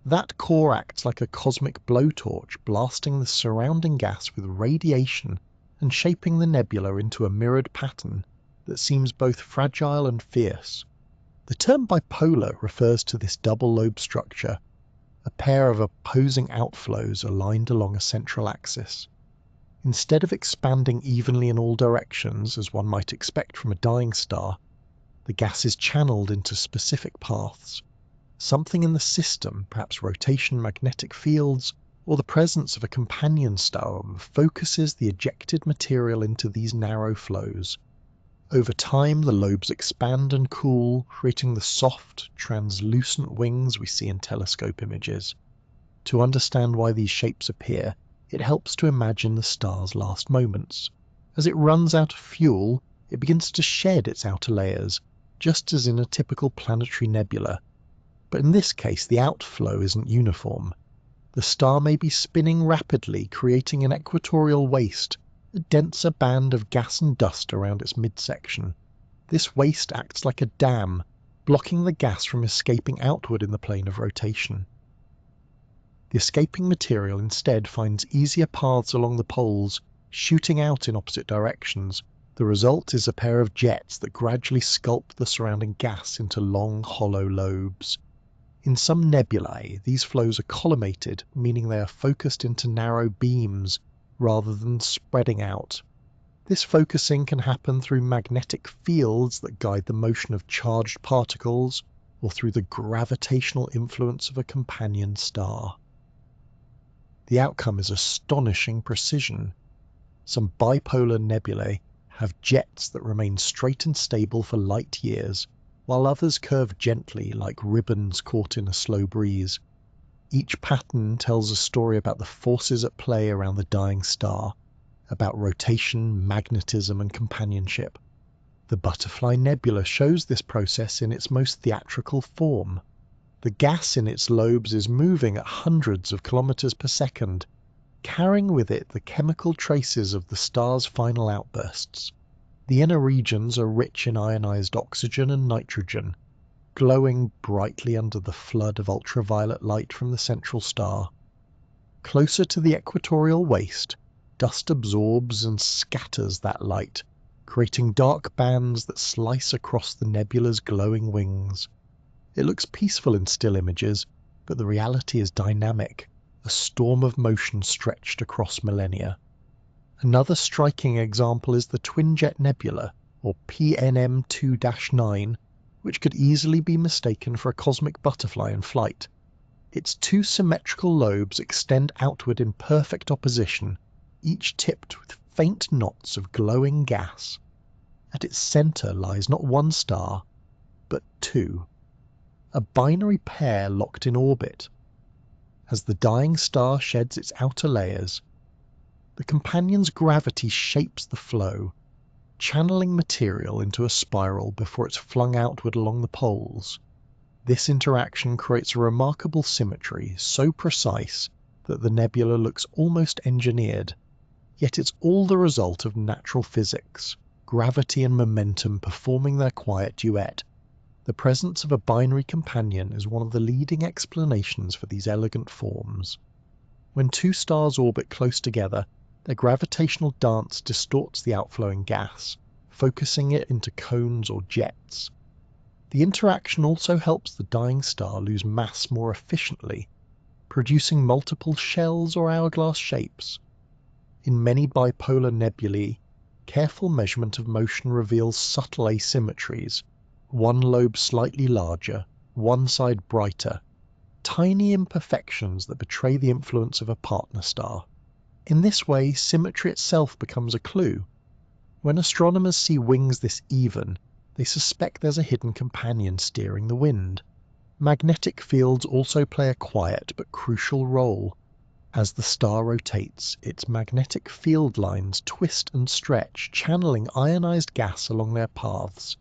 That core acts like a cosmic blowtorch, blasting the surrounding gas with radiation and shaping the nebula into a mirrored pattern that seems both fragile and fierce. The term bipolar refers to this double lobe structure, a pair of opposing outflows aligned along a central axis. Instead of expanding evenly in all directions, as one might expect from a dying star, the gas is channeled into specific paths. Something in the system, perhaps rotation, magnetic fields, or the presence of a companion star, focuses the ejected material into these narrow flows. Over time, the lobes expand and cool, creating the soft, translucent wings we see in telescope images. To understand why these shapes appear, it helps to imagine the star's last moments. As it runs out of fuel, it begins to shed its outer layers, just as in a typical planetary nebula. But in this case, the outflow isn't uniform. The star may be spinning rapidly, creating an equatorial waste, a denser band of gas and dust around its midsection. This waste acts like a dam, blocking the gas from escaping outward in the plane of rotation. The escaping material instead finds easier paths along the poles, shooting out in opposite directions. The result is a pair of jets that gradually sculpt the surrounding gas into long, hollow lobes. In some nebulae, these flows are collimated, meaning they are focused into narrow beams rather than spreading out. This focusing can happen through magnetic fields that guide the motion of charged particles, or through the gravitational influence of a companion star. The outcome is astonishing precision. Some bipolar nebulae have jets that remain straight and stable for light years, while others curve gently like ribbons caught in a slow breeze. Each pattern tells a story about the forces at play around the dying star, about rotation, magnetism, and companionship. The Butterfly Nebula shows this process in its most theatrical form. The gas in its lobes is moving at hundreds of kilometers per second, carrying with it the chemical traces of the star's final outbursts. The inner regions are rich in ionized oxygen and nitrogen, glowing brightly under the flood of ultraviolet light from the central star. Closer to the equatorial waist, dust absorbs and scatters that light, creating dark bands that slice across the nebula's glowing wings. It looks peaceful in still images, but the reality is dynamic, a storm of motion stretched across millennia. Another striking example is the Twin-Jet Nebula, or PNM2-9, which could easily be mistaken for a cosmic butterfly in flight. Its two symmetrical lobes extend outward in perfect opposition, each tipped with faint knots of glowing gas. At its center lies not one star, but two. A binary pair locked in orbit. As the dying star sheds its outer layers, the companion's gravity shapes the flow, channeling material into a spiral before it's flung outward along the poles. This interaction creates a remarkable symmetry, so precise that the nebula looks almost engineered. Yet it's all the result of natural physics, gravity and momentum performing their quiet duet. The presence of a binary companion is one of the leading explanations for these elegant forms. When two stars orbit close together, their gravitational dance distorts the outflowing gas, focusing it into cones or jets. The interaction also helps the dying star lose mass more efficiently, producing multiple shells or hourglass shapes. In many bipolar nebulae, careful measurement of motion reveals subtle asymmetries, one lobe slightly larger, one side brighter, tiny imperfections that betray the influence of a partner star. In this way, symmetry itself becomes a clue. When astronomers see wings this even, they suspect there's a hidden companion steering the wind. Magnetic fields also play a quiet but crucial role. As the star rotates, its magnetic field lines twist and stretch, channeling ionized gas along their paths.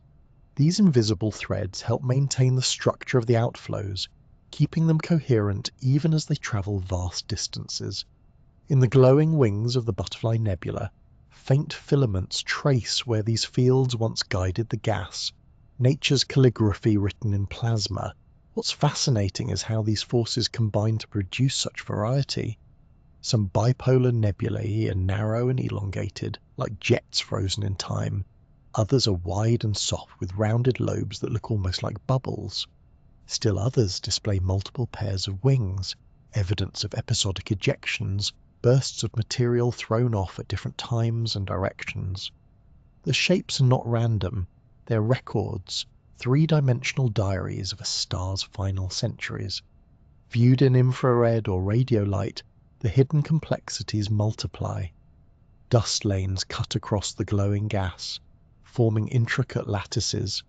These invisible threads help maintain the structure of the outflows, keeping them coherent even as they travel vast distances. In the glowing wings of the Butterfly Nebula, faint filaments trace where these fields once guided the gas, nature's calligraphy written in plasma. What's fascinating is how these forces combine to produce such variety. Some bipolar nebulae are narrow and elongated, like jets frozen in time. Others are wide and soft with rounded lobes that look almost like bubbles. Still others display multiple pairs of wings, evidence of episodic ejections, bursts of material thrown off at different times and directions. The shapes are not random, they're records, three-dimensional diaries of a star's final centuries. Viewed in infrared or radio light, the hidden complexities multiply. Dust lanes cut across the glowing gas, forming intricate lattices.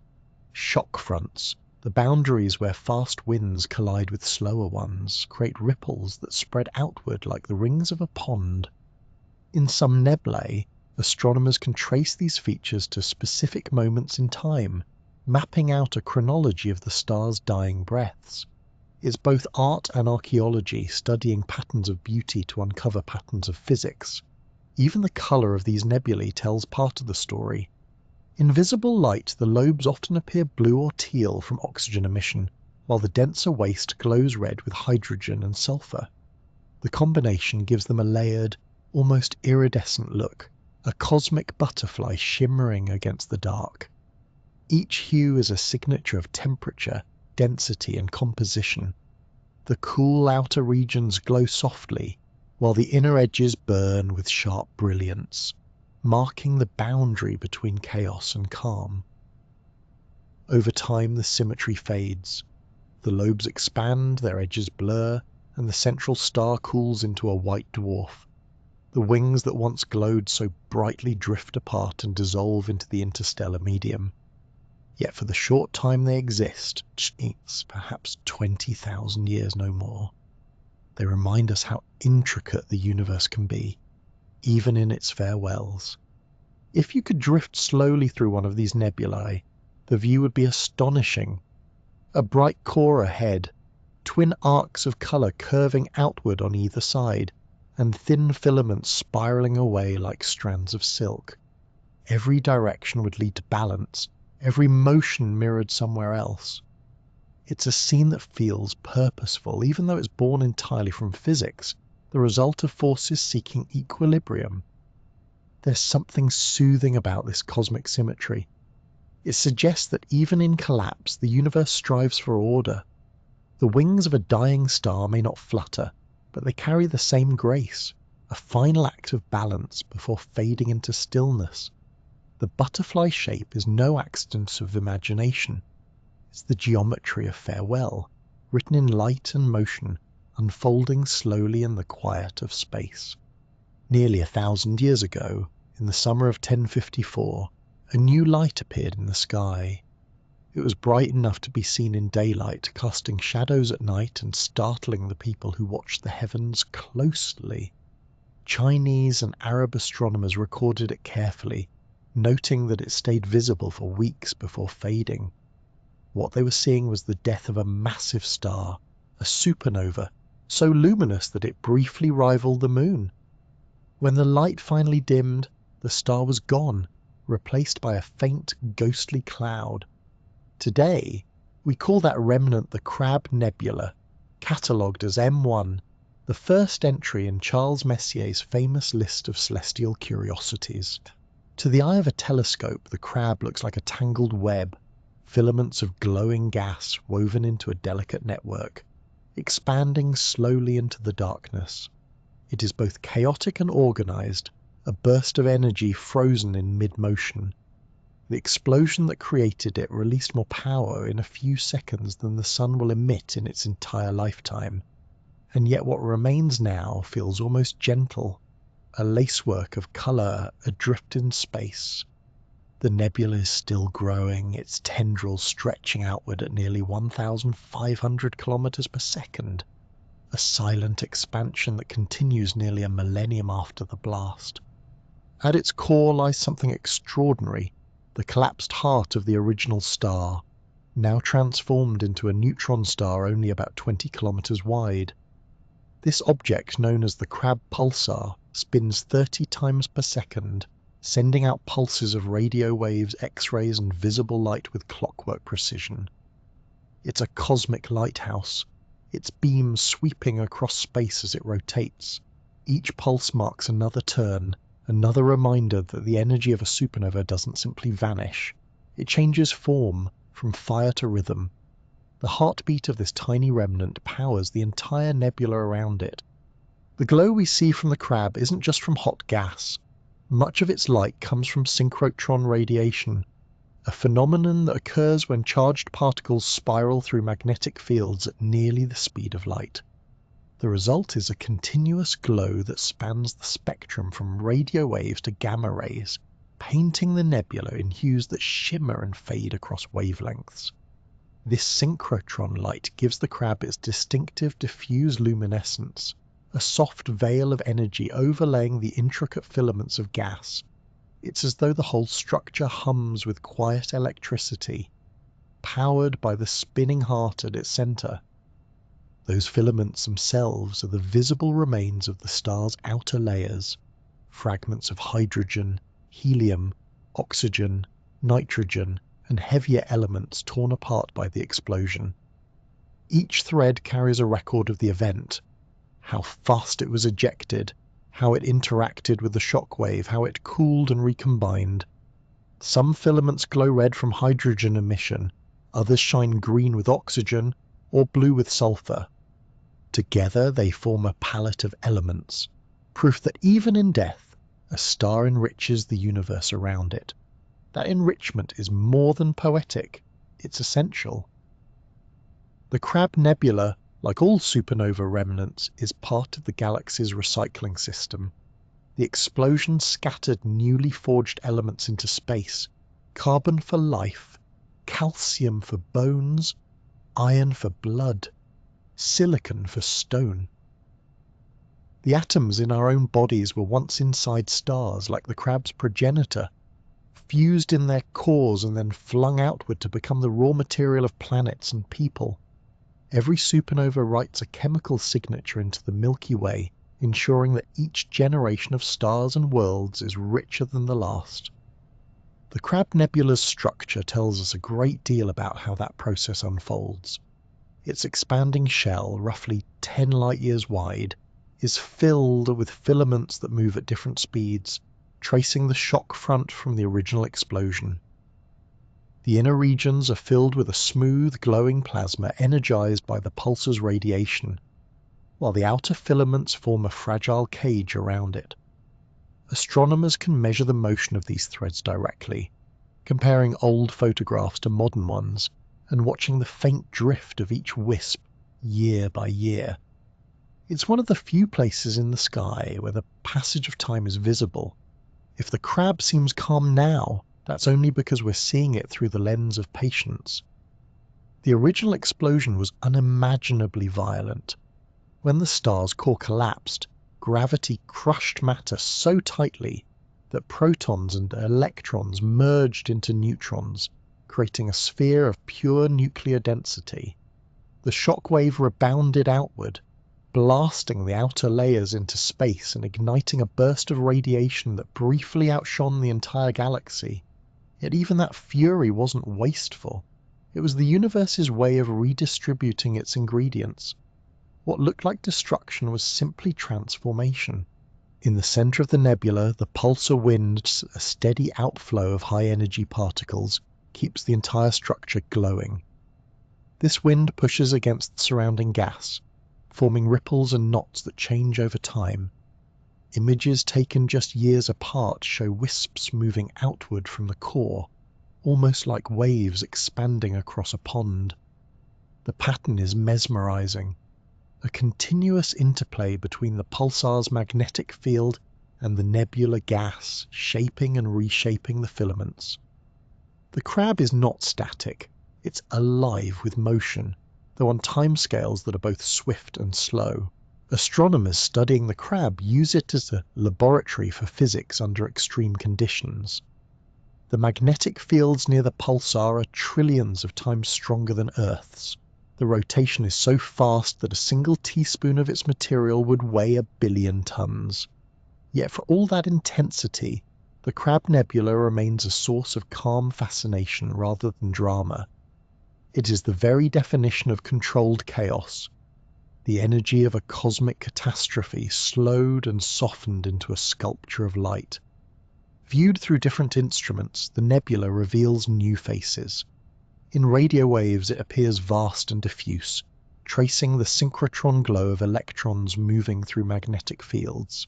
Shock fronts, the boundaries where fast winds collide with slower ones, create ripples that spread outward like the rings of a pond. In some nebulae, astronomers can trace these features to specific moments in time, mapping out a chronology of the star's dying breaths. It's both art and archaeology, studying patterns of beauty to uncover patterns of physics. Even the colour of these nebulae tells part of the story. In visible light, the lobes often appear blue or teal from oxygen emission, while the denser waste glows red with hydrogen and sulfur. The combination gives them a layered, almost iridescent look, a cosmic butterfly shimmering against the dark. Each hue is a signature of temperature, density and composition. The cool outer regions glow softly, while the inner edges burn with sharp brilliance, marking the boundary between chaos and calm. Over time the symmetry fades. The lobes expand, their edges blur, and the central star cools into a white dwarf. The wings that once glowed so brightly drift apart and dissolve into the interstellar medium. Yet for the short time they exist, it's perhaps 20,000 years no more, they remind us how intricate the universe can be, even in its farewells. If you could drift slowly through one of these nebulae, the view would be astonishing. A bright core ahead, twin arcs of colour curving outward on either side, and thin filaments spiralling away like strands of silk. Every direction would lead to balance, every motion mirrored somewhere else. It's a scene that feels purposeful, even though it's born entirely from physics, the result of forces seeking equilibrium. There's something soothing about this cosmic symmetry. It suggests that even in collapse, the universe strives for order. The wings of a dying star may not flutter, but they carry the same grace, a final act of balance before fading into stillness. The butterfly shape is no accident of imagination. It's the geometry of farewell, written in light and motion, unfolding slowly in the quiet of space. Nearly 1,000 years ago, in the summer of 1054, a new light appeared in the sky. It was bright enough to be seen in daylight, casting shadows at night and startling the people who watched the heavens closely. Chinese and Arab astronomers recorded it carefully, noting that it stayed visible for weeks before fading. What they were seeing was the death of a massive star, a supernova, so luminous that it briefly rivaled the moon. When the light finally dimmed, the star was gone, replaced by a faint, ghostly cloud. Today, we call that remnant the Crab Nebula, catalogued as M1, the first entry in Charles Messier's famous list of celestial curiosities. To the eye of a telescope, the crab looks like a tangled web, filaments of glowing gas woven into a delicate network, expanding slowly into the darkness. It is both chaotic and organized, a burst of energy frozen in mid-motion. The explosion that created it released more power in a few seconds than the sun will emit in its entire lifetime, and yet what remains now feels almost gentle, a lacework of colour adrift in space. The nebula is still growing, its tendrils stretching outward at nearly 1,500 kilometers per second, a silent expansion that continues nearly a millennium after the blast. At its core lies something extraordinary, the collapsed heart of the original star, now transformed into a neutron star only about 20 kilometers wide. This object, known as the Crab Pulsar, spins 30 times per second, sending out pulses of radio waves, X-rays, and visible light with clockwork precision. It's a cosmic lighthouse, its beams sweeping across space as it rotates. Each pulse marks another turn, another reminder that the energy of a supernova doesn't simply vanish. It changes form, from fire to rhythm. The heartbeat of this tiny remnant powers the entire nebula around it. The glow we see from the crab isn't just from hot gas. Much of its light comes from synchrotron radiation, a phenomenon that occurs when charged particles spiral through magnetic fields at nearly the speed of light. The result is a continuous glow that spans the spectrum from radio waves to gamma rays, painting the nebula in hues that shimmer and fade across wavelengths. This synchrotron light gives the crab its distinctive diffuse luminescence, a soft veil of energy overlaying the intricate filaments of gas. It's as though the whole structure hums with quiet electricity, powered by the spinning heart at its center. Those filaments themselves are the visible remains of the star's outer layers, fragments of hydrogen, helium, oxygen, nitrogen, and heavier elements torn apart by the explosion. Each thread carries a record of the event, how fast it was ejected, how it interacted with the shock wave, how it cooled and recombined. Some filaments glow red from hydrogen emission, others shine green with oxygen, or blue with sulfur. Together they form a palette of elements, proof that even in death, a star enriches the universe around it. That enrichment is more than poetic, it's essential. The Crab Nebula, like all supernova remnants, is part of the galaxy's recycling system. The explosion scattered newly forged elements into space, carbon for life, calcium for bones, iron for blood, silicon for stone. The atoms in our own bodies were once inside stars, like the crab's progenitor, fused in their cores and then flung outward to become the raw material of planets and people. Every supernova writes a chemical signature into the Milky Way, ensuring that each generation of stars and worlds is richer than the last. The Crab Nebula's structure tells us a great deal about how that process unfolds. Its expanding shell, roughly 10 light-years wide, is filled with filaments that move at different speeds, tracing the shock front from the original explosion. The inner regions are filled with a smooth, glowing plasma energized by the pulsar's radiation, while the outer filaments form a fragile cage around it. Astronomers can measure the motion of these threads directly, comparing old photographs to modern ones, and watching the faint drift of each wisp year by year. It's one of the few places in the sky where the passage of time is visible. If the crab seems calm now, that's only because we're seeing it through the lens of patience. The original explosion was unimaginably violent. When the star's core collapsed, gravity crushed matter so tightly that protons and electrons merged into neutrons, creating a sphere of pure nuclear density. The shock wave rebounded outward, blasting the outer layers into space and igniting a burst of radiation that briefly outshone the entire galaxy. Yet even that fury wasn't wasteful. It was the universe's way of redistributing its ingredients. What looked like destruction was simply transformation. In the center of the nebula, the pulsar wind, a steady outflow of high-energy particles, keeps the entire structure glowing. This wind pushes against the surrounding gas, forming ripples and knots that change over time. Images taken just years apart show wisps moving outward from the core, almost like waves expanding across a pond. The pattern is mesmerizing, a continuous interplay between the pulsar's magnetic field and the nebula gas, shaping and reshaping the filaments. The crab is not static, it's alive with motion, though on timescales that are both swift and slow. Astronomers studying the crab use it as a laboratory for physics under extreme conditions. The magnetic fields near the pulsar are trillions of times stronger than Earth's. The rotation is so fast that a single teaspoon of its material would weigh 1 billion tons. Yet for all that intensity, the Crab Nebula remains a source of calm fascination rather than drama. It is the very definition of controlled chaos, the energy of a cosmic catastrophe slowed and softened into a sculpture of light. Viewed through different instruments, the nebula reveals new faces. In radio waves it appears vast and diffuse, tracing the synchrotron glow of electrons moving through magnetic fields.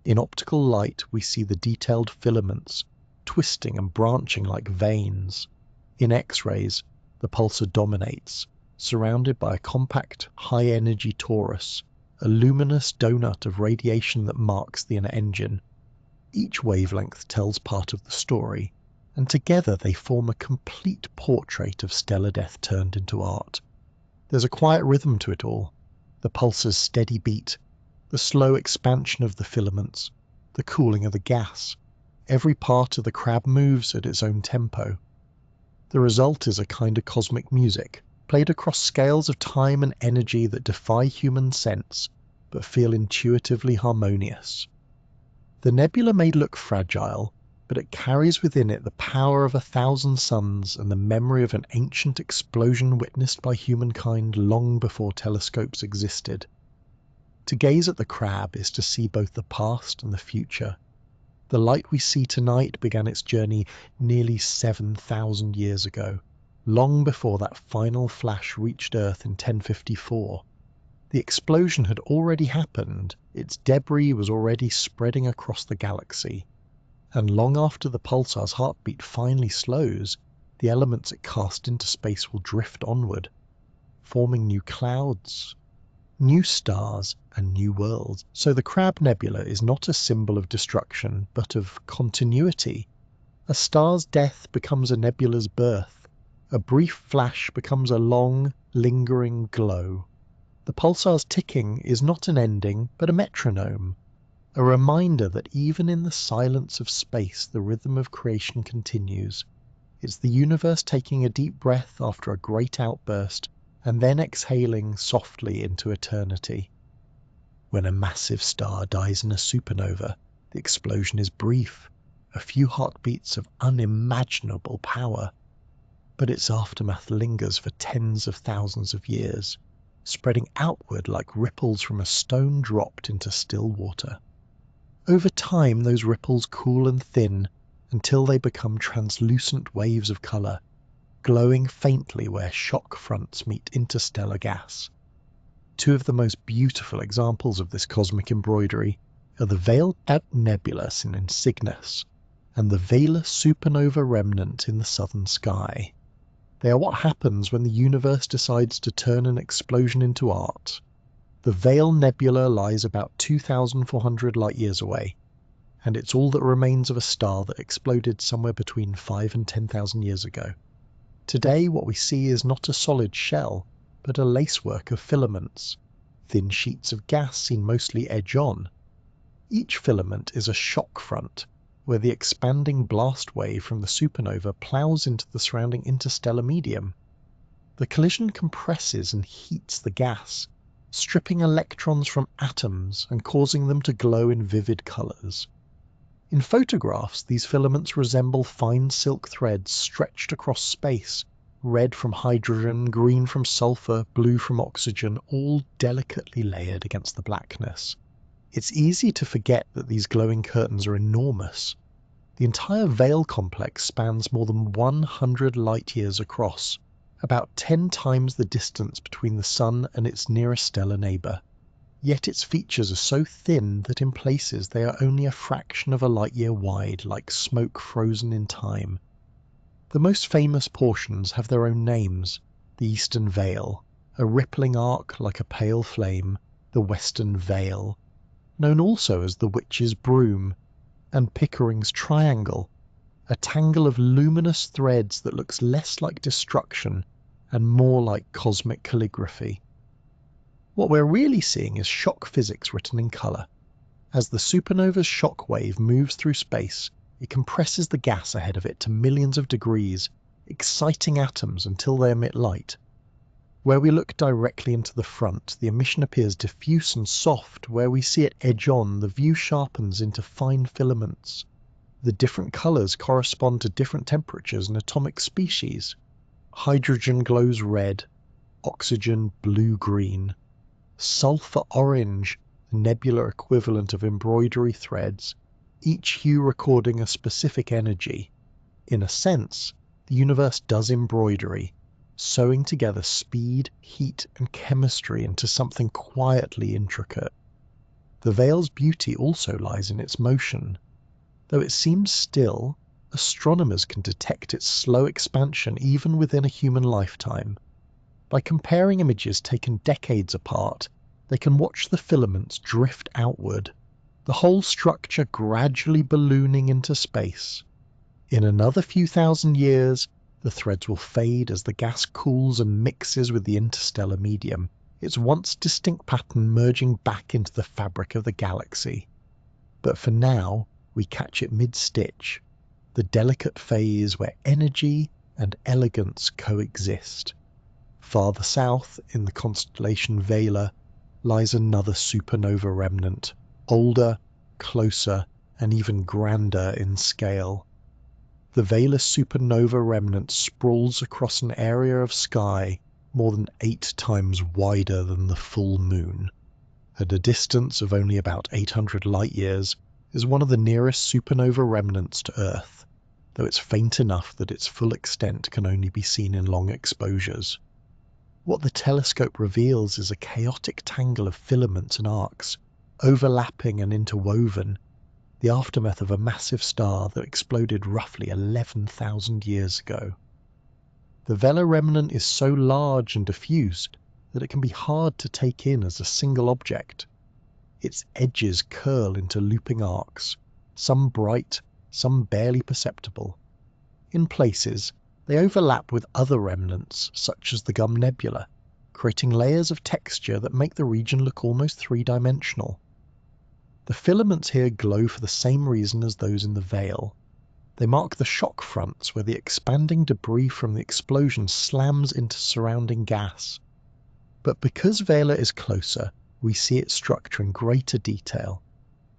In optical light we see the detailed filaments, twisting and branching like veins. In X-rays, the pulsar dominates, surrounded by a compact, high-energy torus, a luminous donut of radiation that marks the inner engine. Each wavelength tells part of the story, and together they form a complete portrait of stellar death turned into art. There's a quiet rhythm to it all, the pulsar's steady beat, the slow expansion of the filaments, the cooling of the gas. Every part of the crab moves at its own tempo. The result is a kind of cosmic music, played across scales of time and energy that defy human sense, but feel intuitively harmonious. The nebula may look fragile, but it carries within it the power of 1,000 suns and the memory of an ancient explosion witnessed by humankind long before telescopes existed. To gaze at the crab is to see both the past and the future. The light we see tonight began its journey nearly 7,000 years ago, long before that final flash reached Earth in 1054. The explosion had already happened, its debris was already spreading across the galaxy, and long after the pulsar's heartbeat finally slows, the elements it cast into space will drift onward, forming new clouds, new stars, and new worlds. So the Crab Nebula is not a symbol of destruction, but of continuity. A star's death becomes a nebula's birth. A brief flash becomes a long, lingering glow. The pulsar's ticking is not an ending, but a metronome, a reminder that even in the silence of space the rhythm of creation continues. It's the universe taking a deep breath after a great outburst, and then exhaling softly into eternity. When a massive star dies in a supernova, the explosion is brief, a few heartbeats of unimaginable power. But its aftermath lingers for tens of thousands of years, spreading outward like ripples from a stone dropped into still water. Over time, those ripples cool and thin until they become translucent waves of colour, glowing faintly where shock fronts meet interstellar gas. Two of the most beautiful examples of this cosmic embroidery are the veiled nebula in Cygnus and the Vela supernova remnant in the southern sky. They are what happens when the universe decides to turn an explosion into art. The Veil Nebula lies about 2,400 light-years away, and it's all that remains of a star that exploded somewhere between 5 and 10,000 years ago. Today, what we see is not a solid shell, but a lacework of filaments, thin sheets of gas seen mostly edge-on. Each filament is a shock front, where the expanding blast wave from the supernova plows into the surrounding interstellar medium. The collision compresses and heats the gas, stripping electrons from atoms and causing them to glow in vivid colours. In photographs, these filaments resemble fine silk threads stretched across space, red from hydrogen, green from sulfur, blue from oxygen, all delicately layered against the blackness. It's easy to forget that these glowing curtains are enormous. The entire Veil complex spans more than 100 light-years across, about 10 times the distance between the Sun and its nearest stellar neighbour. Yet its features are so thin that in places they are only a fraction of a light-year wide, like smoke frozen in time. The most famous portions have their own names: the Eastern Veil, a rippling arc like a pale flame, the Western Veil, known also as the Witch's Broom, and Pickering's Triangle, a tangle of luminous threads that looks less like destruction and more like cosmic calligraphy. What we're really seeing is shock physics written in colour. As the supernova's shock wave moves through space, it compresses the gas ahead of it to millions of degrees, exciting atoms until they emit light. Where we look directly into the front, the emission appears diffuse and soft. Where we see it edge on, the view sharpens into fine filaments. The different colours correspond to different temperatures and atomic species. Hydrogen glows red, oxygen blue-green, sulfur orange, the nebular equivalent of embroidery threads, each hue recording a specific energy. In a sense, the universe does embroidery, sewing together speed, heat, and chemistry into something quietly intricate. The Veil's beauty also lies in its motion. Though it seems still, astronomers can detect its slow expansion even within a human lifetime. By comparing images taken decades apart, they can watch the filaments drift outward, the whole structure gradually ballooning into space. In another few thousand years, the threads will fade as the gas cools and mixes with the interstellar medium, its once distinct pattern merging back into the fabric of the galaxy. But for now, we catch it mid-stitch, the delicate phase where energy and elegance coexist. Farther south, in the constellation Vela, lies another supernova remnant, older, closer, and even grander in scale. The Vela supernova remnant sprawls across an area of sky more than 8 times wider than the full moon. At a distance of only about 800 light-years, is one of the nearest supernova remnants to Earth, though it's faint enough that its full extent can only be seen in long exposures. What the telescope reveals is a chaotic tangle of filaments and arcs, overlapping and interwoven, the aftermath of a massive star that exploded roughly 11,000 years ago. The Vela remnant is so large and diffuse that it can be hard to take in as a single object. Its edges curl into looping arcs, some bright, some barely perceptible. In places, they overlap with other remnants, such as the Gum Nebula, creating layers of texture that make the region look almost three-dimensional. The filaments here glow for the same reason as those in the Veil. They mark the shock fronts where the expanding debris from the explosion slams into surrounding gas. But because Vela is closer, we see its structure in greater detail.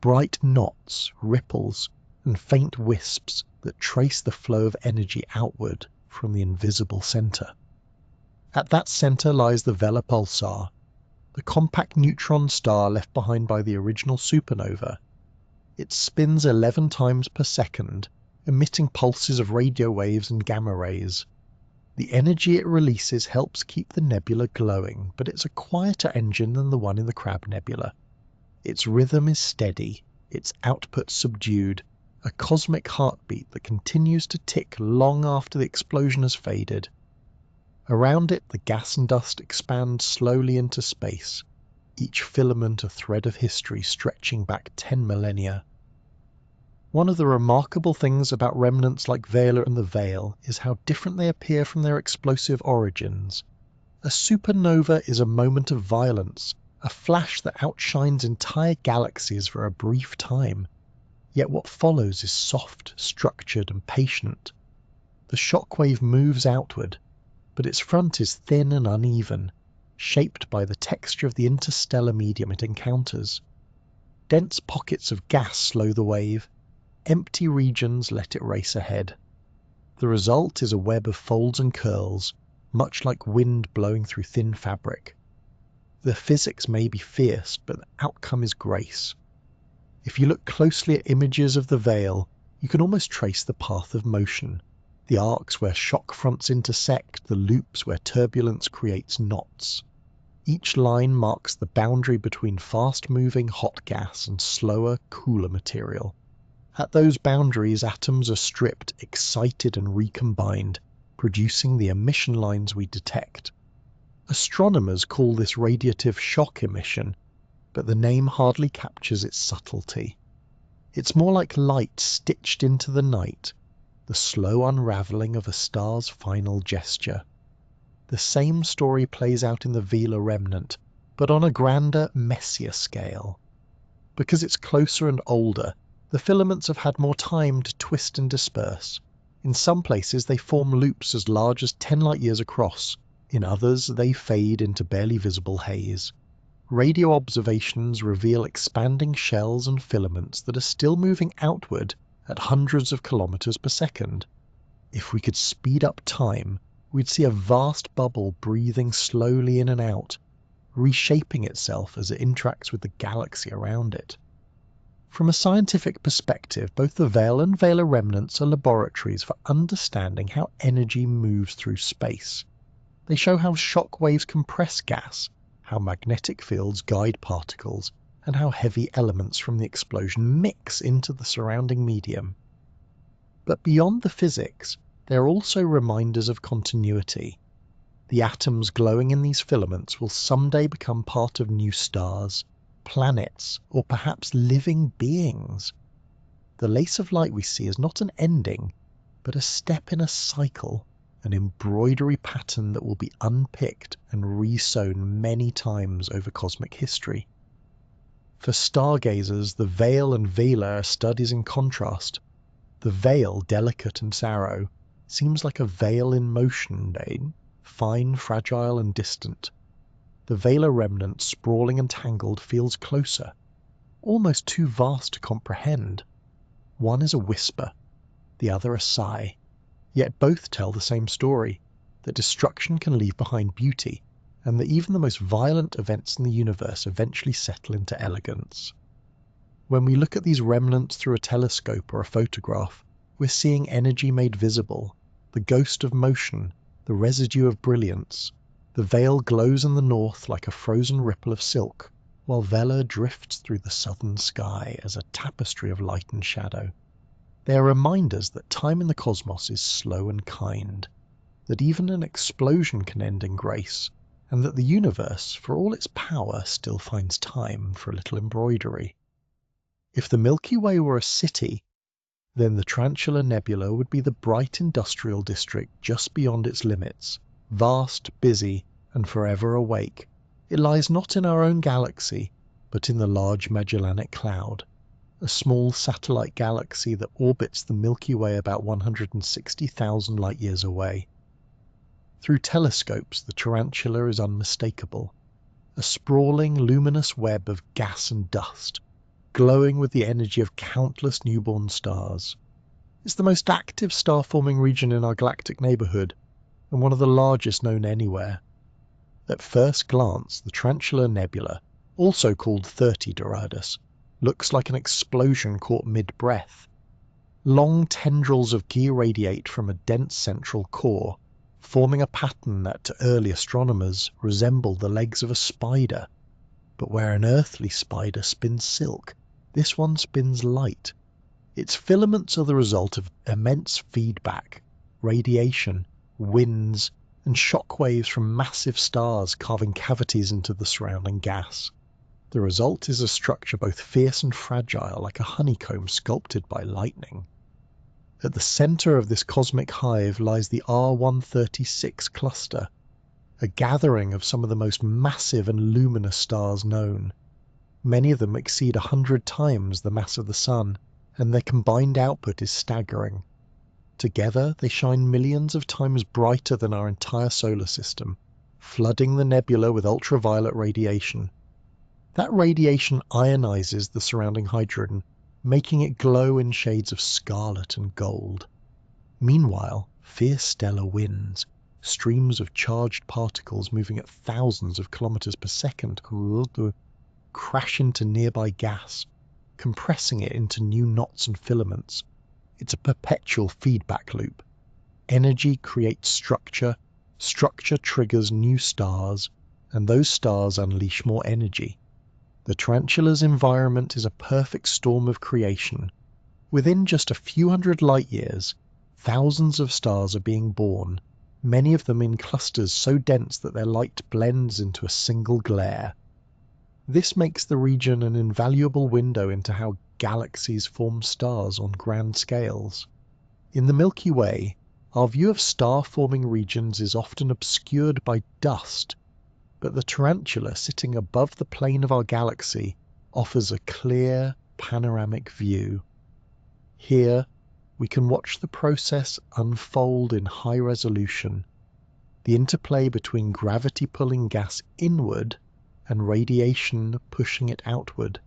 Bright knots, ripples, and faint wisps that trace the flow of energy outward from the invisible centre. At that centre lies the Vela pulsar, the compact neutron star left behind by the original supernova. It spins 11 times per second, emitting pulses of radio waves and gamma rays. The energy it releases helps keep the nebula glowing, but it's a quieter engine than the one in the Crab Nebula. Its rhythm is steady, its output subdued, a cosmic heartbeat that continues to tick long after the explosion has faded. Around it, the gas and dust expand slowly into space, each filament a thread of history stretching back 10 millennia. One of the remarkable things about remnants like Vela and the Veil is how different they appear from their explosive origins. A supernova is a moment of violence, a flash that outshines entire galaxies for a brief time. Yet what follows is soft, structured, and patient. The shockwave moves outward, but its front is thin and uneven, shaped by the texture of the interstellar medium it encounters. Dense pockets of gas slow the wave, empty regions let it race ahead. The result is a web of folds and curls, much like wind blowing through thin fabric. The physics may be fierce, but the outcome is grace. If you look closely at images of the Veil, you can almost trace the path of motion, the arcs where shock fronts intersect, the loops where turbulence creates knots. Each line marks the boundary between fast-moving hot gas and slower, cooler material. At those boundaries, atoms are stripped, excited and recombined, producing the emission lines we detect. Astronomers call this radiative shock emission, but the name hardly captures its subtlety. It's more like light stitched into the night, the slow unravelling of a star's final gesture. The same story plays out in the Vela remnant, but on a grander, messier scale. Because it's closer and older, the filaments have had more time to twist and disperse. In some places they form loops as large as 10 light-years across. In others they fade into barely visible haze. Radio observations reveal expanding shells and filaments that are still moving outward at hundreds of kilometers per second. If we could speed up time, we'd see a vast bubble breathing slowly in and out, reshaping itself as it interacts with the galaxy around it. From a scientific perspective, both the Veil and Vela remnants are laboratories for understanding how energy moves through space. They show how shock waves compress gas, how magnetic fields guide particles, and how heavy elements from the explosion mix into the surrounding medium. But beyond the physics, they are also reminders of continuity. The atoms glowing in these filaments will someday become part of new stars, planets, or perhaps living beings. The lace of light we see is not an ending, but a step in a cycle, an embroidery pattern that will be unpicked and re-sewn many times over cosmic history. For stargazers, the Veil and Vela are studies in contrast. The Veil, delicate and narrow, seems like a veil in motion, fine, fragile and distant. The Vela remnant, sprawling and tangled, feels closer, almost too vast to comprehend. One is a whisper, the other a sigh, yet both tell the same story, that destruction can leave behind beauty, and that even the most violent events in the universe eventually settle into elegance. When we look at these remnants through a telescope or a photograph, we're seeing energy made visible, the ghost of motion, the residue of brilliance. The Veil glows in the north like a frozen ripple of silk, while Vela drifts through the southern sky as a tapestry of light and shadow. They are reminders that time in the cosmos is slow and kind, that even an explosion can end in grace, and that the universe, for all its power, still finds time for a little embroidery. If the Milky Way were a city, then the Tarantula Nebula would be the bright industrial district just beyond its limits, vast, busy, and forever awake. It lies not in our own galaxy, but in the Large Magellanic Cloud, a small satellite galaxy that orbits the Milky Way about 160,000 light-years away. Through telescopes, the tarantula is unmistakable, a sprawling, luminous web of gas and dust, glowing with the energy of countless newborn stars. It's the most active star-forming region in our galactic neighbourhood, and one of the largest known anywhere. At first glance, the Tarantula Nebula, also called 30 Doradus, looks like an explosion caught mid-breath. Long tendrils of gear radiate from a dense central core, forming a pattern that to early astronomers resembled the legs of a spider. But where an earthly spider spins silk, this one spins light. Its filaments are the result of immense feedback, radiation, winds, and shock waves from massive stars carving cavities into the surrounding gas. The result is a structure both fierce and fragile, like a honeycomb sculpted by lightning. At the center of this cosmic hive lies the R136 cluster, a gathering of some of the most massive and luminous stars known. Many of them exceed 100 times the mass of the Sun, and their combined output is staggering. Together, they shine millions of times brighter than our entire solar system, flooding the nebula with ultraviolet radiation. That radiation ionizes the surrounding hydrogen, making it glow in shades of scarlet and gold. Meanwhile, fierce stellar winds, streams of charged particles moving at thousands of kilometers per second, crash into nearby gas, compressing it into new knots and filaments. It's a perpetual feedback loop. Energy creates structure, structure triggers new stars, and those stars unleash more energy. The tarantula's environment is a perfect storm of creation. Within just a few hundred light years, thousands of stars are being born, many of them in clusters so dense that their light blends into a single glare. This makes the region an invaluable window into how galaxies form stars on grand scales. In the Milky Way, our view of star-forming regions is often obscured by dust, but the tarantula sitting above the plane of our galaxy offers a clear, panoramic view. Here, we can watch the process unfold in high resolution, the interplay between gravity pulling gas inward and radiation pushing it outward,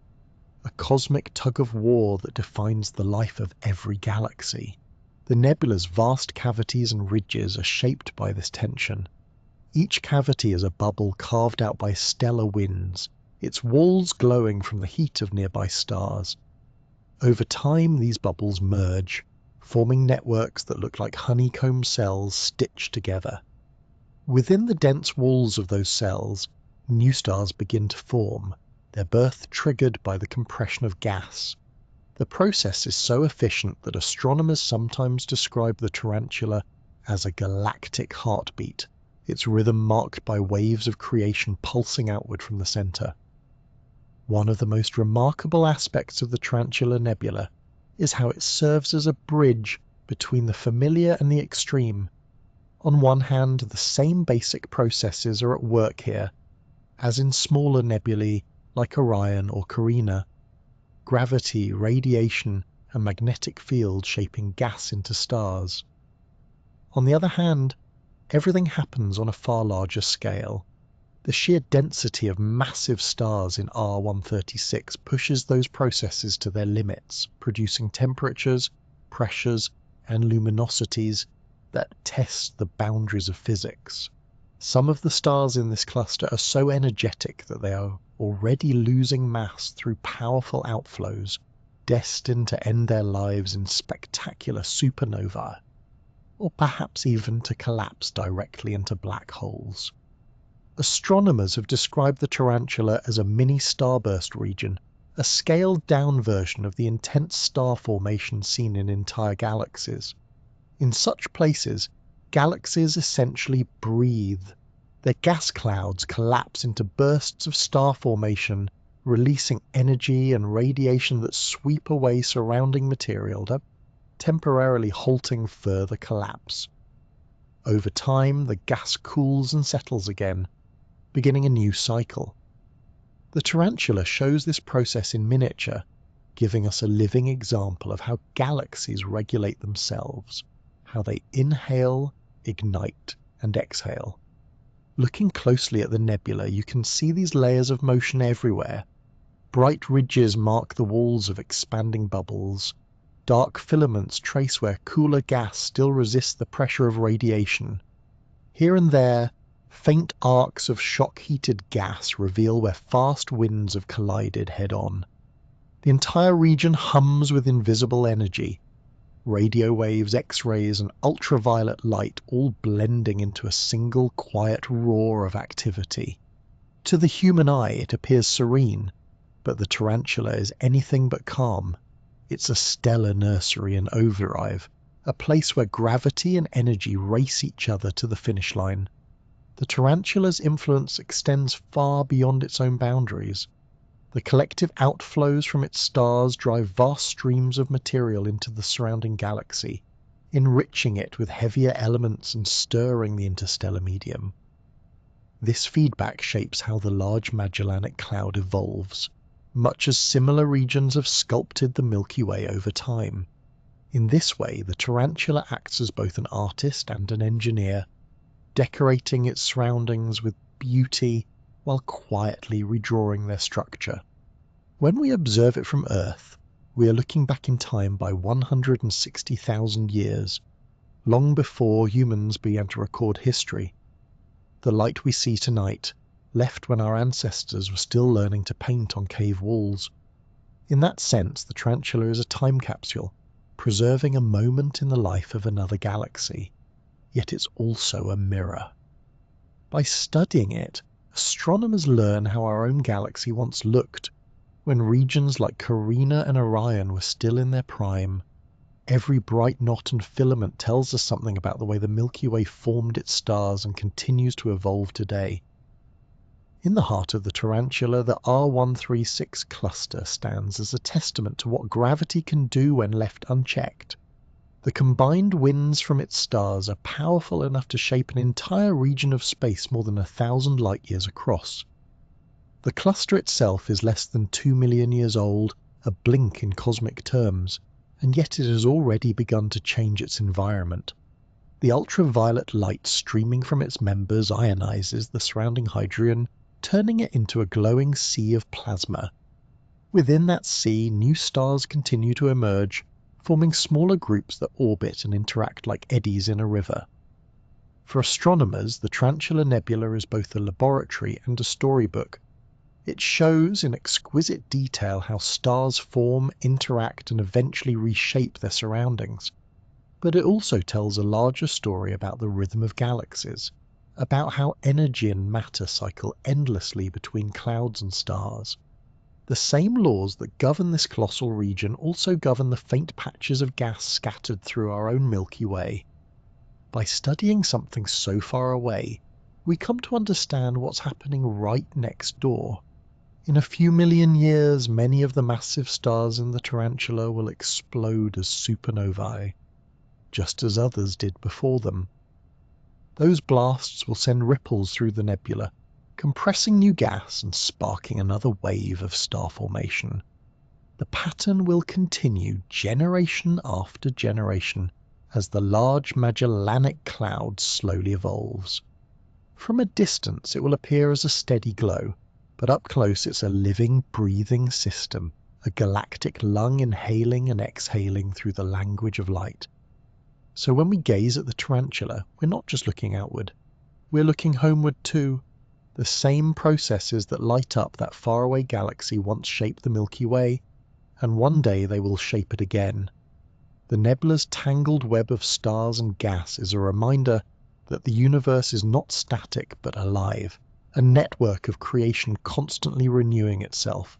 a cosmic tug-of-war that defines the life of every galaxy. The nebula's vast cavities and ridges are shaped by this tension. Each cavity is a bubble carved out by stellar winds, its walls glowing from the heat of nearby stars. Over time, these bubbles merge, forming networks that look like honeycomb cells stitched together. Within the dense walls of those cells, new stars begin to form, their birth triggered by the compression of gas. The process is so efficient that astronomers sometimes describe the tarantula as a galactic heartbeat, its rhythm marked by waves of creation pulsing outward from the center. One of the most remarkable aspects of the Tarantula Nebula is how it serves as a bridge between the familiar and the extreme. On one hand, the same basic processes are at work here, as in smaller nebulae like Orion or Carina. Gravity, radiation, and magnetic field shaping gas into stars. On the other hand, everything happens on a far larger scale. The sheer density of massive stars in R136 pushes those processes to their limits, producing temperatures, pressures, and luminosities that test the boundaries of physics. Some of the stars in this cluster are so energetic that they are already losing mass through powerful outflows, destined to end their lives in spectacular supernovae, or perhaps even to collapse directly into black holes. Astronomers have described the tarantula as a mini starburst region, a scaled-down version of the intense star formation seen in entire galaxies. In such places, galaxies essentially breathe. Their gas clouds collapse into bursts of star formation, releasing energy and radiation that sweep away surrounding material, temporarily halting further collapse. Over time, the gas cools and settles again, beginning a new cycle. The tarantula shows this process in miniature, giving us a living example of how galaxies regulate themselves, how they inhale, ignite, and exhale. Looking closely at the nebula, you can see these layers of motion everywhere. Bright ridges mark the walls of expanding bubbles. Dark filaments trace where cooler gas still resists the pressure of radiation. Here and there, faint arcs of shock-heated gas reveal where fast winds have collided head-on. The entire region hums with invisible energy, radio waves, X-rays, and ultraviolet light all blending into a single quiet roar of activity. To the human eye, it appears serene, but the tarantula is anything but calm. It's a stellar nursery in overdrive, a place where gravity and energy race each other to the finish line. The tarantula's influence extends far beyond its own boundaries. The collective outflows from its stars drive vast streams of material into the surrounding galaxy, enriching it with heavier elements and stirring the interstellar medium. This feedback shapes how the Large Magellanic Cloud evolves, much as similar regions have sculpted the Milky Way over time. In this way, the tarantula acts as both an artist and an engineer, decorating its surroundings with beauty while quietly redrawing their structure. When we observe it from Earth, we are looking back in time by 160,000 years, long before humans began to record history. The light we see tonight left when our ancestors were still learning to paint on cave walls. In that sense, the tarantula is a time capsule, preserving a moment in the life of another galaxy. Yet it's also a mirror. By studying it, astronomers learn how our own galaxy once looked, when regions like Carina and Orion were still in their prime. Every bright knot and filament tells us something about the way the Milky Way formed its stars and continues to evolve today. In the heart of the tarantula, the R136 cluster stands as a testament to what gravity can do when left unchecked. The combined winds from its stars are powerful enough to shape an entire region of space more than 1,000 light-years across. The cluster itself is less than 2 million years old, a blink in cosmic terms, and yet it has already begun to change its environment. The ultraviolet light streaming from its members ionizes the surrounding hydrogen, turning it into a glowing sea of plasma. Within that sea, new stars continue to emerge, forming smaller groups that orbit and interact like eddies in a river. For astronomers, the Tarantula Nebula is both a laboratory and a storybook. It shows in exquisite detail how stars form, interact, and eventually reshape their surroundings. But it also tells a larger story about the rhythm of galaxies, about how energy and matter cycle endlessly between clouds and stars. The same laws that govern this colossal region also govern the faint patches of gas scattered through our own Milky Way. By studying something so far away, we come to understand what's happening right next door. In a few million years, many of the massive stars in the tarantula will explode as supernovae, just as others did before them. Those blasts will send ripples through the nebula, compressing new gas and sparking another wave of star formation. The pattern will continue generation after generation as the Large Magellanic Cloud slowly evolves. From a distance it will appear as a steady glow, but up close it's a living, breathing system, a galactic lung inhaling and exhaling through the language of light. So when we gaze at the tarantula, we're not just looking outward, we're looking homeward too. The same processes that light up that faraway galaxy once shaped the Milky Way, and one day they will shape it again. The nebula's tangled web of stars and gas is a reminder that the universe is not static but alive, a network of creation constantly renewing itself.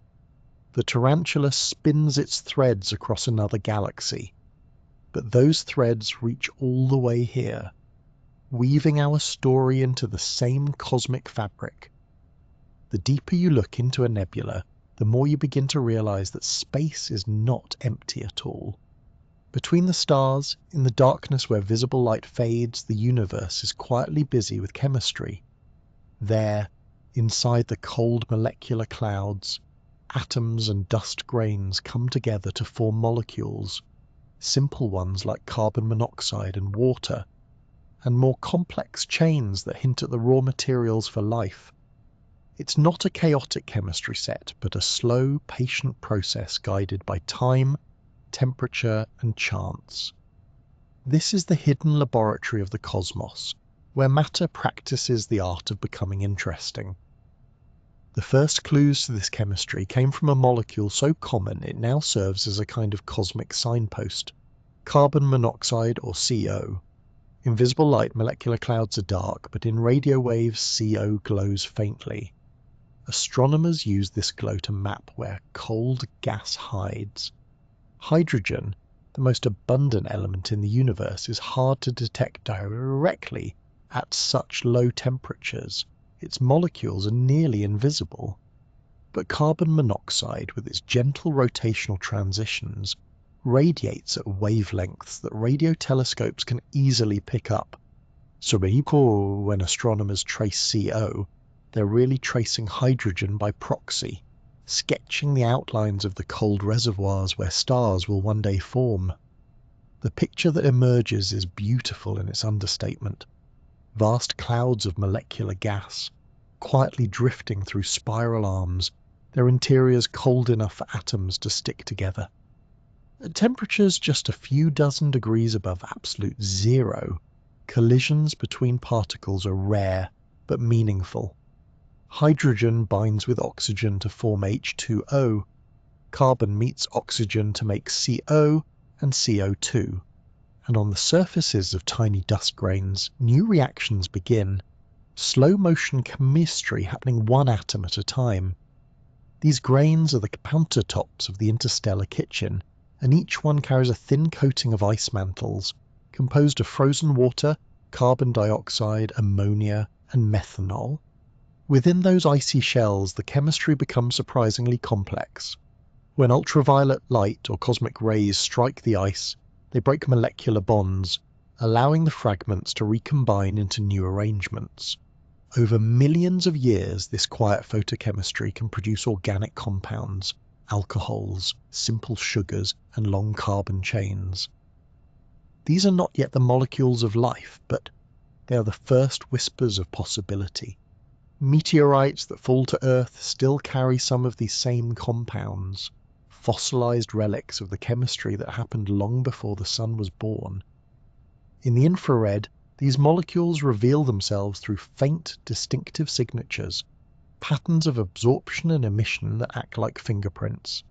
The tarantula spins its threads across another galaxy, but those threads reach all the way here, weaving our story into the same cosmic fabric. The deeper you look into a nebula, the more you begin to realize that space is not empty at all. Between the stars, in the darkness where visible light fades, the universe is quietly busy with chemistry. There, inside the cold molecular clouds, atoms and dust grains come together to form molecules, simple ones like carbon monoxide and water, and more complex chains that hint at the raw materials for life. It's not a chaotic chemistry set, but a slow, patient process guided by time, temperature, and chance. This is the hidden laboratory of the cosmos, where matter practices the art of becoming interesting. The first clues to this chemistry came from a molecule so common it now serves as a kind of cosmic signpost: carbon monoxide, or CO. In visible light, molecular clouds are dark, but in radio waves, CO glows faintly. Astronomers use this glow to map where cold gas hides. Hydrogen, the most abundant element in the universe, is hard to detect directly at such low temperatures. Its molecules are nearly invisible. But carbon monoxide, with its gentle rotational transitions, radiates at wavelengths that radio telescopes can easily pick up. So when astronomers trace CO, they're really tracing hydrogen by proxy, sketching the outlines of the cold reservoirs where stars will one day form. The picture that emerges is beautiful in its understatement. Vast clouds of molecular gas, quietly drifting through spiral arms, their interiors cold enough for atoms to stick together. At temperatures just a few dozen degrees above absolute zero, collisions between particles are rare but meaningful. Hydrogen binds with oxygen to form H2O. Carbon meets oxygen to make CO and CO2. And on the surfaces of tiny dust grains, new reactions begin. Slow-motion chemistry happening one atom at a time. These grains are the countertops of the interstellar kitchen, and each one carries a thin coating of ice mantles, composed of frozen water, carbon dioxide, ammonia, and methanol. Within those icy shells, the chemistry becomes surprisingly complex. When ultraviolet light or cosmic rays strike the ice, they break molecular bonds, allowing the fragments to recombine into new arrangements. Over millions of years, this quiet photochemistry can produce organic compounds, alcohols, simple sugars, and long carbon chains. These are not yet the molecules of life, but they are the first whispers of possibility. Meteorites that fall to Earth still carry some of these same compounds, fossilized relics of the chemistry that happened long before the sun was born. In the infrared, these molecules reveal themselves through faint, distinctive signatures, patterns of absorption and emission that act like fingerprints.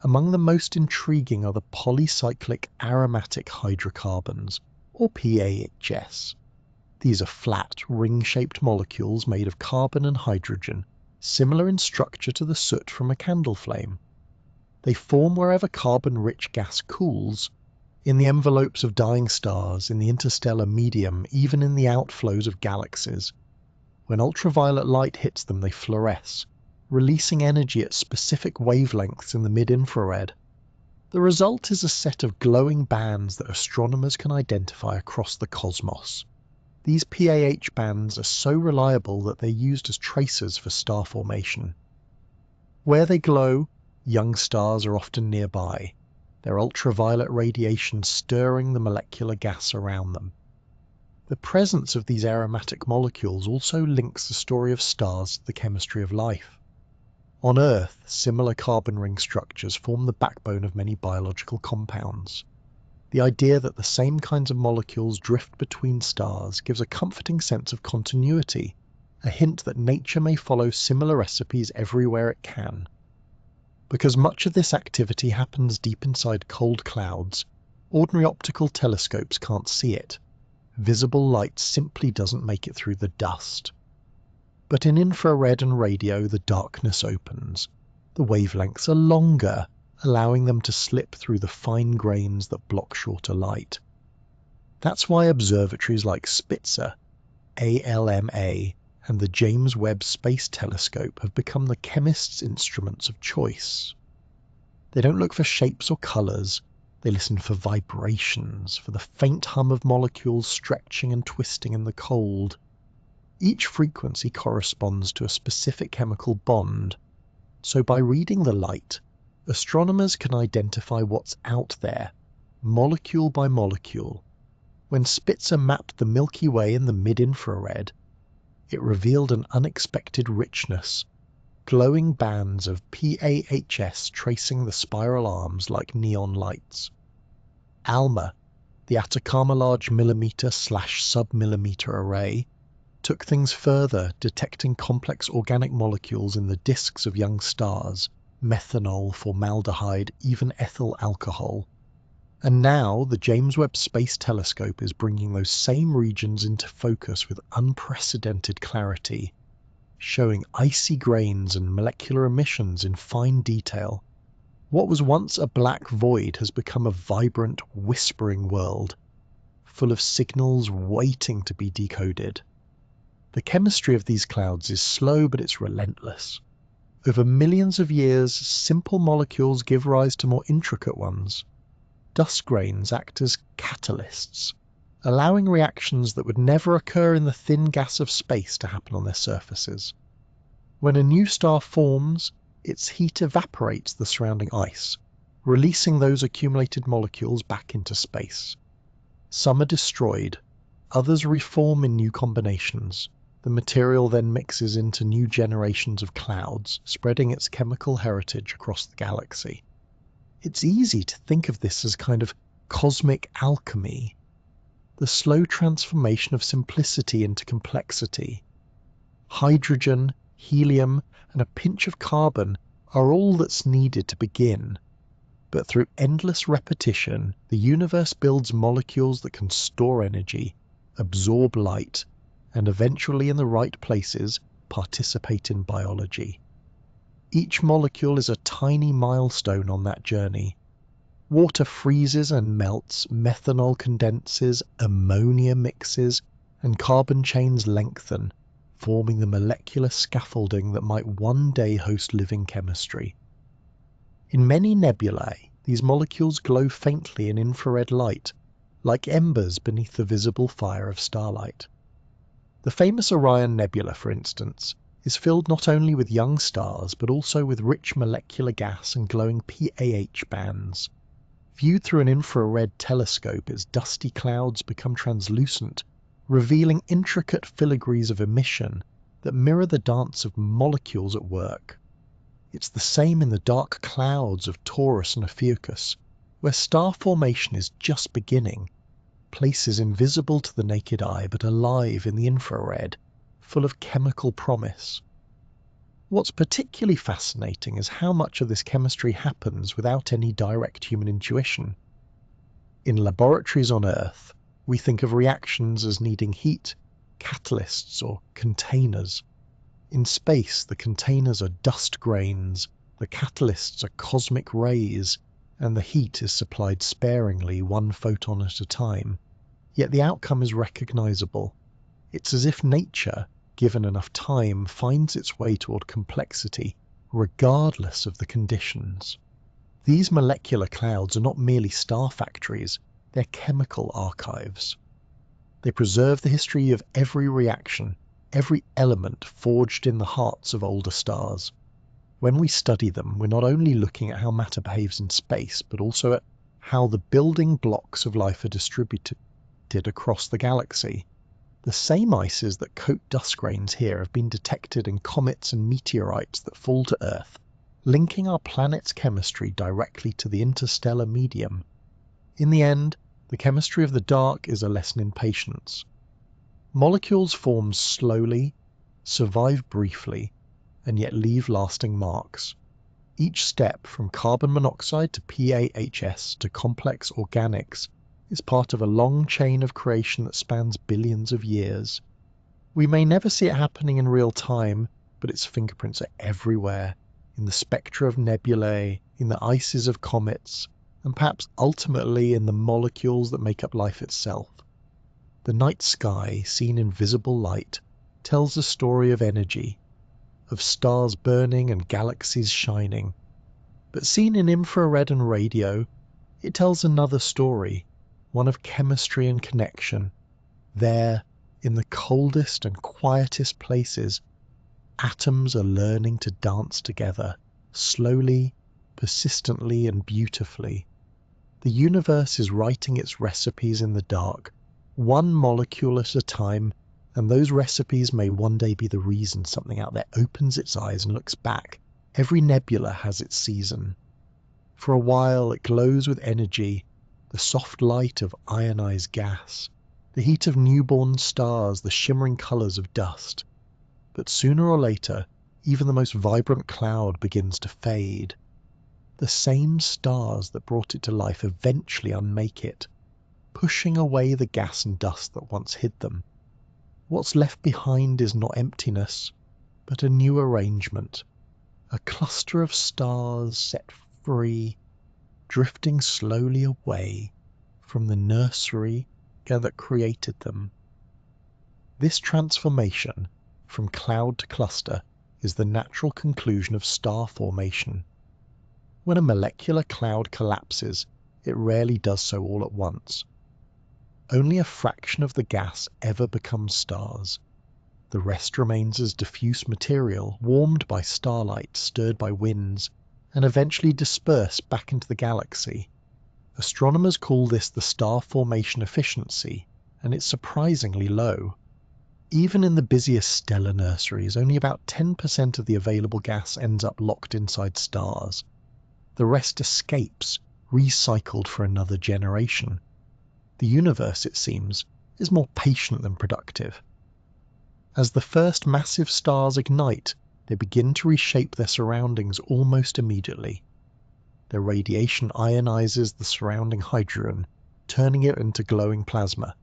Among the most intriguing are the polycyclic aromatic hydrocarbons, or PAHs. These are flat, ring-shaped molecules made of carbon and hydrogen, similar in structure to the soot from a candle flame. They form wherever carbon-rich gas cools, in the envelopes of dying stars, in the interstellar medium, even in the outflows of galaxies. When ultraviolet light hits them, they fluoresce, releasing energy at specific wavelengths in the mid-infrared. The result is a set of glowing bands that astronomers can identify across the cosmos. These PAH bands are so reliable that they're used as tracers for star formation. Where they glow, young stars are often nearby, their ultraviolet radiation stirring the molecular gas around them. The presence of these aromatic molecules also links the story of stars to the chemistry of life. On Earth, similar carbon ring structures form the backbone of many biological compounds. The idea that the same kinds of molecules drift between stars gives a comforting sense of continuity, a hint that nature may follow similar recipes everywhere it can. Because much of this activity happens deep inside cold clouds, ordinary optical telescopes can't see it. Visible light simply doesn't make it through the dust. But in infrared and radio, the darkness opens. The wavelengths are longer, allowing them to slip through the fine grains that block shorter light. That's why observatories like Spitzer, ALMA, and the James Webb Space Telescope have become the chemists' instruments of choice. They don't look for shapes or colours, they listen for vibrations, for the faint hum of molecules stretching and twisting in the cold. Each frequency corresponds to a specific chemical bond, so by reading the light, astronomers can identify what's out there, molecule by molecule. When Spitzer mapped the Milky Way in the mid-infrared, it revealed an unexpected richness, glowing bands of PAHs tracing the spiral arms like neon lights. ALMA, the Atacama Large Millimeter/Submillimeter Array, took things further, detecting complex organic molecules in the disks of young stars, methanol, formaldehyde, even ethyl alcohol. And now the James Webb Space Telescope is bringing those same regions into focus with unprecedented clarity, showing icy grains and molecular emissions in fine detail. What was once a black void has become a vibrant, whispering world, full of signals waiting to be decoded. The chemistry of these clouds is slow, but it's relentless. Over millions of years, simple molecules give rise to more intricate ones. Dust grains act as catalysts, allowing reactions that would never occur in the thin gas of space to happen on their surfaces. When a new star forms, its heat evaporates the surrounding ice, releasing those accumulated molecules back into space. Some are destroyed, others reform in new combinations. The material then mixes into new generations of clouds, spreading its chemical heritage across the galaxy. It's easy to think of this as kind of cosmic alchemy, the slow transformation of simplicity into complexity. Hydrogen, helium, and a pinch of carbon are all that's needed to begin. But through endless repetition, the universe builds molecules that can store energy, absorb light, and eventually in the right places participate in biology. Each molecule is a tiny milestone on that journey. Water freezes and melts, methanol condenses, ammonia mixes, and carbon chains lengthen, forming the molecular scaffolding that might one day host living chemistry. In many nebulae, these molecules glow faintly in infrared light, like embers beneath the visible fire of starlight. The famous Orion Nebula, for instance, is filled not only with young stars but also with rich molecular gas and glowing PAH bands. Viewed through an infrared telescope, its dusty clouds become translucent, revealing intricate filigrees of emission that mirror the dance of molecules at work. It's the same in the dark clouds of Taurus and Ophiuchus, where star formation is just beginning, places invisible to the naked eye but alive in the infrared, full of chemical promise. What's particularly fascinating is how much of this chemistry happens without any direct human intuition. In laboratories on Earth, we think of reactions as needing heat, catalysts, or containers. In space, the containers are dust grains, the catalysts are cosmic rays, and the heat is supplied sparingly, one photon at a time. Yet the outcome is recognizable. It's as if nature, given enough time, finds its way toward complexity, regardless of the conditions. These molecular clouds are not merely star factories, they're chemical archives. They preserve the history of every reaction, every element forged in the hearts of older stars. When we study them, we're not only looking at how matter behaves in space, but also at how the building blocks of life are distributed across the galaxy. The same ices that coat dust grains here have been detected in comets and meteorites that fall to Earth, linking our planet's chemistry directly to the interstellar medium. In the end, the chemistry of the dark is a lesson in patience. Molecules form slowly, survive briefly, and yet leave lasting marks. Each step, from carbon monoxide to PAHs to complex organics, is part of a long chain of creation that spans billions of years. We may never see it happening in real time, but its fingerprints are everywhere, in the spectra of nebulae, in the ices of comets, and perhaps ultimately in the molecules that make up life itself. The night sky, seen in visible light, tells a story of energy, of stars burning and galaxies shining. But seen in infrared and radio, it tells another story, one of chemistry and connection. There, in the coldest and quietest places, atoms are learning to dance together, slowly, persistently, and beautifully. The universe is writing its recipes in the dark, one molecule at a time, and those recipes may one day be the reason something out there opens its eyes and looks back. Every nebula has its season. For a while it glows with energy, the soft light of ionized gas. the heat of newborn stars, the shimmering colours of dust. But sooner or later, even the most vibrant cloud begins to fade. The same stars that brought it to life eventually unmake it, pushing away the gas and dust that once hid them. What's left behind is not emptiness, but a new arrangement, a cluster of stars set free, drifting slowly away from the nursery that created them. This transformation from cloud to cluster is the natural conclusion of star formation. When a molecular cloud collapses, it rarely does so all at once. Only a fraction of the gas ever becomes stars. The rest remains as diffuse material, warmed by starlight, stirred by winds, and eventually dispersed back into the galaxy. Astronomers call this the star formation efficiency, and it's surprisingly low. Even in the busiest stellar nurseries, only about 10% of the available gas ends up locked inside stars. The rest escapes, recycled for another generation. The universe, it seems, is more patient than productive. As the first massive stars ignite, they begin to reshape their surroundings almost immediately. Their radiation ionizes the surrounding hydrogen, turning it into glowing plasma.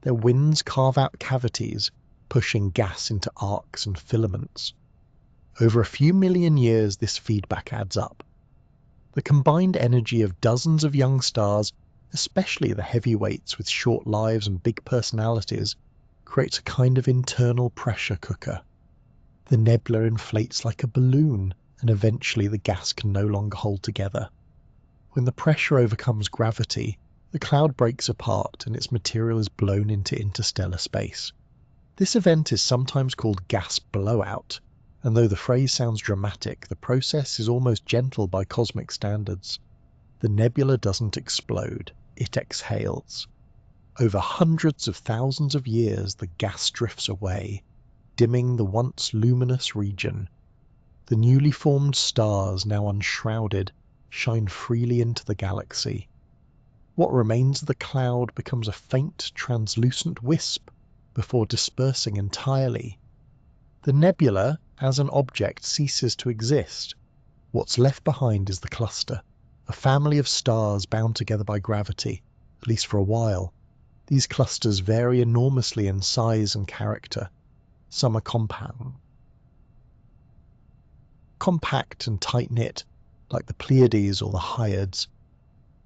Their winds carve out cavities, pushing gas into arcs and filaments. Over a few million years, this feedback adds up. The combined energy of dozens of young stars, especially the heavyweights with short lives and big personalities, creates a kind of internal pressure cooker. The nebula inflates like a balloon, and eventually the gas can no longer hold together. When the pressure overcomes gravity, the cloud breaks apart and its material is blown into interstellar space. This event is sometimes called gas blowout, and though the phrase sounds dramatic, the process is almost gentle by cosmic standards. The nebula doesn't explode, it exhales. Over hundreds of thousands of years, the gas drifts away, dimming the once luminous region. The newly formed stars, now unshrouded, shine freely into the galaxy. What remains of the cloud becomes a faint, translucent wisp before dispersing entirely. The nebula, as an object, ceases to exist. What's left behind is the cluster, a family of stars bound together by gravity, at least for a while. These clusters vary enormously in size and character. Some are compact and tight-knit, like the Pleiades or the Hyades.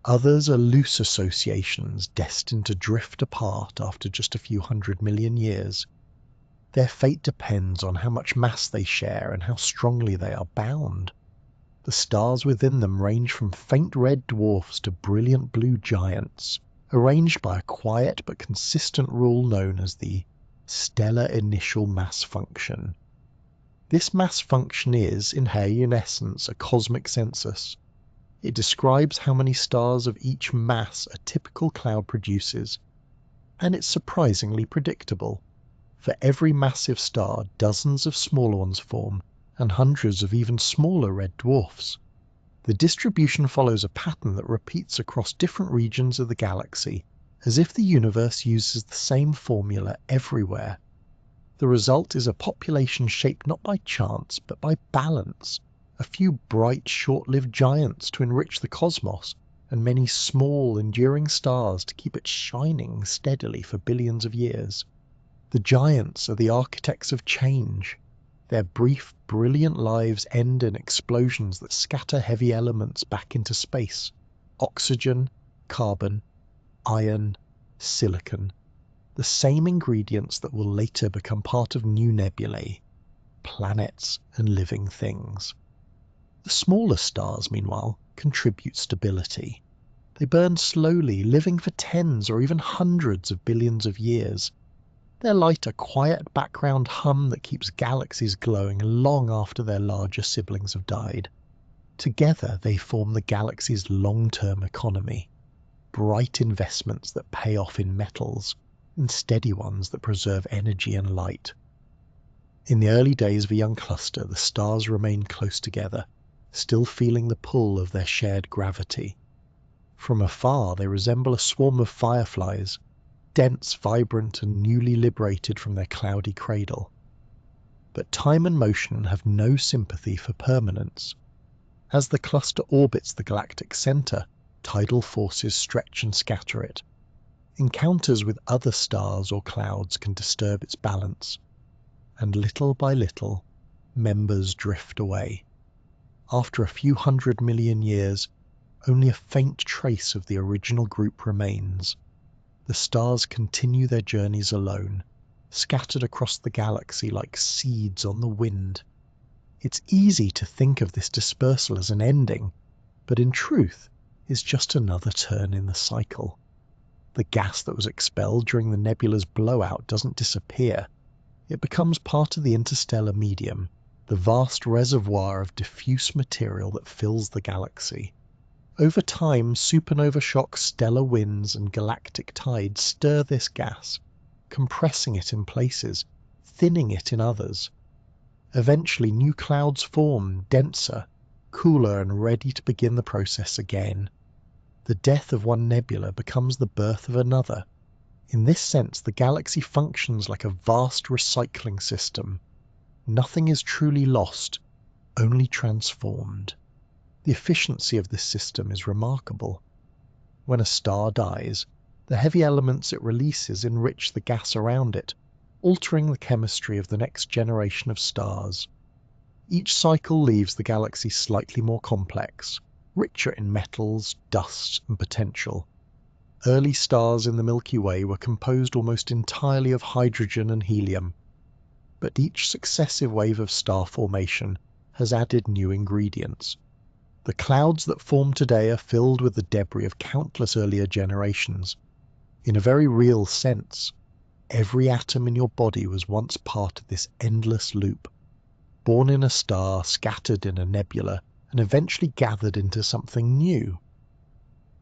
Others are loose associations destined to drift apart after just a few 100 million years. Their fate depends on how much mass they share and how strongly they are bound. The stars within them range from faint red dwarfs to brilliant blue giants, arranged by a quiet but consistent rule known as the stellar initial mass function. This mass function is, in essence, a cosmic census. It describes how many stars of each mass a typical cloud produces, and it's surprisingly predictable. For every massive star, dozens of smaller ones form, and hundreds of even smaller red dwarfs. The distribution follows a pattern that repeats across different regions of the galaxy, as if the universe uses the same formula everywhere. The result is a population shaped not by chance, but by balance. A few bright, short-lived giants to enrich the cosmos, and many small, enduring stars to keep it shining steadily for billions of years. The giants are the architects of change. Their brief, brilliant lives end in explosions that scatter heavy elements back into space. Oxygen, carbon, iron, silicon. The same ingredients that will later become part of new nebulae, planets and living things. The smaller stars, meanwhile, contribute stability. They burn slowly, living for tens or even hundreds of billions of years. Their light a quiet background hum that keeps galaxies glowing long after their larger siblings have died. Together they form the galaxy's long-term economy, bright investments that pay off in metals, and steady ones that preserve energy and light. In the early days of a young cluster, the stars remain close together, still feeling the pull of their shared gravity. From afar, they resemble a swarm of fireflies. dense, vibrant, and newly liberated from their cloudy cradle. But time and motion have no sympathy for permanence. As the cluster orbits the galactic center, tidal forces stretch and scatter it. Encounters with other stars or clouds can disturb its balance, and little by little, members drift away. After a few 100 million years, only a faint trace of the original group remains. The stars continue their journeys alone, scattered across the galaxy like seeds on the wind. It's easy to think of this dispersal as an ending, but in truth, it's just another turn in the cycle. The gas that was expelled during the nebula's blowout doesn't disappear. It becomes part of the interstellar medium, the vast reservoir of diffuse material that fills the galaxy. Over time, supernova shocks, stellar winds, and galactic tides stir this gas, compressing it in places, thinning it in others. Eventually, new clouds form, denser, cooler, and ready to begin the process again. The death of one nebula becomes the birth of another. In this sense, the galaxy functions like a vast recycling system. Nothing is truly lost, only transformed. The efficiency of this system is remarkable. When a star dies, the heavy elements it releases enrich the gas around it, altering the chemistry of the next generation of stars. Each cycle leaves the galaxy slightly more complex, richer in metals, dust, and potential. Early stars in the Milky Way were composed almost entirely of hydrogen and helium, but each successive wave of star formation has added new ingredients. The clouds that form today are filled with the debris of countless earlier generations. In a very real sense, every atom in your body was once part of this endless loop, born in a star, scattered in a nebula, and eventually gathered into something new.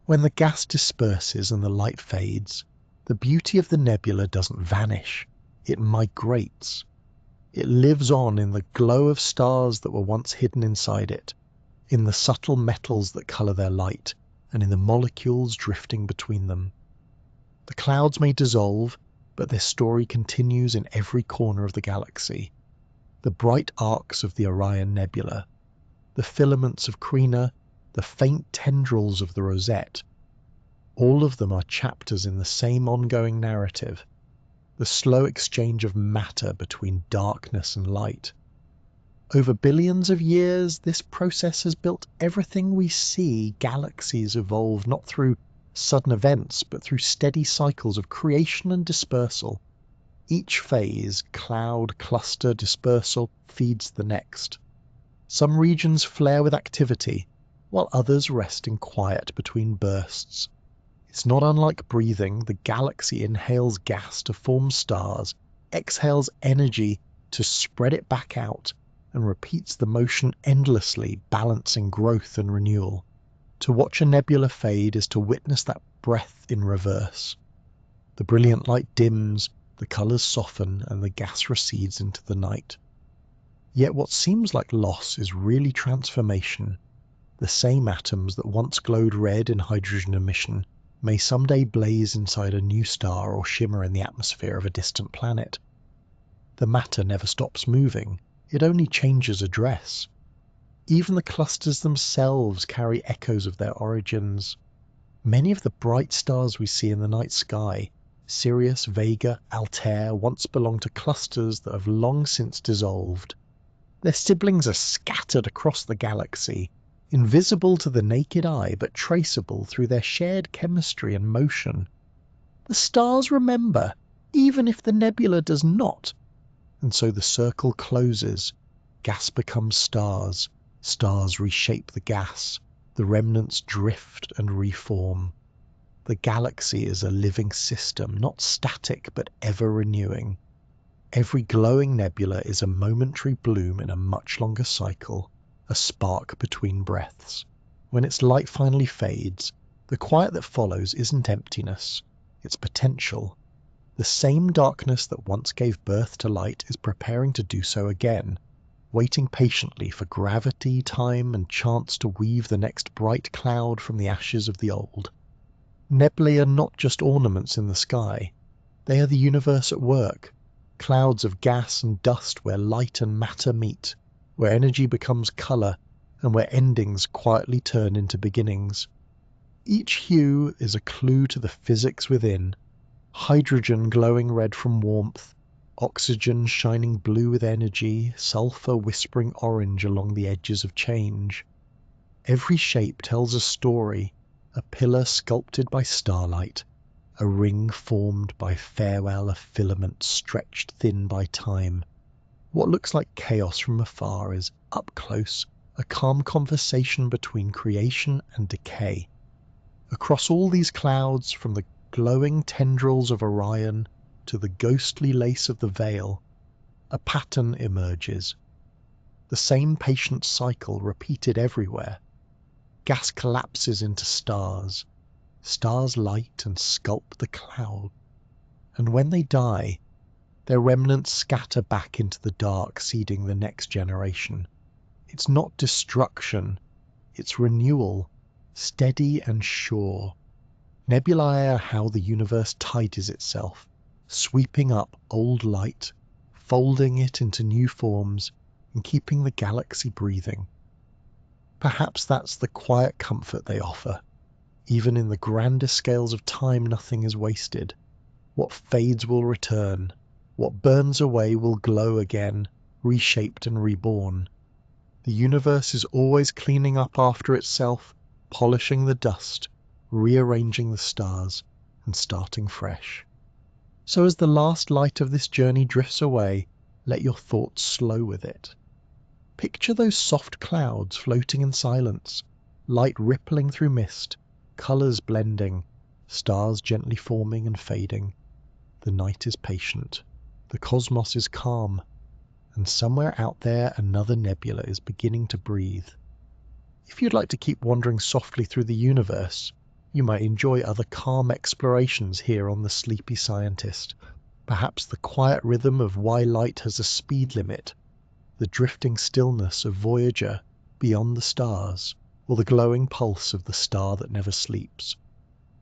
When the gas disperses and the light fades, the beauty of the nebula doesn't vanish, it migrates. It lives on in the glow of stars that were once hidden inside it, in the subtle metals that color their light, and in the molecules drifting between them. The clouds may dissolve, but their story continues in every corner of the galaxy. The bright arcs of the Orion Nebula, the filaments of Carina, the faint tendrils of the rosette, all of them are chapters in the same ongoing narrative, the slow exchange of matter between darkness and light. Over billions of years, this process has built everything we see. Galaxies evolve not through sudden events, but through steady cycles of creation and dispersal. Each phase, cloud, cluster, dispersal, feeds the next. Some regions flare with activity, while others rest in quiet between bursts. It's not unlike breathing. The galaxy inhales gas to form stars, exhales energy to spread it back out, and repeats the motion endlessly, balancing growth and renewal. To watch a nebula fade is to witness that breath in reverse. The brilliant light dims, the colors soften, and the gas recedes into the night. Yet what seems like loss is really transformation. The same atoms that once glowed red in hydrogen emission may someday blaze inside a new star or shimmer in the atmosphere of a distant planet. The matter never stops moving, it only changes address. Even the clusters themselves carry echoes of their origins. Many of the bright stars we see in the night sky, Sirius, Vega, Altair, once belonged to clusters that have long since dissolved. Their siblings are scattered across the galaxy, invisible to the naked eye but traceable through their shared chemistry and motion. The stars remember, even if the nebula does not. And so the circle closes. Gas becomes stars. Stars reshape the gas. The remnants drift and reform. The galaxy is a living system, not static but ever-renewing. Every glowing nebula is a momentary bloom in a much longer cycle, a spark between breaths. When its light finally fades, the quiet that follows isn't emptiness, it's potential. The same darkness that once gave birth to light is preparing to do so again, waiting patiently for gravity, time, and chance to weave the next bright cloud from the ashes of the old. Nebulae are not just ornaments in the sky, They are the universe at work, clouds of gas and dust where light and matter meet, where energy becomes colour, and where endings quietly turn into beginnings. Each hue is a clue to the physics within. Hydrogen glowing red from warmth, oxygen shining blue with energy, sulfur whispering orange along the edges of change. Every shape tells a story, a pillar sculpted by starlight, a ring formed by farewell, a filament stretched thin by time. What looks like chaos from afar is, up close, a calm conversation between creation and decay. Across all these clouds, from the glowing tendrils of Orion to the ghostly lace of the veil, a pattern emerges. The same patient cycle repeated everywhere. Gas collapses into stars. Stars light and sculpt the cloud. And when they die, their remnants scatter back into the dark, seeding the next generation. It's not destruction, it's renewal, steady and sure. Nebulae are how the universe tidies itself, sweeping up old light, folding it into new forms, and keeping the galaxy breathing. Perhaps that's the quiet comfort they offer. Even in the grandest scales of time, nothing is wasted. What fades will return. What burns away will glow again, reshaped and reborn. The universe is always cleaning up after itself, polishing the dust, rearranging the stars, and starting fresh. So as the last light of this journey drifts away, let your thoughts slow with it. Picture those soft clouds floating in silence, light rippling through mist, colours blending, stars gently forming and fading. The night is patient, the cosmos is calm, and somewhere out there another nebula is beginning to breathe. If you'd like to keep wandering softly through the universe, you might enjoy other calm explorations here on The Sleepy Scientist. Perhaps the quiet rhythm of why light has a speed limit, the drifting stillness of Voyager beyond the stars, or the glowing pulse of the star that never sleeps.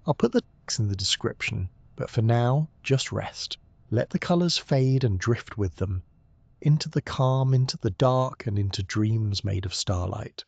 I'll put the links in the description, but for now, just rest. Let the colours fade and drift with them, into the calm, into the dark, and into dreams made of starlight.